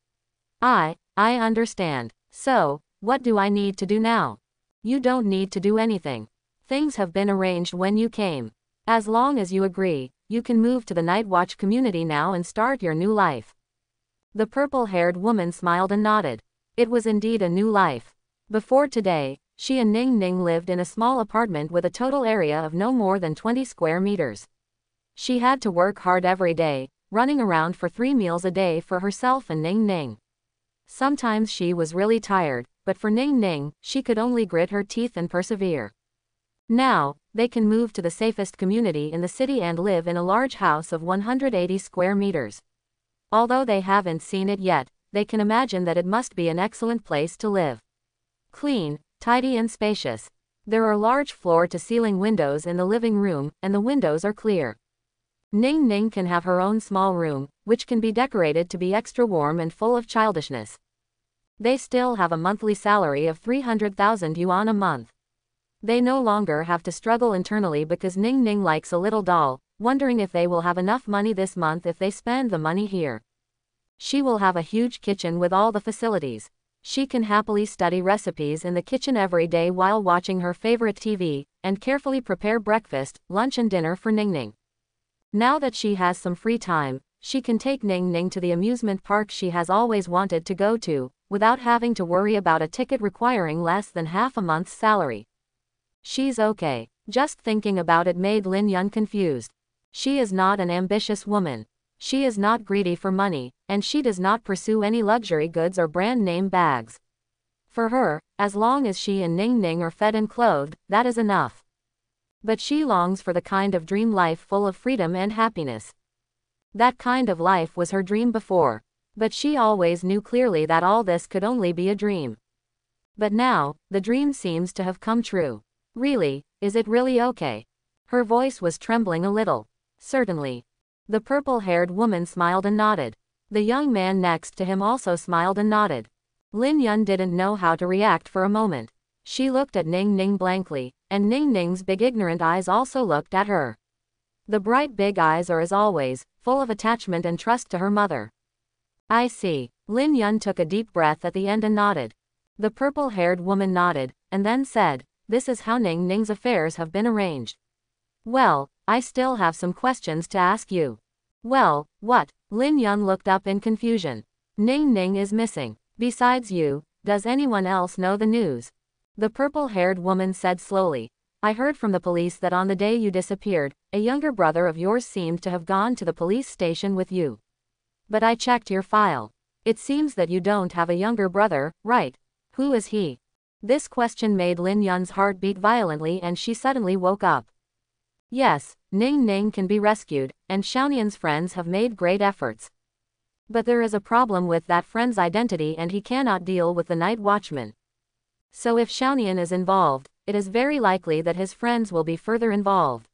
I understand. So, what do I need to do now? You don't need to do anything. Things have been arranged when you came. As long as you agree, you can move to the Night Watch community now and start your new life. The purple-haired woman smiled and nodded. It was indeed a new life. Before today, she and Ning Ning lived in a small apartment with a total area of no more than 20 square meters. She had to work hard every day, running around for 3 meals a day for herself and Ning Ning. Sometimes she was really tired, but for Ning Ning, she could only grit her teeth and persevere. Now, they can move to the safest community in the city and live in a large house of 180 square meters. Although they haven't seen it yet, they can imagine that it must be an excellent place to live. Clean, tidy and spacious. There are large floor-to-ceiling windows in the living room, and the windows are clear. Ning Ning can have her own small room, which can be decorated to be extra warm and full of childishness. They still have a monthly salary of 300,000 yuan a month. They no longer have to struggle internally because Ning Ning likes a little doll, wondering if they will have enough money this month if they spend the money here. She will have a huge kitchen with all the facilities. She can happily study recipes in the kitchen every day while watching her favorite TV, and carefully prepare breakfast, lunch and dinner for Ning Ning. Now that she has some free time, she can take Ning Ning to the amusement park she has always wanted to go to, without having to worry about a ticket requiring less than half a month's salary. She's okay. Just thinking about it made Lin Yun confused. She is not an ambitious woman. She is not greedy for money, and she does not pursue any luxury goods or brand name bags. For her, as long as she and Ning Ning are fed and clothed, that is enough. But she longs for the kind of dream life full of freedom and happiness. That kind of life was her dream before, but she always knew clearly that all this could only be a dream. But now, the dream seems to have come true. Really, is it really okay? Her voice was trembling a little. Certainly. The purple-haired woman smiled and nodded. The young man next to him also smiled and nodded. Lin Yun didn't know how to react for a moment. She looked at Ning Ning blankly, and Ning Ning's big ignorant eyes also looked at her. The bright big eyes are as always, full of attachment and trust to her mother. I see. Lin Yun took a deep breath at the end and nodded. The purple-haired woman nodded, and then said, "This is how Ning Ning's affairs have been arranged." Well, I still have some questions to ask you. Well, what? Lin Yun looked up in confusion. Ning Ning is missing. Besides you, does anyone else know the news? The purple-haired woman said slowly. I heard from the police that on the day you disappeared, a younger brother of yours seemed to have gone to the police station with you. But I checked your file. It seems that you don't have a younger brother, right? Who is he? This question made Lin Yun's heart beat violently and she suddenly woke up. Yes, Ning Ning can be rescued, and Xiaonian's friends have made great efforts. But there is a problem with that friend's identity and he cannot deal with the night watchman. So if Xiaonian is involved, it is very likely that his friends will be further involved.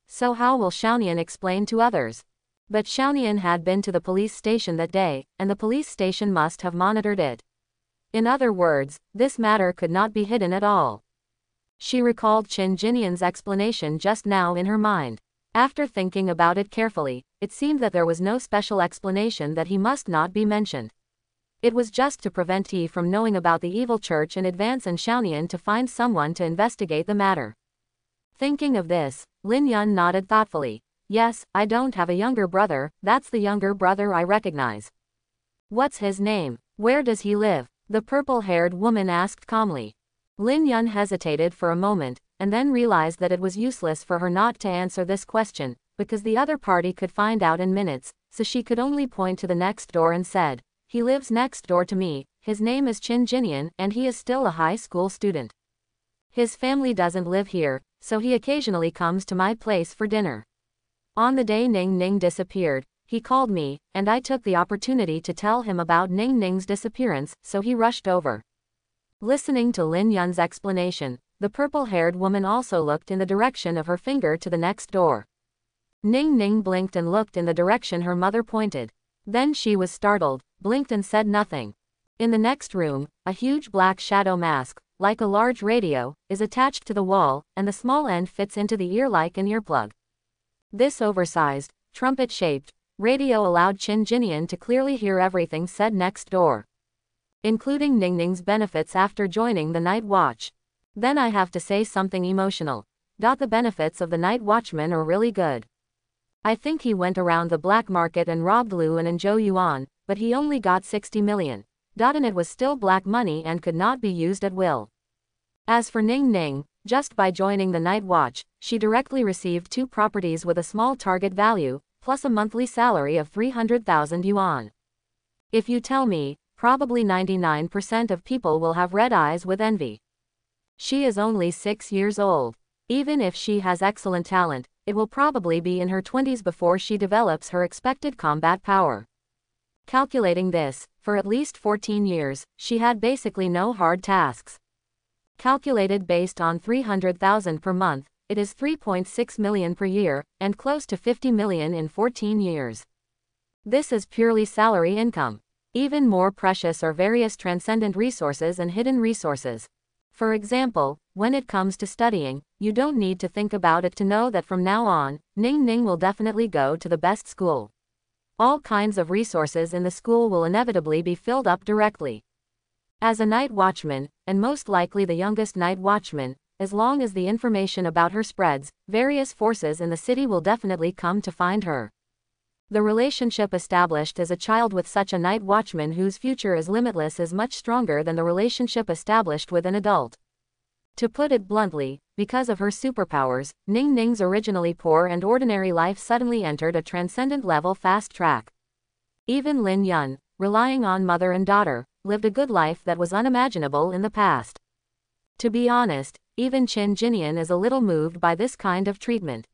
So how will Xiaonian explain to others? But Xiaonian had been to the police station that day, and the police station must have monitored it. In other words, this matter could not be hidden at all. She recalled Qin Jinian's explanation just now in her mind. After thinking about it carefully, it seemed that there was no special explanation that he must not be mentioned. It was just to prevent he from knowing about the evil church in advance and Xiaonian to find someone to investigate the matter. Thinking of this, Lin Yun nodded thoughtfully. Yes, I don't have a younger brother, that's the younger brother I recognize. What's his name? Where does he live? The purple-haired woman asked calmly. Lin Yun hesitated for a moment, and then realized that it was useless for her not to answer this question, because the other party could find out in minutes, so she could only point to the next door and said, he lives next door to me, his name is Qin Jinian and he is still a high school student. His family doesn't live here, so he occasionally comes to my place for dinner. On the day Ning Ning disappeared, he called me, and I took the opportunity to tell him about Ning Ning's disappearance, so he rushed over. Listening to Lin Yun's explanation, the purple-haired woman also looked in the direction of her finger to the next door. Ning Ning blinked and looked in the direction her mother pointed. Then she was startled, blinked and said nothing. In the next room, a huge black shadow mask, like a large radio, is attached to the wall, and the small end fits into the ear like an earplug. This oversized, trumpet-shaped radio allowed Qin Jinian to clearly hear everything said next door, including Ning Ning's benefits after joining the night watch. Then I have to say something emotional. The benefits of the night watchman are really good. I think he went around the black market and robbed Luan and Zhou Yuan, but he only got 60 million. And it was still black money and could not be used at will. As for Ning Ning, just by joining the night watch, she directly received 2 properties with a small target value, plus a monthly salary of 300,000 yuan. If you tell me, probably 99% of people will have red eyes with envy. She is only 6 years old. Even if she has excellent talent, it will probably be in her 20s before she develops her expected combat power. Calculating this, for at least 14 years, she had basically no hard tasks. Calculated based on 300,000 per month, it is 3.6 million per year, and close to 50 million in 14 years. This is purely salary income. Even more precious are various transcendent resources and hidden resources. For example, when it comes to studying, you don't need to think about it to know that from now on, Ning Ning will definitely go to the best school. All kinds of resources in the school will inevitably be filled up directly. As a night watchman, and most likely the youngest night watchman, as long as the information about her spreads, various forces in the city will definitely come to find her. The relationship established as a child with such a night watchman whose future is limitless is much stronger than the relationship established with an adult. To put it bluntly, because of her superpowers, Ning Ning's originally poor and ordinary life suddenly entered a transcendent level fast track. Even Lin Yun, relying on mother and daughter, lived a good life that was unimaginable in the past. To be honest, even Qin Jinian is a little moved by this kind of treatment.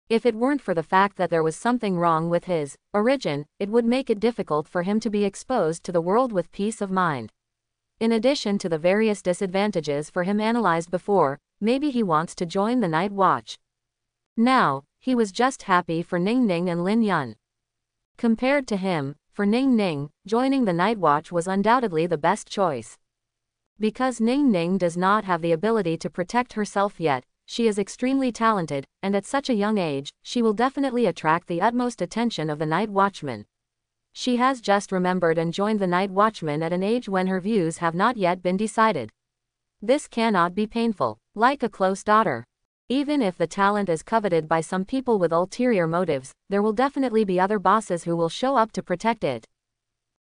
If it weren't for the fact that there was something wrong with his origin, it would make it difficult for him to be exposed to the world with peace of mind. In addition to the various disadvantages for him analyzed before, maybe he wants to join the night watch. Now, he was just happy for Ning Ning and Lin Yun. Compared to him, for Ning Ning, joining the night watch was undoubtedly the best choice. Because Ning Ning does not have the ability to protect herself yet, she is extremely talented, and at such a young age, she will definitely attract the utmost attention of the night watchman. She has just remembered and joined the night watchman at an age when her views have not yet been decided. This cannot be painful, like a close daughter. Even if the talent is coveted by some people with ulterior motives, there will definitely be other bosses who will show up to protect it.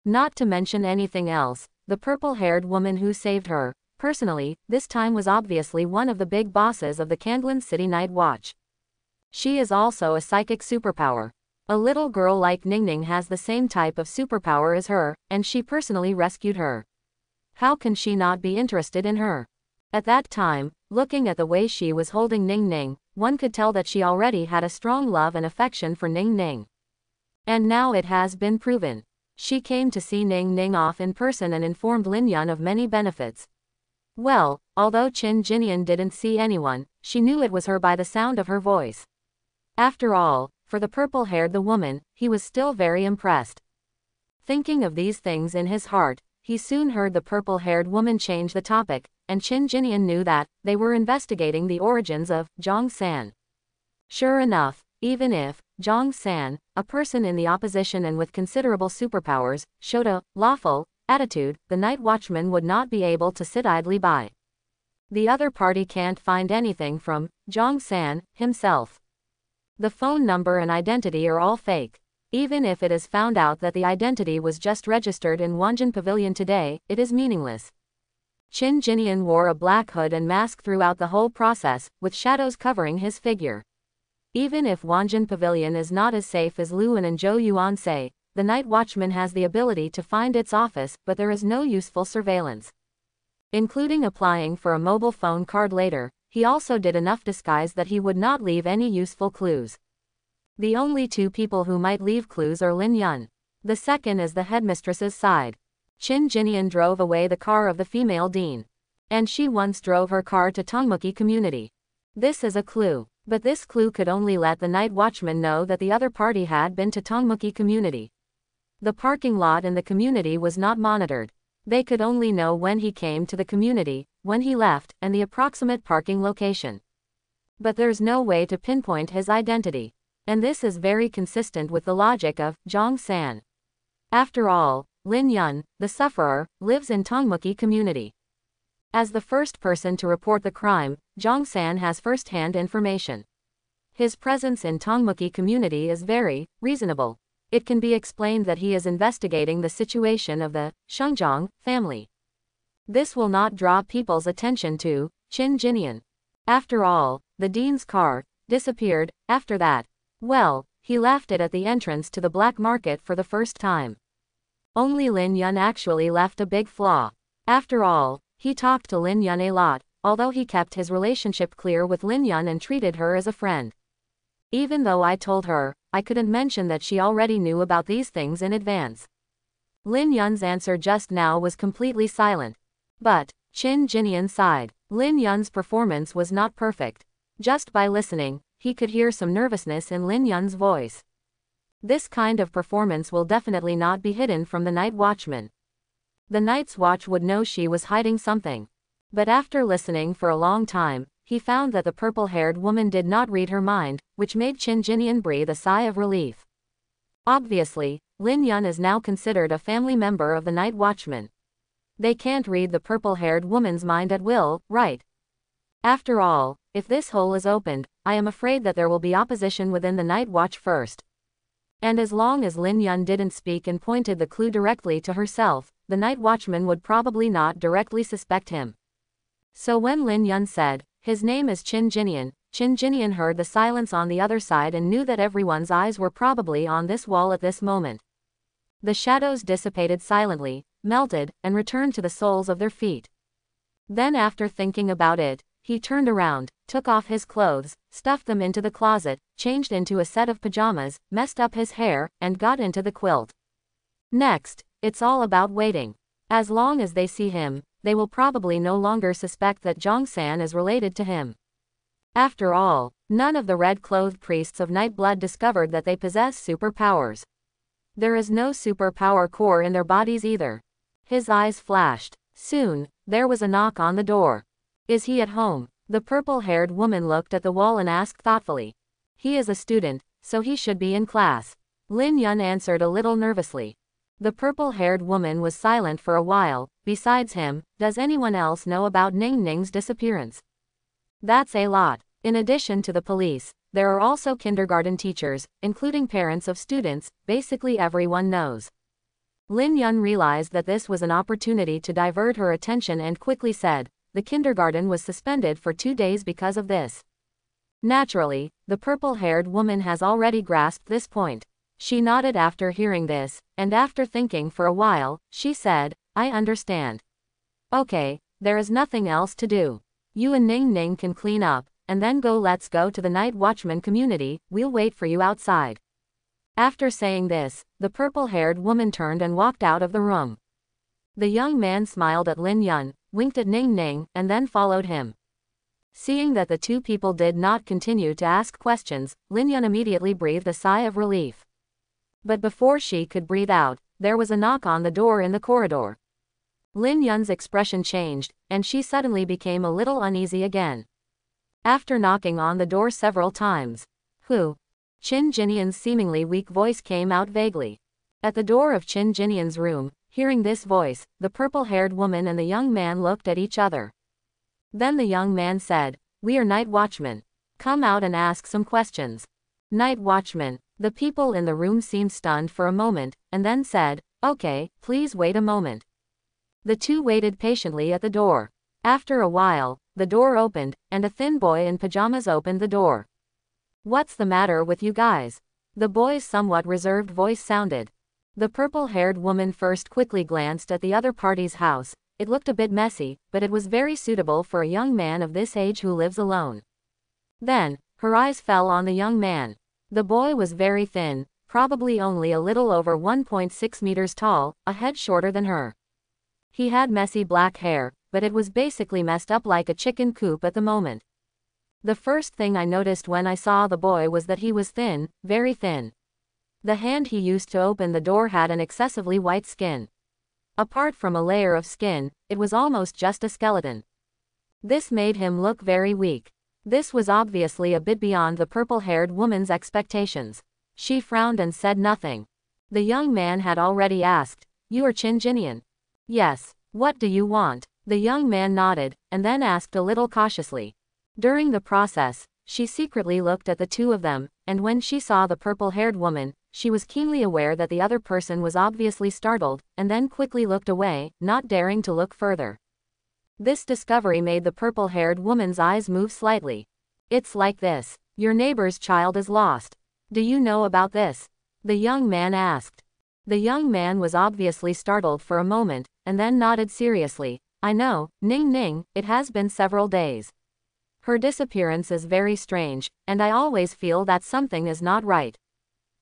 Not to mention anything else, the purple-haired woman who saved her, personally, this time was obviously one of the big bosses of the Kanglan City Night Watch. She is also a psychic superpower. A little girl like Ning Ning has the same type of superpower as her, and she personally rescued her. How can she not be interested in her? At that time, looking at the way she was holding Ning Ning, one could tell that she already had a strong love and affection for Ning Ning. And now it has been proven. She came to see Ning Ning off in person and informed Lin Yun of many benefits. Well, although Qin Jinian didn't see anyone, she knew it was her by the sound of her voice. After all, for the purple-haired the woman, he was still very impressed. Thinking of these things in his heart, he soon heard the purple-haired woman change the topic, and Qin Jinian knew that they were investigating the origins of Zhang San. Sure enough, even if Zhang San, a person in the opposition and with considerable superpowers, showed a lawful attitude, the night watchman would not be able to sit idly by. The other party can't find anything from Zhang San himself. The phone number and identity are all fake. Even if it is found out that the identity was just registered in Wanjin Pavilion today, it is meaningless. Qin Jinian wore a black hood and mask throughout the whole process, with shadows covering his figure. Even if Wanjin Pavilion is not as safe as Luan and Zhou Yuan say, the night watchman has the ability to find its office, but there is no useful surveillance. Including applying for a mobile phone card later, he also did enough disguise that he would not leave any useful clues. The only 2 people who might leave clues are Lin Yun. The second is the headmistress's side. Qin Jinian drove away the car of the female dean. And she once drove her car to Tongmuki community. This is a clue. But this clue could only let the night watchman know that the other party had been to Tongmuki community. The parking lot in the community was not monitored. They could only know when he came to the community, when he left, and the approximate parking location. But there's no way to pinpoint his identity. And this is very consistent with the logic of Zhang San. After all, Lin Yun, the sufferer, lives in Tongmuki community. As the first person to report the crime, Jong-san has first-hand information. His presence in Tongmuki community is very reasonable. It can be explained that he is investigating the situation of the Shungjong family. This will not draw people's attention to Chin Jinian. After all, the dean's car disappeared. After that, well, he left it at the entrance to the black market for the first time. Only Lin Yun actually left a big flaw. After all, he talked to Lin Yun a lot, although he kept his relationship clear with Lin Yun and treated her as a friend. Even though I told her, I couldn't mention that she already knew about these things in advance. Lin Yun's answer just now was completely silent. But Chin Jinian sighed. Lin Yun's performance was not perfect. Just by listening, he could hear some nervousness in Lin Yun's voice. This kind of performance will definitely not be hidden from the night watchman. The night's watch would know she was hiding something. But after listening for a long time, he found that the purple-haired woman did not read her mind, which made Chin Jinian breathe a sigh of relief. Obviously, Lin Yun is now considered a family member of the night watchman. They can't read the purple-haired woman's mind at will, right? After all, if this hole is opened, I am afraid that there will be opposition within the night watch first. And as long as Lin Yun didn't speak and pointed the clue directly to herself, the night watchman would probably not directly suspect him. So when Lin Yun said, "His name is Chin Jinian heard the silence on the other side and knew that everyone's eyes were probably on this wall at this moment. The shadows dissipated silently, melted, and returned to the soles of their feet. Then after thinking about it, he turned around, took off his clothes, stuffed them into the closet, changed into a set of pajamas, messed up his hair, and got into the quilt. Next, it's all about waiting. As long as they see him, they will probably no longer suspect that Jong-san is related to him. After all, none of the red-clothed priests of Nightblood discovered that they possess superpowers. There is no superpower core in their bodies either." His eyes flashed. Soon, there was a knock on the door. "Is he at home?" The purple-haired woman looked at the wall and asked thoughtfully. "He is a student, so he should be in class." Lin Yun answered a little nervously. The purple-haired woman was silent for a while. "Besides him, does anyone else know about Ning Ning's disappearance?" "That's a lot. In addition to the police, there are also kindergarten teachers, including parents of students. Basically everyone knows." Lin Yun realized that this was an opportunity to divert her attention and quickly said, "The kindergarten was suspended for 2 days because of this." Naturally, the purple-haired woman has already grasped this point. She nodded after hearing this, and after thinking for a while, she said, "I understand. Okay, there is nothing else to do. You and Ning Ning can clean up, and then let's go to the night watchman community. We'll wait for you outside." After saying this, the purple-haired woman turned and walked out of the room. The young man smiled at Lin Yun, winked at Ning Ning, and then followed him. Seeing that the two people did not continue to ask questions, Lin Yun immediately breathed a sigh of relief. But before she could breathe out, there was a knock on the door in the corridor. Lin Yun's expression changed, and she suddenly became a little uneasy again. After knocking on the door several times, "Who?" Chin Jinian's seemingly weak voice came out vaguely. At the door of Chin Jinian's room, hearing this voice, the purple-haired woman and the young man looked at each other. Then the young man said, "We are night watchmen. Come out and ask some questions." Night watchman. The people in the room seemed stunned for a moment, and then said, "Okay, please wait a moment." The two waited patiently at the door. After a while, the door opened, and a thin boy in pajamas opened the door. "What's the matter with you guys?" The boy's somewhat reserved voice sounded. The purple-haired woman first quickly glanced at the other party's house. It looked a bit messy, but it was very suitable for a young man of this age who lives alone. Then, her eyes fell on the young man. The boy was very thin, probably only a little over 1.6 meters tall, a head shorter than her. He had messy black hair, but it was basically messed up like a chicken coop at the moment. The first thing I noticed when I saw the boy was that he was thin, very thin. The hand he used to open the door had an excessively white skin. Apart from a layer of skin, it was almost just a skeleton. This made him look very weak. This was obviously a bit beyond the purple-haired woman's expectations. She frowned and said nothing. The young man had already asked, "You are Chin Jinian?" "Yes. What do you want?" The young man nodded, and then asked a little cautiously. During the process, she secretly looked at the two of them, and when she saw the purple-haired woman, she was keenly aware that the other person was obviously startled, and then quickly looked away, not daring to look further. This discovery made the purple-haired woman's eyes move slightly. It's like this. Your neighbor's child is lost. Do you know about this? The young man asked. The young man was obviously startled for a moment, and then nodded seriously. I know, Ning Ning, it has been several days. Her disappearance is very strange, and I always feel that something is not right.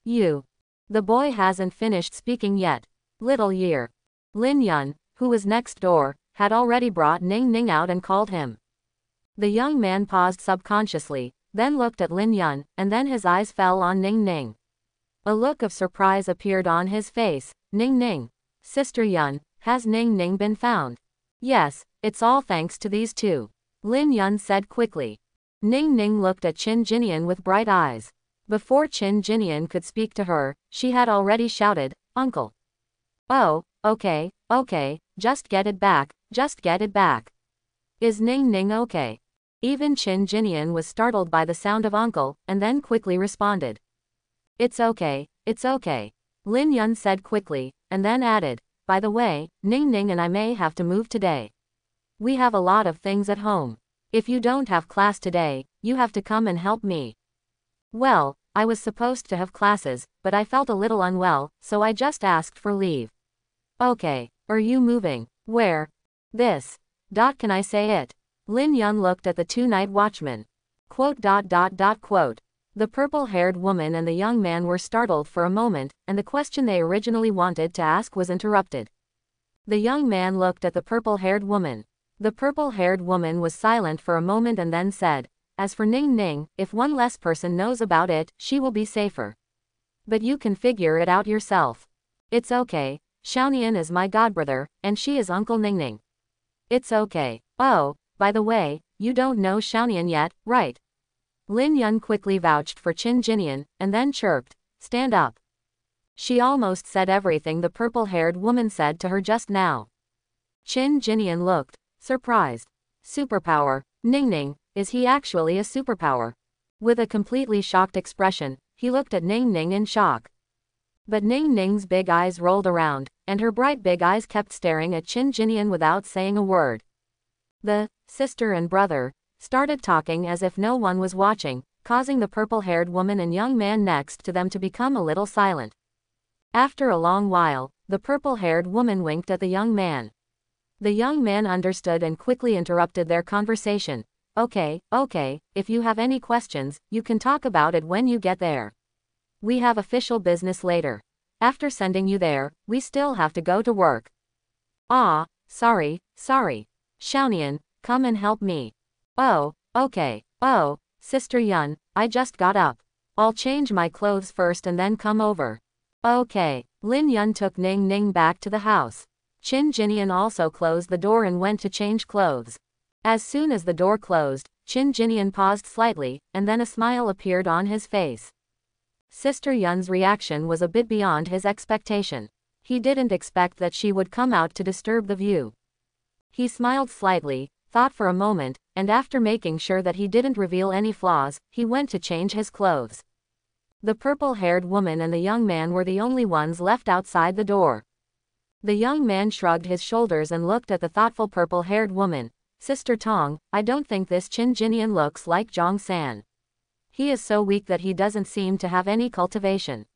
You. The boy hasn't finished speaking yet. Little Year. Lin Yun, who was next door, had already brought Ning Ning out and called him. The young man paused subconsciously, then looked at Lin Yun, and then his eyes fell on Ning Ning. A look of surprise appeared on his face. Ning Ning. Sister Yun, has Ning Ning been found? Yes, it's all thanks to these two. Lin Yun said quickly. Ning Ning looked at Qin Jinian with bright eyes. Before Qin Jinian could speak to her, she had already shouted, Uncle. Oh, okay, just get it back, just get it back. Is Ning Ning okay? Even Qin Jinian was startled by the sound of uncle, and then quickly responded. It's okay, Lin Yun said quickly, and then added, by the way, Ning Ning and I may have to move today. We have a lot of things at home. If you don't have class today, you have to come and help me. Well, I was supposed to have classes, but I felt a little unwell, so I just asked for leave. Okay, are you moving? Where? This. Can I say it? Lin Yun looked at the two night watchmen. Quote. The purple-haired woman and the young man were startled for a moment, and the question they originally wanted to ask was interrupted. The young man looked at the purple-haired woman. The purple-haired woman was silent for a moment and then said, as for Ning Ning, if one less person knows about it, she will be safer. But you can figure it out yourself. It's okay, Xiaonian is my godbrother, and she is Uncle Ning Ning. It's okay. Oh, by the way, you don't know Xiaonian yet, right? Lin Yun quickly vouched for Qin Jinian, and then chirped, stand up. She almost said everything the purple-haired woman said to her just now. Qin Jinian looked surprised. Superpower. Ning Ning, is he actually a superpower? With a completely shocked expression, he looked at Ning Ning in shock. But Ning Ning's big eyes rolled around, and her bright big eyes kept staring at Qin Jinian without saying a word. The sister and brother started talking as if no one was watching, causing the purple-haired woman and young man next to them to become a little silent. After a long while, the purple-haired woman winked at the young man. The young man understood and quickly interrupted their conversation. Okay, if you have any questions, you can talk about it when you get there. We have official business later. After sending you there, we still have to go to work. Ah, sorry. Xiaonian, come and help me. Oh, okay. Oh, Sister Yun, I just got up. I'll change my clothes first and then come over. Okay. Lin Yun took Ning Ning back to the house. Qin Jinian also closed the door and went to change clothes. As soon as the door closed, Qin Jinian paused slightly, and then a smile appeared on his face. Sister Yun's reaction was a bit beyond his expectation. He didn't expect that she would come out to disturb the view. He smiled slightly, thought for a moment, and after making sure that he didn't reveal any flaws, he went to change his clothes. The purple-haired woman and the young man were the only ones left outside the door. The young man shrugged his shoulders and looked at the thoughtful purple-haired woman. Sister Tong, I don't think this Qin Jinian looks like Zhang San. He is so weak that he doesn't seem to have any cultivation.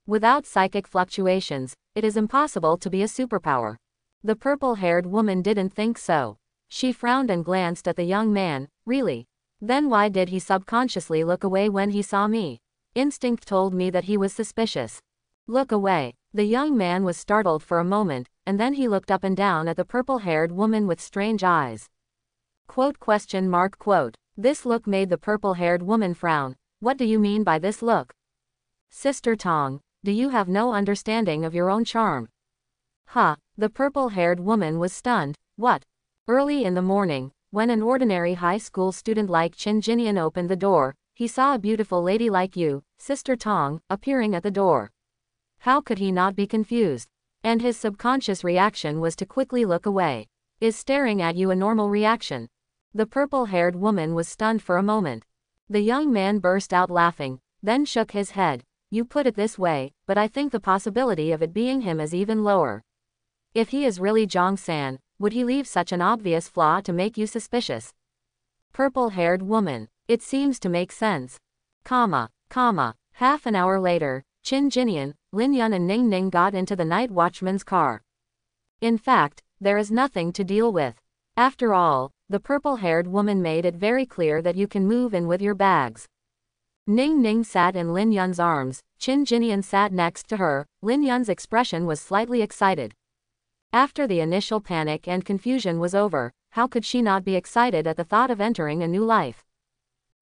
Without psychic fluctuations, it is impossible to be a superpower. The purple-haired woman didn't think so. She frowned and glanced at the young man. Really? Then why did he subconsciously look away when he saw me? Instinct told me that he was suspicious. Look away. The young man was startled for a moment, and then he looked up and down at the purple-haired woman with strange eyes. Quote. This look made the purple-haired woman frown. What do you mean by this look? Sister Tong, do you have no understanding of your own charm? The purple-haired woman was stunned. What? Early in the morning, when an ordinary high school student like Qin Jinian opened the door, he saw a beautiful lady like you, Sister Tong, appearing at the door. How could he not be confused? And his subconscious reaction was to quickly look away. Is staring at you a normal reaction? The purple-haired woman was stunned for a moment. The young man burst out laughing, then shook his head. You put it this way, but I think the possibility of it being him is even lower. If he is really Jong-san, would he leave such an obvious flaw to make you suspicious? Purple-haired woman. It seems to make sense. Half an hour later, Qin Jinian, Lin Yun and Ning Ning got into the night watchman's car. In fact, there is nothing to deal with. After all, the purple-haired woman made it very clear that you can move in with your bags. Ning Ning sat in Lin Yun's arms, Qin Jinian sat next to her. Lin Yun's expression was slightly excited. After the initial panic and confusion was over, how could she not be excited at the thought of entering a new life?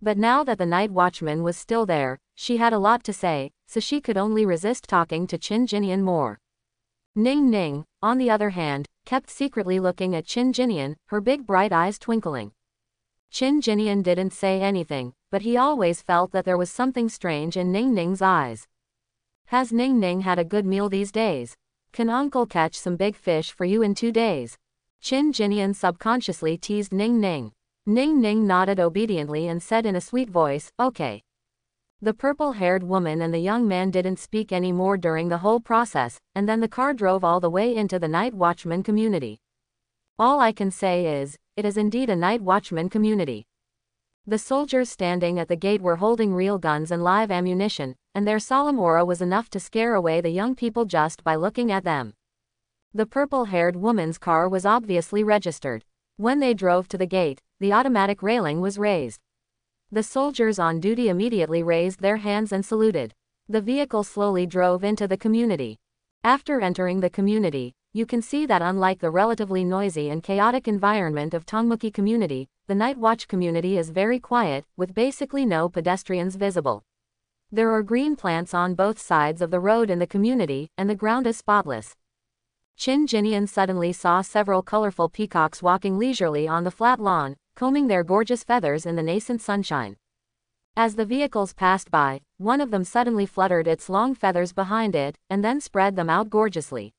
But now that the night watchman was still there, she had a lot to say, so she could only resist talking to Qin Jinian more. Ning Ning, on the other hand, kept secretly looking at Qin Jinian, her big bright eyes twinkling. Qin Jinian didn't say anything, but he always felt that there was something strange in Ning Ning's eyes. Has Ning Ning had a good meal these days? Can uncle catch some big fish for you in 2 days? Qin Jinian subconsciously teased Ning Ning. Ning Ning nodded obediently and said in a sweet voice, okay. The purple-haired woman and the young man didn't speak any more during the whole process, and then the car drove all the way into the night watchman community. All I can say is, it is indeed a night watchman community. The soldiers standing at the gate were holding real guns and live ammunition, and their solemn aura was enough to scare away the young people just by looking at them. The purple-haired woman's car was obviously registered. When they drove to the gate, the automatic railing was raised. The soldiers on duty immediately raised their hands and saluted. The vehicle slowly drove into the community. After entering the community, you can see that unlike the relatively noisy and chaotic environment of Tongmuki community, the night watch community is very quiet, with basically no pedestrians visible. There are green plants on both sides of the road in the community, and the ground is spotless. Qin Jinian suddenly saw several colorful peacocks walking leisurely on the flat lawn, combing their gorgeous feathers in the nascent sunshine. As the vehicles passed by, one of them suddenly fluttered its long feathers behind it, and then spread them out gorgeously.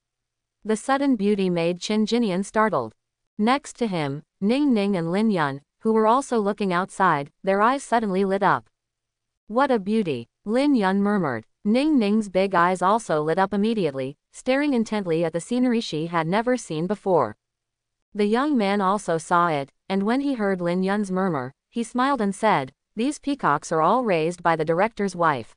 The sudden beauty made Qin Jinian startled. Next to him, Ning Ning and Lin Yun, who were also looking outside, their eyes suddenly lit up. What a beauty, Lin Yun murmured. Ning Ning's big eyes also lit up immediately, staring intently at the scenery she had never seen before. The young man also saw it, and when he heard Lin Yun's murmur, he smiled and said, "These peacocks are all raised by the director's wife."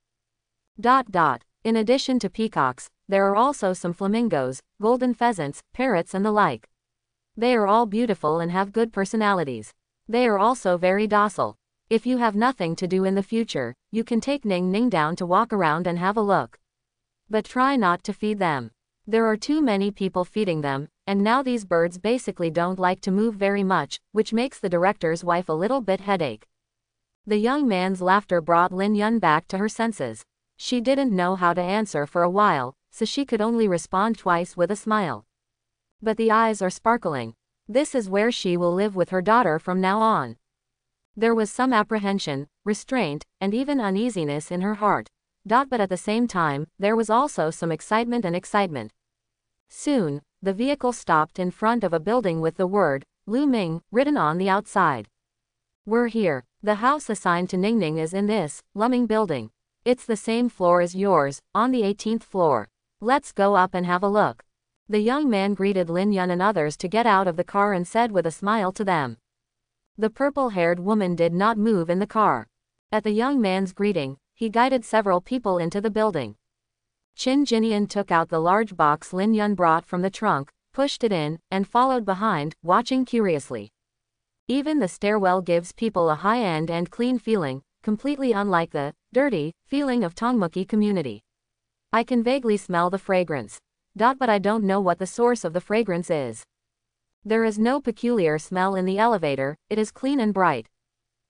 In addition to peacocks, there are also some flamingos, golden pheasants, parrots and the like. They are all beautiful and have good personalities. They are also very docile. If you have nothing to do in the future, you can take Ning Ning down to walk around and have a look. But try not to feed them. There are too many people feeding them, and now these birds basically don't like to move very much, which makes the director's wife a little bit headache. The young man's laughter brought Lin Yun back to her senses. She didn't know how to answer for a while, so she could only respond twice with a smile. But the eyes are sparkling. This is where she will live with her daughter from now on. There was some apprehension, restraint, and even uneasiness in her heart. But at the same time, there was also some excitement and excitement. Soon, the vehicle stopped in front of a building with the word, Lu Ming, written on the outside. We're here. The house assigned to Ning Ning is in this, Luming building. It's the same floor as yours, on the 18th floor. Let's go up and have a look. The young man greeted Lin Yun and others to get out of the car and said with a smile to them. The purple-haired woman did not move in the car. At the young man's greeting, he guided several people into the building. Qin Jinian took out the large box Lin Yun brought from the trunk, pushed it in, and followed behind, watching curiously. Even the stairwell gives people a high-end and clean feeling, completely unlike the dirty feeling of Tongmuki community. I can vaguely smell the fragrance. But I don't know what the source of the fragrance is. There is no peculiar smell in the elevator, it is clean and bright.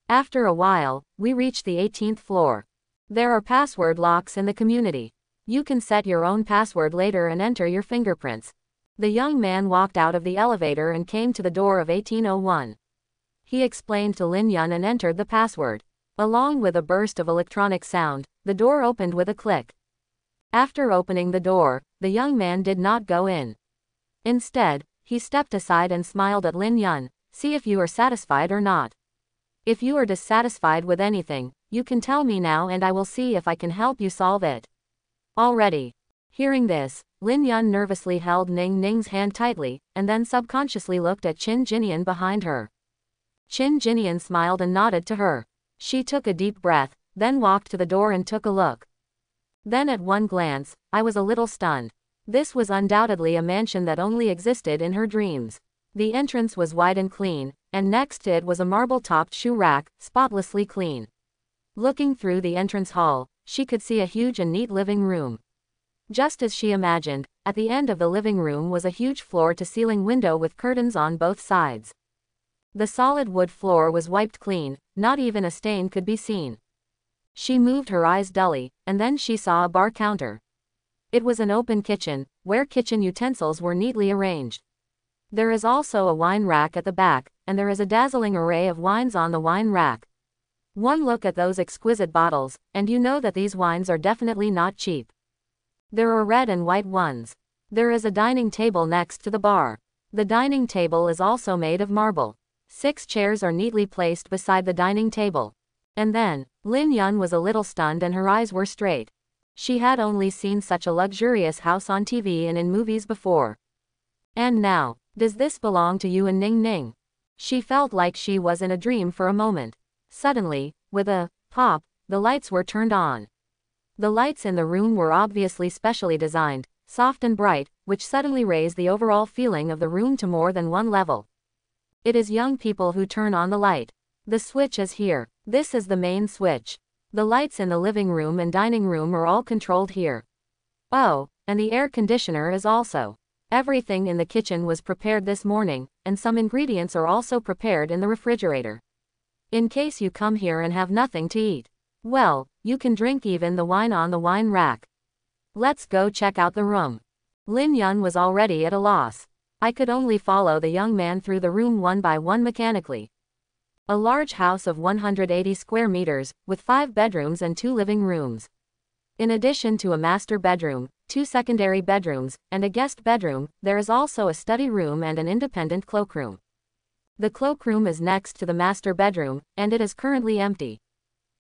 After a while, we reach the 18th floor. There are password locks in the community. You can set your own password later and enter your fingerprints. The young man walked out of the elevator and came to the door of 1801. He explained to Lin Yun and entered the password. Along with a burst of electronic sound, the door opened with a click. After opening the door, the young man did not go in. Instead, he stepped aside and smiled at Lin Yun. See if you are satisfied or not. If you are dissatisfied with anything, you can tell me now and I will see if I can help you solve it. Already. Hearing this, Lin Yun nervously held Ning Ning's hand tightly, and then subconsciously looked at Qin Jinian behind her. Qin Jinian smiled and nodded to her. She took a deep breath, then walked to the door and took a look. Then at one glance, I was a little stunned. This was undoubtedly a mansion that only existed in her dreams. The entrance was wide and clean, and next to it was a marble-topped shoe rack, spotlessly clean. Looking through the entrance hall, she could see a huge and neat living room. Just as she imagined, at the end of the living room was a huge floor-to-ceiling window with curtains on both sides. The solid wood floor was wiped clean, not even a stain could be seen. She moved her eyes dully, and then she saw a bar counter. It was an open kitchen, where kitchen utensils were neatly arranged. There is also a wine rack at the back, and there is a dazzling array of wines on the wine rack. One look at those exquisite bottles, and you know that these wines are definitely not cheap. There are red and white ones. There is a dining table next to the bar. The dining table is also made of marble. 6 chairs are neatly placed beside the dining table. And then, Lin Yun was a little stunned and her eyes were straight. She had only seen such a luxurious house on TV and in movies before. And now, does this belong to you and Ning Ning? She felt like she was in a dream for a moment. Suddenly, with a pop, the lights were turned on. The lights in the room were obviously specially designed, soft and bright, which suddenly raised the overall feeling of the room to more than one level. It is young people who turn on the light. The switch is here. This is the main switch. The lights in the living room and dining room are all controlled here. Oh, and the air conditioner is also. Everything in the kitchen was prepared this morning, and some ingredients are also prepared in the refrigerator. In case you come here and have nothing to eat, well, you can drink even the wine on the wine rack. Let's go check out the room. Lin Yun was already at a loss. I could only follow the young man through the room one by one mechanically. A large house of 180 square meters, with 5 bedrooms and 2 living rooms. In addition to a master bedroom, 2 secondary bedrooms, and a guest bedroom, there is also a study room and an independent cloakroom. The cloakroom is next to the master bedroom, and it is currently empty.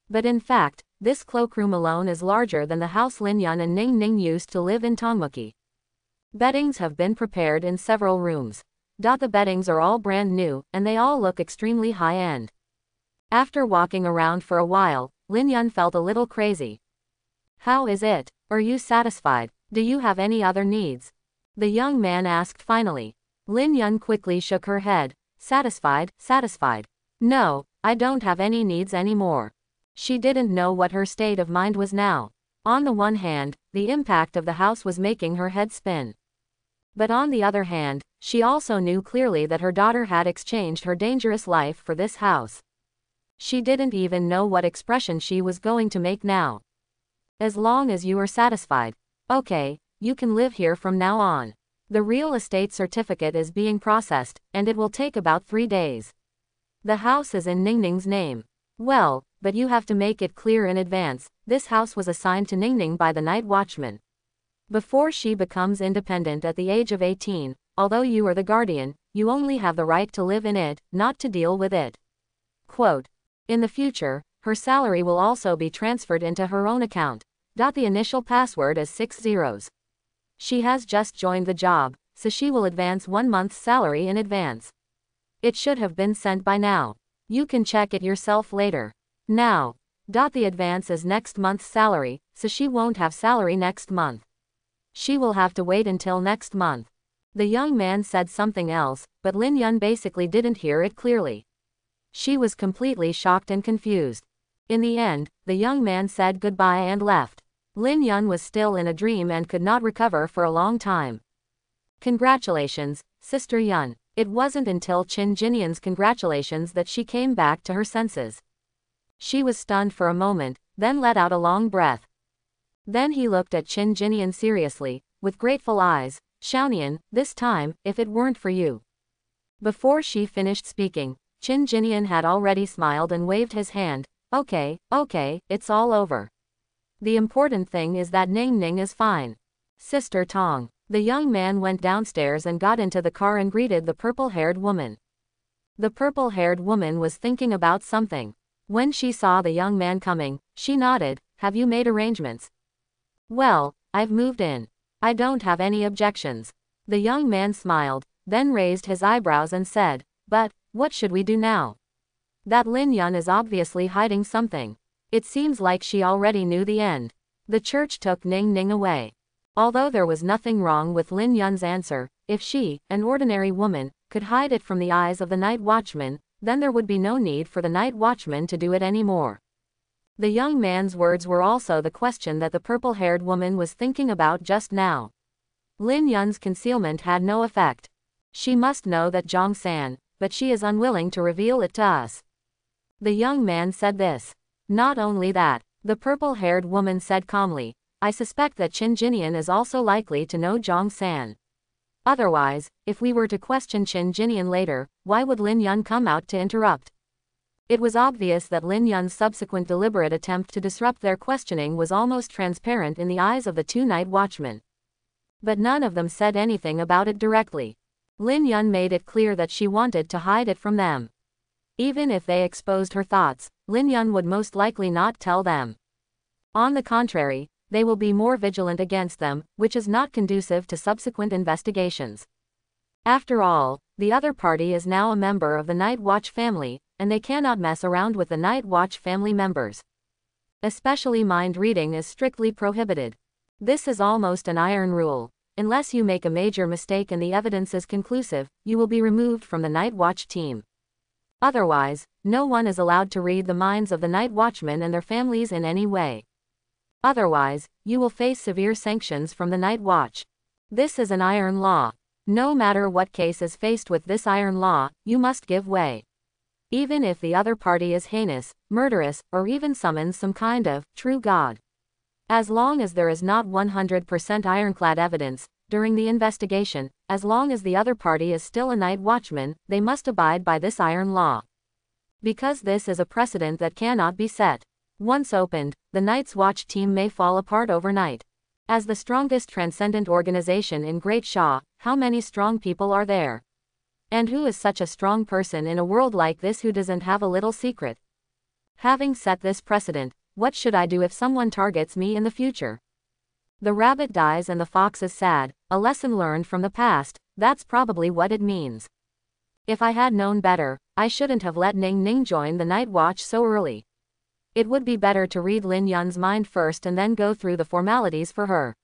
But in fact, this cloakroom alone is larger than the house Lin Yun and Ning Ning used to live in Tongmuki. Beddings have been prepared in several rooms. The beddings are all brand new, and they all look extremely high-end. After walking around for a while, Lin Yun felt a little crazy. How is it? Are you satisfied? Do you have any other needs? The young man asked finally. Lin Yun quickly shook her head. Satisfied, satisfied. No, I don't have any needs anymore. She didn't know what her state of mind was now. On the one hand, the impact of the house was making her head spin. But on the other hand, she also knew clearly that her daughter had exchanged her dangerous life for this house. She didn't even know what expression she was going to make now. As long as you are satisfied. Okay, you can live here from now on. The real estate certificate is being processed, and it will take about 3 days. The house is in Ning Ning's name. Well, but you have to make it clear in advance, this house was assigned to Ning Ning by the night watchman. Before she becomes independent at the age of 18, although you are the guardian, you only have the right to live in it, not to deal with it. Quote. In the future, her salary will also be transferred into her own account. The initial password is 6 zeros. She has just joined the job, so she will advance 1 month's salary in advance. It should have been sent by now. You can check it yourself later. Now. The advance is next month's salary, so she won't have salary next month. She will have to wait until next month. The young man said something else, but Lin Yun basically didn't hear it clearly. She was completely shocked and confused. In the end, the young man said goodbye and left. Lin Yun was still in a dream and could not recover for a long time. Congratulations, Sister Yun. It wasn't until Qin Jinian's congratulations that she came back to her senses. She was stunned for a moment, then let out a long breath. Then he looked at Qin Jinian seriously, with grateful eyes. Xiaonian, this time, if it weren't for you. Before she finished speaking, Qin Jinian had already smiled and waved his hand. Okay, it's all over. The important thing is that Ning Ning is fine. Sister Tong. The young man went downstairs and got into the car and greeted the purple-haired woman. The purple-haired woman was thinking about something. When she saw the young man coming, she nodded. Have you made arrangements? Well, I've moved in. I don't have any objections. The young man smiled, then raised his eyebrows and said, but, what should we do now? That Lin Yun is obviously hiding something. It seems like she already knew the end. The church took Ning Ning away. Although there was nothing wrong with Lin Yun's answer, if she, an ordinary woman, could hide it from the eyes of the night watchman, then there would be no need for the night watchman to do it anymore. The young man's words were also the question that the purple-haired woman was thinking about just now. Lin Yun's concealment had no effect. She must know that Zhang San, but she is unwilling to reveal it to us. The young man said this. Not only that, the purple-haired woman said calmly, I suspect that Qin Jinian is also likely to know Zhang San. Otherwise, if we were to question Qin Jinian later, why would Lin Yun come out to interrupt? It was obvious that Lin Yun's subsequent deliberate attempt to disrupt their questioning was almost transparent in the eyes of the two night watchmen. But none of them said anything about it directly. Lin Yun made it clear that she wanted to hide it from them. Even if they exposed her thoughts, Lin Yun would most likely not tell them. On the contrary, they will be more vigilant against them, which is not conducive to subsequent investigations. After all, the other party is now a member of the Night Watch family, and they cannot mess around with the Night Watch family members. Especially mind reading is strictly prohibited. This is almost an iron rule. Unless you make a major mistake and the evidence is conclusive, you will be removed from the Night Watch team. Otherwise, no one is allowed to read the minds of the Night Watchmen and their families in any way. Otherwise, you will face severe sanctions from the Night Watch. This is an iron law. No matter what case is faced with this iron law, you must give way. Even if the other party is heinous, murderous, or even summons some kind of true god. As long as there is not 100% ironclad evidence, during the investigation, as long as the other party is still a night watchman, they must abide by this iron law. Because this is a precedent that cannot be set. Once opened, the Night's Watch team may fall apart overnight. As the strongest transcendent organization in Great Sha, how many strong people are there? And who is such a strong person in a world like this who doesn't have a little secret? Having set this precedent, what should I do if someone targets me in the future? The rabbit dies and the fox is sad, a lesson learned from the past, that's probably what it means. If I had known better, I shouldn't have let Ning Ning join the Night Watch so early. It would be better to read Lin Yun's mind first and then go through the formalities for her.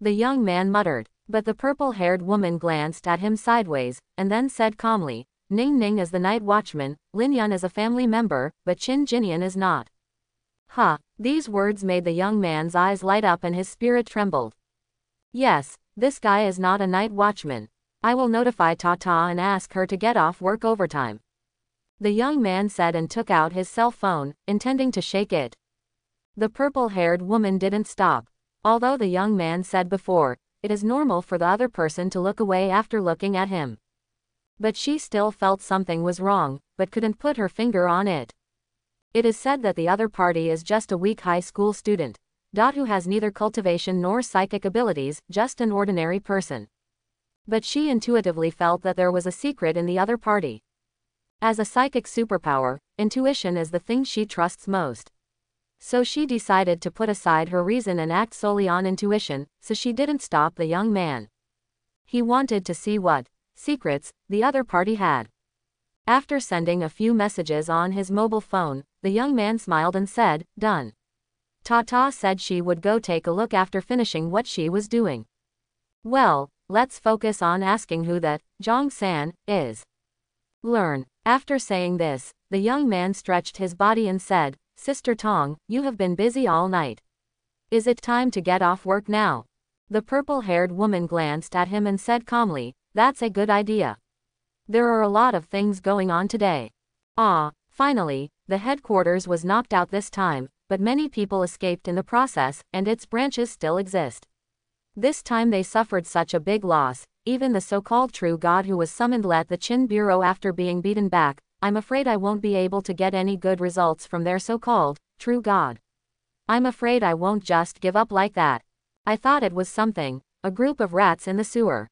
The young man muttered, but the purple-haired woman glanced at him sideways, and then said calmly, Ning Ning is the night watchman, Lin Yun is a family member, but Qin Jinian is not. These words made the young man's eyes light up and his spirit trembled. Yes, this guy is not a night watchman. I will notify Tata and ask her to get off work overtime. The young man said and took out his cell phone, intending to shake it. The purple-haired woman didn't stop. Although the young man said before, it is normal for the other person to look away after looking at him. But she still felt something was wrong, but couldn't put her finger on it. It is said that the other party is just a weak high school student, who has neither cultivation nor psychic abilities, just an ordinary person. But she intuitively felt that there was a secret in the other party. As a psychic superpower, intuition is the thing she trusts most. So she decided to put aside her reason and act solely on intuition, so she didn't stop the young man. He wanted to see what secrets the other party had. After sending a few messages on his mobile phone, the young man smiled and said, "Done." Tata said she would go take a look after finishing what she was doing. Well, let's focus on asking who that Zhang San is. Learn. After saying this, the young man stretched his body and said, "Sister Tong, you have been busy all night. Is it time to get off work now?" The purple-haired woman glanced at him and said calmly, "That's a good idea. There are a lot of things going on today." Finally, the headquarters was knocked out this time, but many people escaped in the process, and its branches still exist. This time they suffered such a big loss, even the so-called true god who was summoned left the Qin Bureau after being beaten back. I'm afraid I won't be able to get any good results from their so-called true god. I'm afraid I won't just give up like that. I thought it was something, a group of rats in the sewer.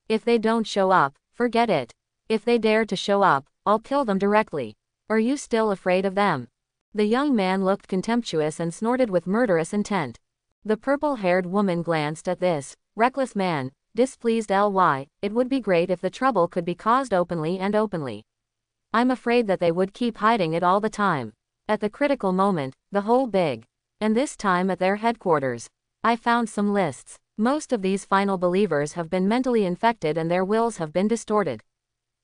If they don't show up, forget it. If they dare to show up, I'll kill them directly. Are you still afraid of them? The young man looked contemptuous and snorted with murderous intent. The purple-haired woman glanced at this reckless man, displeased. It would be great if the trouble could be caused openly and openly. I'm afraid that they would keep hiding it all the time. At the critical moment, the whole big. And this time at their headquarters. I found some lists. Most of these final believers have been mentally infected and their wills have been distorted.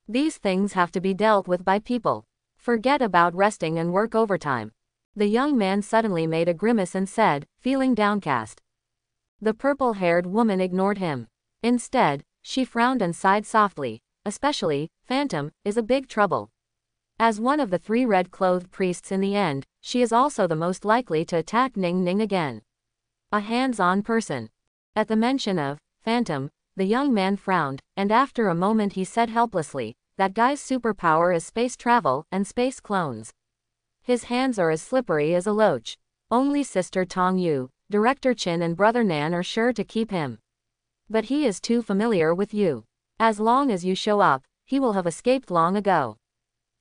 These things have to be dealt with by people. Forget about resting and work overtime. The young man suddenly made a grimace and said, feeling downcast. The purple-haired woman ignored him. Instead, she frowned and sighed softly. Especially, Phantom, is a big trouble. As one of the 3 red-clothed priests in the end, she is also the most likely to attack Ning Ning again. A hands-on person. At the mention of Phantom, the young man frowned, and after a moment he said helplessly, that guy's superpower is space travel and space clones. His hands are as slippery as a loach. Only Sister Tong Yu, Director Chin and Brother Nan are sure to keep him. But he is too familiar with you. As long as you show up, he will have escaped long ago.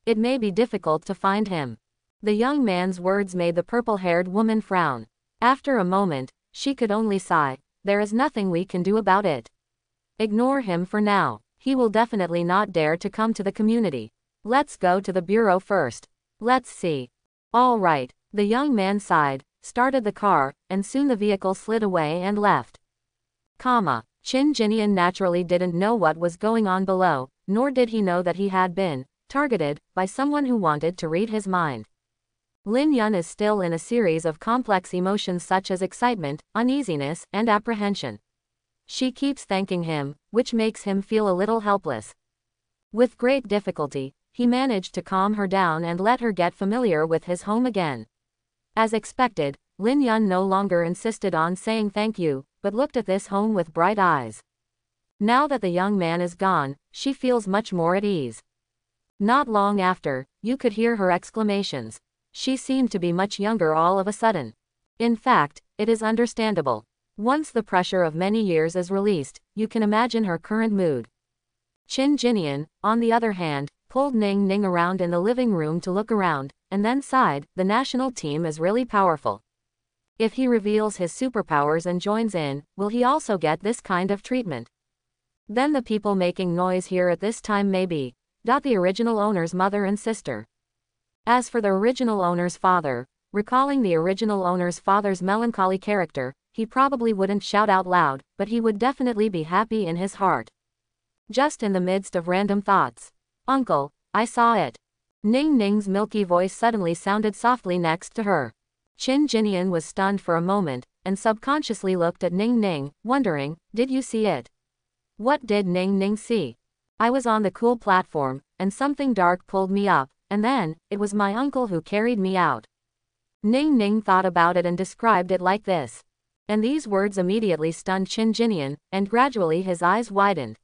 It may be difficult to find him. The young man's words made the purple-haired woman frown. After a moment, she could only sigh. There is nothing we can do about it. Ignore him for now. He will definitely not dare to come to the community. Let's go to the bureau first. Let's see. All right. The young man sighed, started the car, and soon the vehicle slid away and left. Chin Jinian naturally didn't know what was going on below, nor did he know that he had been targeted by someone who wanted to read his mind. Lin Yun is still in a series of complex emotions such as excitement, uneasiness, and apprehension. She keeps thanking him, which makes him feel a little helpless. With great difficulty, he managed to calm her down and let her get familiar with his home again. As expected, Lin Yun no longer insisted on saying thank you, but looked at this home with bright eyes. Now that the young man is gone, she feels much more at ease. Not long after, you could hear her exclamations. She seemed to be much younger all of a sudden. In fact, it is understandable. Once the pressure of many years is released, you can imagine her current mood. Chin Jinian, on the other hand, pulled Ning Ning around in the living room to look around, and then sighed, the national team is really powerful. If he reveals his superpowers and joins in, will he also get this kind of treatment? Then the people making noise here at this time may be the original owner's mother and sister. As for the original owner's father, recalling the original owner's father's melancholy character, he probably wouldn't shout out loud, but he would definitely be happy in his heart. Just in the midst of random thoughts. Uncle, I saw it. Ning Ning's milky voice suddenly sounded softly next to her. Chin Jinian was stunned for a moment, and subconsciously looked at Ning Ning, wondering, did you see it? What did Ning Ning see? I was on the cool platform, and something dark pulled me up, and then, it was my uncle who carried me out. Ning Ning thought about it and described it like this. And these words immediately stunned Chin Jinian, and gradually his eyes widened.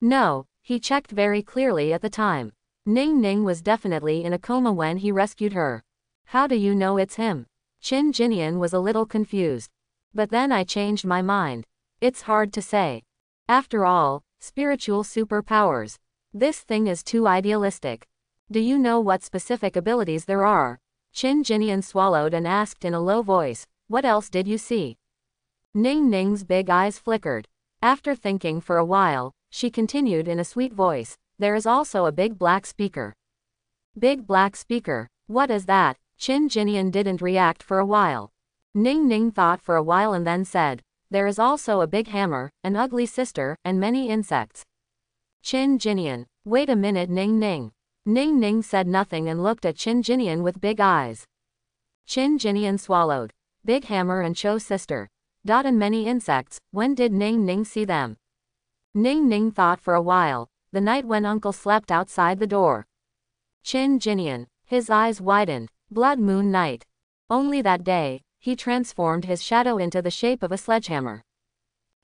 No, he checked very clearly at the time. Ning Ning was definitely in a coma when he rescued her. How do you know it's him? Chin Jinian was a little confused. But then I changed my mind. It's hard to say. After all, spiritual superpowers. This thing is too idealistic. Do you know what specific abilities there are? Chin Jinian swallowed and asked in a low voice, what else did you see? Ning Ning's big eyes flickered. After thinking for a while, she continued in a sweet voice, there is also a big black speaker. Big black speaker, what is that? Chin Jinian didn't react for a while. Ning Ning thought for a while and then said, there is also a big hammer, an ugly sister, and many insects. Chin Jinian, wait a minute Ning Ning. Ning Ning said nothing and looked at Chin Jinian with big eyes. Chin Jinian swallowed. Big hammer and Cho sister. And many insects, when did Ning Ning see them? Ning Ning thought for a while, the night when uncle slept outside the door. Chin Jinian, his eyes widened, blood moon night. Only that day, he transformed his shadow into the shape of a sledgehammer.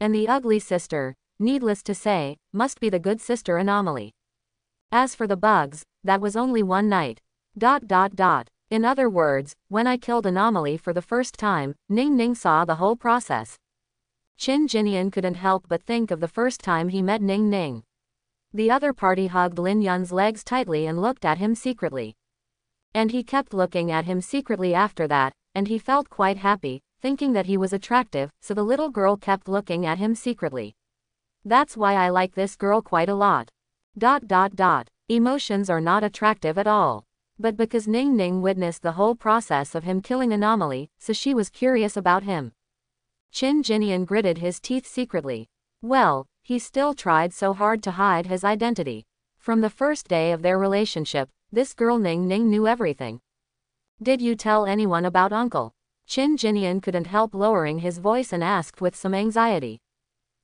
And the ugly sister, needless to say, must be the good sister anomaly. As for the bugs, that was only one night. In other words, when I killed Anomaly for the first time, Ning Ning saw the whole process. Qin Jinian couldn't help but think of the first time he met Ning Ning. The other party hugged Lin Yun's legs tightly and looked at him secretly. And he kept looking at him secretly after that, and he felt quite happy, thinking that he was attractive, so the little girl kept looking at him secretly. That's why I like this girl quite a lot. Emotions are not attractive at all. But because Ning Ning witnessed the whole process of him killing Anomaly, so she was curious about him. Qin Jinian gritted his teeth secretly. Well, he still tried so hard to hide his identity. From the first day of their relationship, this girl Ning Ning knew everything. Did you tell anyone about Uncle? Qin Jinian couldn't help lowering his voice and asked with some anxiety.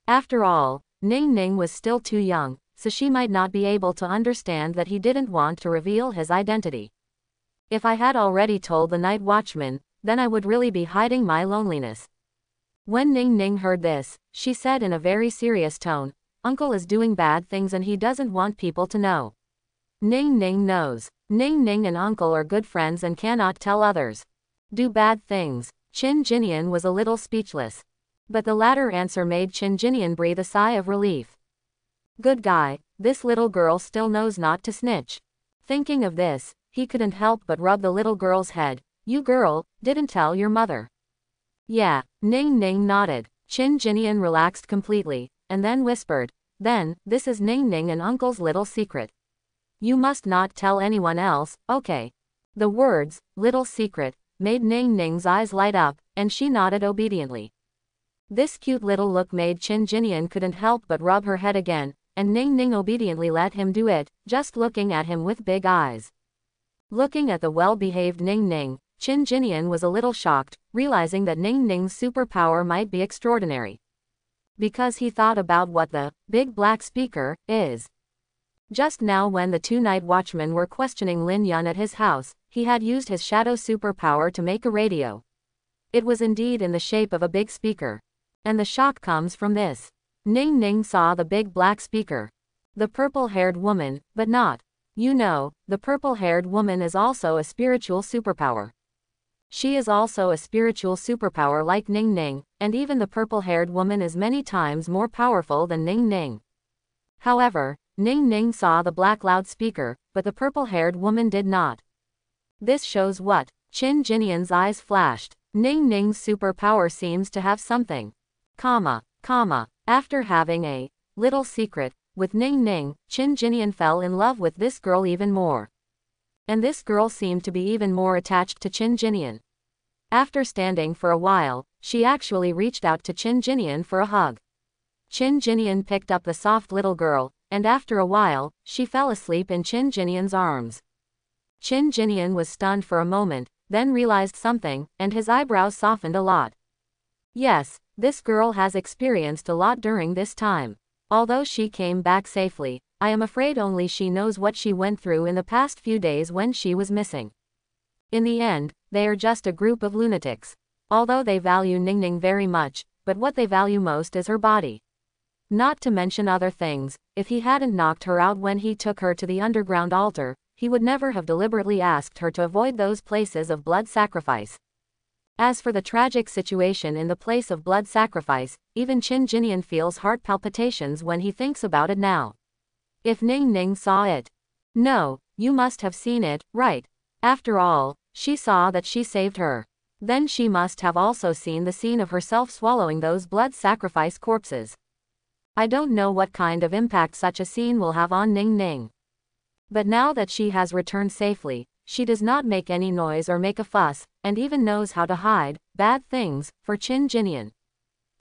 After all, Ning Ning was still too young, so she might not be able to understand that he didn't want to reveal his identity. If I had already told the night watchman, then I would really be hiding my loneliness. When Ning Ning heard this, she said in a very serious tone, Uncle is doing bad things and he doesn't want people to know. Ning Ning knows. Ning Ning and Uncle are good friends and cannot tell others. Do bad things. Qin Jinian was a little speechless. But the latter answer made Qin Jinian breathe a sigh of relief. Good guy, this little girl still knows not to snitch. Thinking of this, he couldn't help but rub the little girl's head. You girl, didn't tell your mother. Yeah, Ning Ning nodded. Qin Jinian relaxed completely, and then whispered, then, this is Ning Ning and Uncle's little secret. You must not tell anyone else, okay? The words, little secret, made Ning Ning's eyes light up, and she nodded obediently. This cute little look made Qin Jinian couldn't help but rub her head again, and Ning Ning obediently let him do it, just looking at him with big eyes. Looking at the well-behaved Ning Ning, Qin Jinian was a little shocked, realizing that Ning Ning's superpower might be extraordinary. Because he thought about what the big black speaker is. Just now when the two night watchmen were questioning Lin Yun at his house, he had used his shadow superpower to make a radio. It was indeed in the shape of a big speaker. And the shock comes from this. Ning Ning saw the big black speaker. The purple-haired woman, but not. You know, the purple-haired woman is also a spiritual superpower. She is also a spiritual superpower like Ning Ning, and even the purple-haired woman is many times more powerful than Ning Ning. However, Ning Ning saw the black loudspeaker, but the purple-haired woman did not. This shows what? Qin Jinian's eyes flashed. Ning Ning's superpower seems to have something. After having a little secret with Ning Ning, Qin Jinian fell in love with this girl even more. And this girl seemed to be even more attached to Qin Jinian. After standing for a while, she actually reached out to Qin Jinian for a hug. Qin Jinian picked up the soft little girl, and after a while, she fell asleep in Qin Jinian's arms. Qin Jinian was stunned for a moment, then realized something, and his eyebrows softened a lot. Yes, this girl has experienced a lot during this time. Although she came back safely, I am afraid only she knows what she went through in the past few days when she was missing. In the end, they are just a group of lunatics. Although they value Ning Ning very much, but what they value most is her body. Not to mention other things, if he hadn't knocked her out when he took her to the underground altar, he would never have deliberately asked her to avoid those places of blood sacrifice. As for the tragic situation in the place of blood sacrifice, even Qin Jinian feels heart palpitations when he thinks about it now. If Ning Ning saw it. No, you must have seen it, right? After all, she saw that she saved her. Then she must have also seen the scene of herself swallowing those blood sacrifice corpses. I don't know what kind of impact such a scene will have on Ning Ning. But now that she has returned safely, she does not make any noise or make a fuss, and even knows how to hide bad things for Qin Jinian.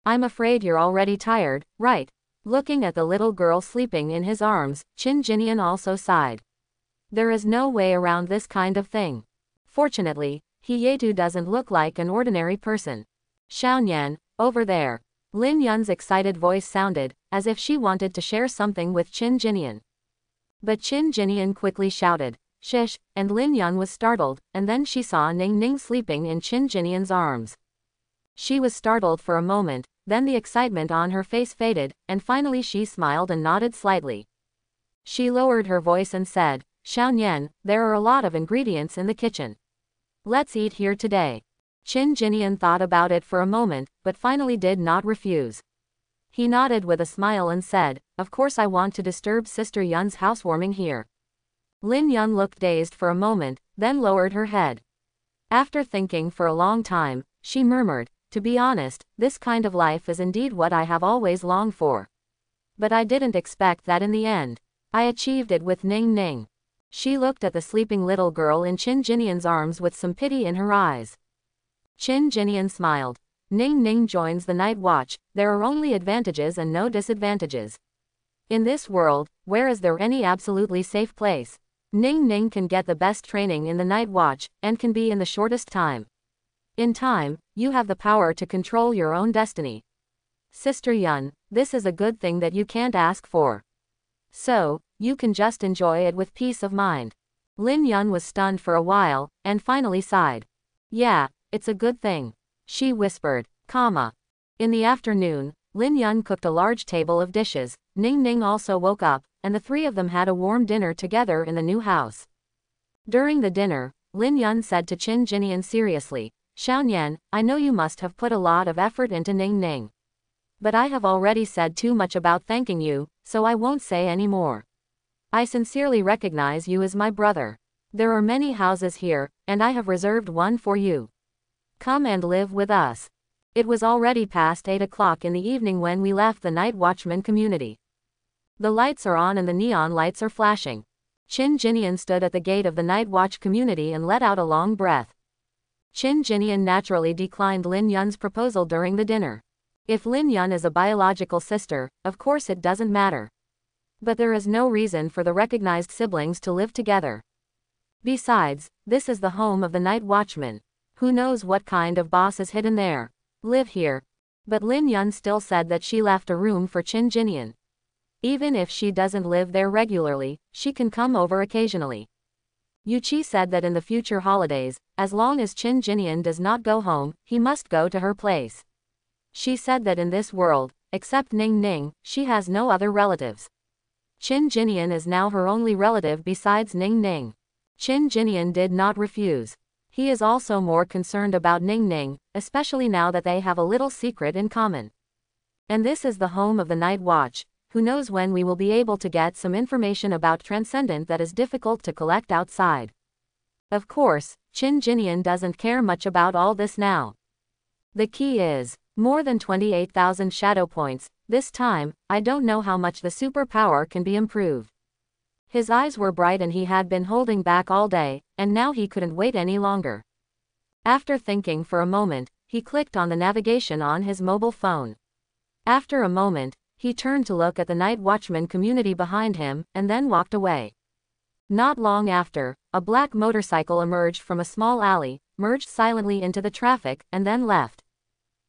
I'm afraid you're already tired, right? Looking at the little girl sleeping in his arms, Qin Jinian also sighed. There is no way around this kind of thing. Fortunately, Hietu doesn't look like an ordinary person. Xiaoyan, over there. Lin Yun's excited voice sounded, as if she wanted to share something with Qin Jinian. But Qin Jinian quickly shouted, "Shish," and Lin Yun was startled, and then she saw Ning Ning sleeping in Qin Jinian's arms. She was startled for a moment, then the excitement on her face faded, and finally she smiled and nodded slightly. She lowered her voice and said, "Xiaoyan, there are a lot of ingredients in the kitchen. Let's eat here today." Qin Jinian thought about it for a moment, but finally did not refuse. He nodded with a smile and said, "Of course I want to disturb Sister Yun's housewarming here." Lin Yun looked dazed for a moment, then lowered her head. After thinking for a long time, she murmured, "To be honest, this kind of life is indeed what I have always longed for. But I didn't expect that in the end. I achieved it with Ning Ning." She looked at the sleeping little girl in Qin Jinian's arms with some pity in her eyes. Qin Jinian smiled. Ning Ning joins the night watch, there are only advantages and no disadvantages. In this world, where is there any absolutely safe place? Ning Ning can get the best training in the night watch, and can be in the shortest time. In time, you have the power to control your own destiny. Sister Yun, this is a good thing that you can't ask for. So, you can just enjoy it with peace of mind. Lin Yun was stunned for a while, and finally sighed. Yeah, it's a good thing. She whispered, comma. In the afternoon, Lin Yun cooked a large table of dishes. Ning Ning also woke up, and the three of them had a warm dinner together in the new house. During the dinner, Lin Yun said to Qin Jinian seriously, "Xiaonian, I know you must have put a lot of effort into Ning Ning. But I have already said too much about thanking you, so I won't say any more. I sincerely recognize you as my brother. There are many houses here, and I have reserved one for you. Come and live with us." It was already past 8 o'clock in the evening when we left the night watchman community. The lights are on and the neon lights are flashing. Qin Jinian stood at the gate of the night watch community and let out a long breath. Qin Jinian naturally declined Lin Yun's proposal during the dinner. If Lin Yun is a biological sister, of course it doesn't matter. But there is no reason for the recognized siblings to live together. Besides, this is the home of the night watchman. Who knows what kind of boss is hidden there? Live here. But Lin Yun still said that she left a room for Qin Jinian. Even if she doesn't live there regularly, she can come over occasionally. Yuqi said that in the future holidays, as long as Qin Jinian does not go home, he must go to her place. She said that in this world, except Ning Ning, she has no other relatives. Qin Jinian is now her only relative besides Ning Ning. Qin Jinian did not refuse. He is also more concerned about Ning Ning, especially now that they have a little secret in common. And this is the home of the night watch. Who knows when we will be able to get some information about Transcendent that is difficult to collect outside. Of course, Qin Jinian doesn't care much about all this now. The key is, more than 28,000 shadow points. This time, I don't know how much the superpower can be improved. His eyes were bright and he had been holding back all day, and now he couldn't wait any longer. After thinking for a moment, he clicked on the navigation on his mobile phone. After a moment, he turned to look at the night watchman community behind him, and then walked away. Not long after, a black motorcycle emerged from a small alley, merged silently into the traffic, and then left.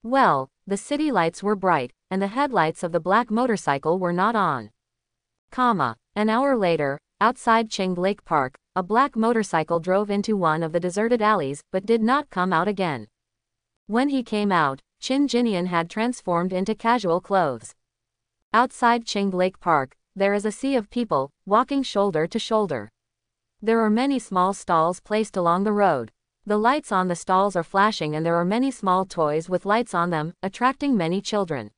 Well, the city lights were bright, and the headlights of the black motorcycle were not on. An hour later, outside Qing Lake Park, a black motorcycle drove into one of the deserted alleys, but did not come out again. When he came out, Qin Jinian had transformed into casual clothes. Outside Qing Lake Park, there is a sea of people, walking shoulder to shoulder. There are many small stalls placed along the road. The lights on the stalls are flashing and there are many small toys with lights on them, attracting many children.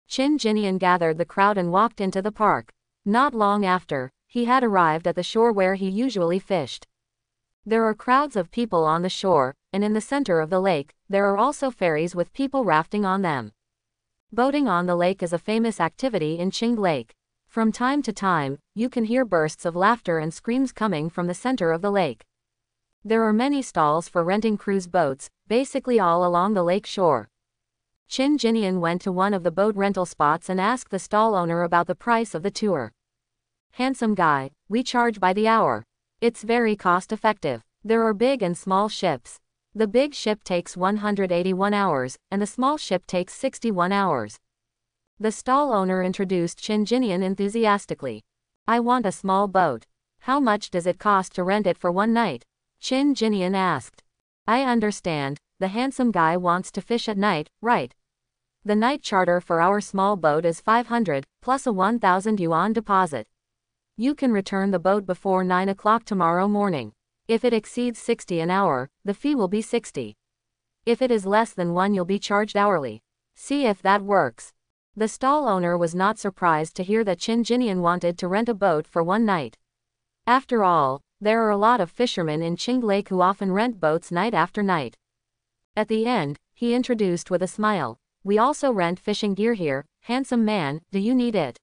Qin Jinian gathered the crowd and walked into the park. Not long after, he had arrived at the shore where he usually fished. There are crowds of people on the shore, and in the center of the lake, there are also ferries with people rafting on them. Boating on the lake is a famous activity in Qing Lake. From time to time, you can hear bursts of laughter and screams coming from the center of the lake. There are many stalls for renting cruise boats, basically all along the lake shore. Qin Jinian went to one of the boat rental spots and asked the stall owner about the price of the tour. "Handsome guy, we charge by the hour. It's very cost-effective. There are big and small ships. The big ship takes 181 hours, and the small ship takes 61 hours. The stall owner introduced Qin Jinian enthusiastically. "I want a small boat. How much does it cost to rent it for one night?" Qin Jinian asked. "I understand, the handsome guy wants to fish at night, right? The night charter for our small boat is 500, plus a 1,000 yuan deposit. You can return the boat before 9 o'clock tomorrow morning. If it exceeds 60 an hour, the fee will be 60. If it is less than 1 you'll be charged hourly. See if that works. The stall owner was not surprised to hear that Chin Jinian wanted to rent a boat for 1 night. After all, there are a lot of fishermen in Qing Lake who often rent boats night after night. At the end, he introduced with a smile. We also rent fishing gear here, handsome man, do you need it?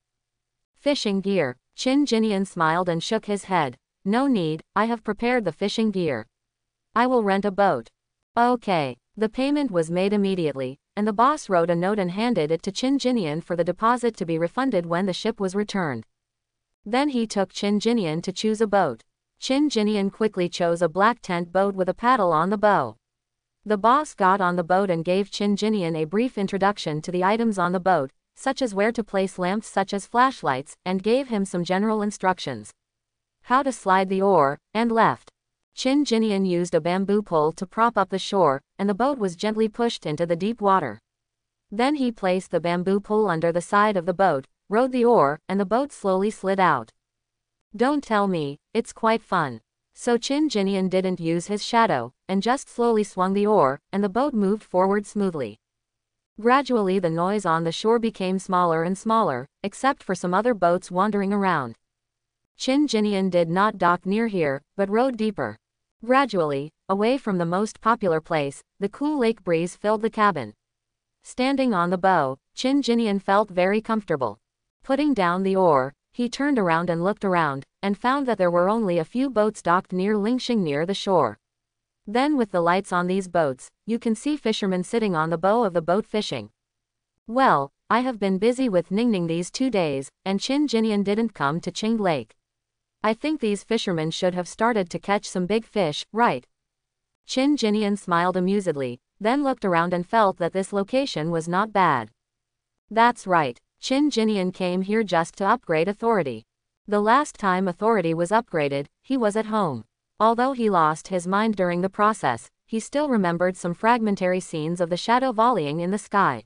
Fishing gear. Chin Jinian smiled and shook his head. No need, I have prepared the fishing gear. I will rent a boat. Okay. The payment was made immediately, and the boss wrote a note and handed it to Chin Jinian for the deposit to be refunded when the ship was returned. Then he took Chin Jinian to choose a boat. Chin Jinian quickly chose a black tent boat with a paddle on the bow. The boss got on the boat and gave Chin Jinian a brief introduction to the items on the boat, such as where to place lamps such as flashlights, and gave him some general instructions. How to slide the oar, and left. Chin Jinian used a bamboo pole to prop up the shore, and the boat was gently pushed into the deep water. Then he placed the bamboo pole under the side of the boat, rode the oar, and the boat slowly slid out. Don't tell me, it's quite fun. So Chin Jinian didn't use his shadow, and just slowly swung the oar, and the boat moved forward smoothly. Gradually the noise on the shore became smaller and smaller, except for some other boats wandering around. Chin Jinian did not dock near here, but rode deeper. Gradually, away from the most popular place, the cool lake breeze filled the cabin. Standing on the bow, Chin Jinian felt very comfortable. Putting down the oar, he turned around and looked around, and found that there were only a few boats docked near Lingxing near the shore. Then with the lights on these boats, you can see fishermen sitting on the bow of the boat fishing. Well, I have been busy with Ningning these 2 days, and Chin Jinian didn't come to Qing Lake. I think these fishermen should have started to catch some big fish, right? Chin Jinian smiled amusedly, then looked around and felt that this location was not bad. That's right, Chin Jinian came here just to upgrade authority. The last time authority was upgraded, he was at home. Although he lost his mind during the process, he still remembered some fragmentary scenes of the shadow volleying in the sky.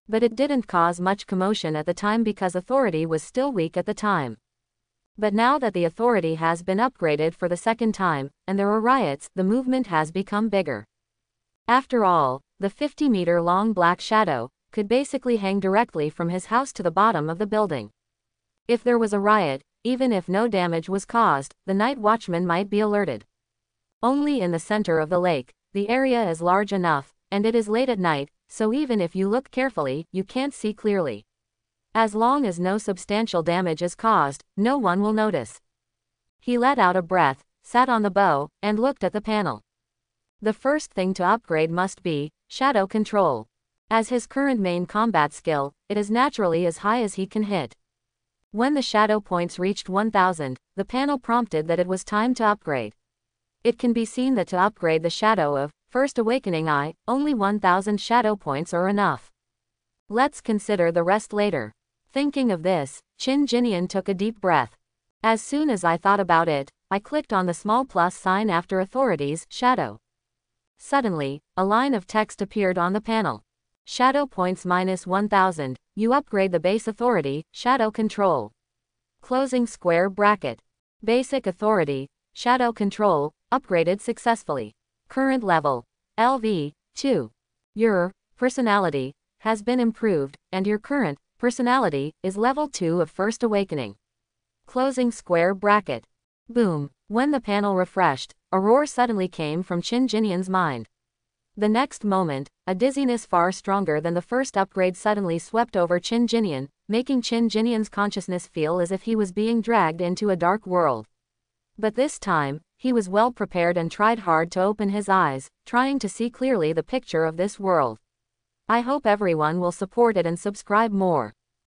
But it didn't cause much commotion at the time because authority was still weak at the time. But now that the authority has been upgraded for the 2nd time, and there are riots, the movement has become bigger. After all, the 50-meter-long black shadow could basically hang directly from his house to the bottom of the building. If there was a riot, even if no damage was caused, the night watchman might be alerted. Only in the center of the lake, the area is large enough, and it is late at night, so even if you look carefully, you can't see clearly. As long as no substantial damage is caused, no one will notice. He let out a breath, sat on the bow, and looked at the panel. The first thing to upgrade must be shadow control. As his current main combat skill, it is naturally as high as he can hit. When the shadow points reached 1000, the panel prompted that it was time to upgrade. It can be seen that to upgrade the shadow of First Awakening Eye, only 1000 shadow points are enough. Let's consider the rest later. Thinking of this, Chin Jinian took a deep breath. As soon as I thought about it, I clicked on the small plus sign after authorities, shadow. Suddenly, a line of text appeared on the panel. Shadow points minus 1000, you upgrade the base authority, shadow control. Closing square bracket. Basic authority, shadow control, upgraded successfully. Current level, LV, 2. Your personality has been improved, and your current personality is level 2 of First Awakening. Closing square bracket. Boom. When the panel refreshed, a roar suddenly came from Chin Jinian's mind. The next moment, a dizziness far stronger than the first upgrade suddenly swept over Chin Jinian, making Chin Jinian's consciousness feel as if he was being dragged into a dark world. But this time, he was well prepared and tried hard to open his eyes, trying to see clearly the picture of this world. I hope everyone will support it and subscribe more.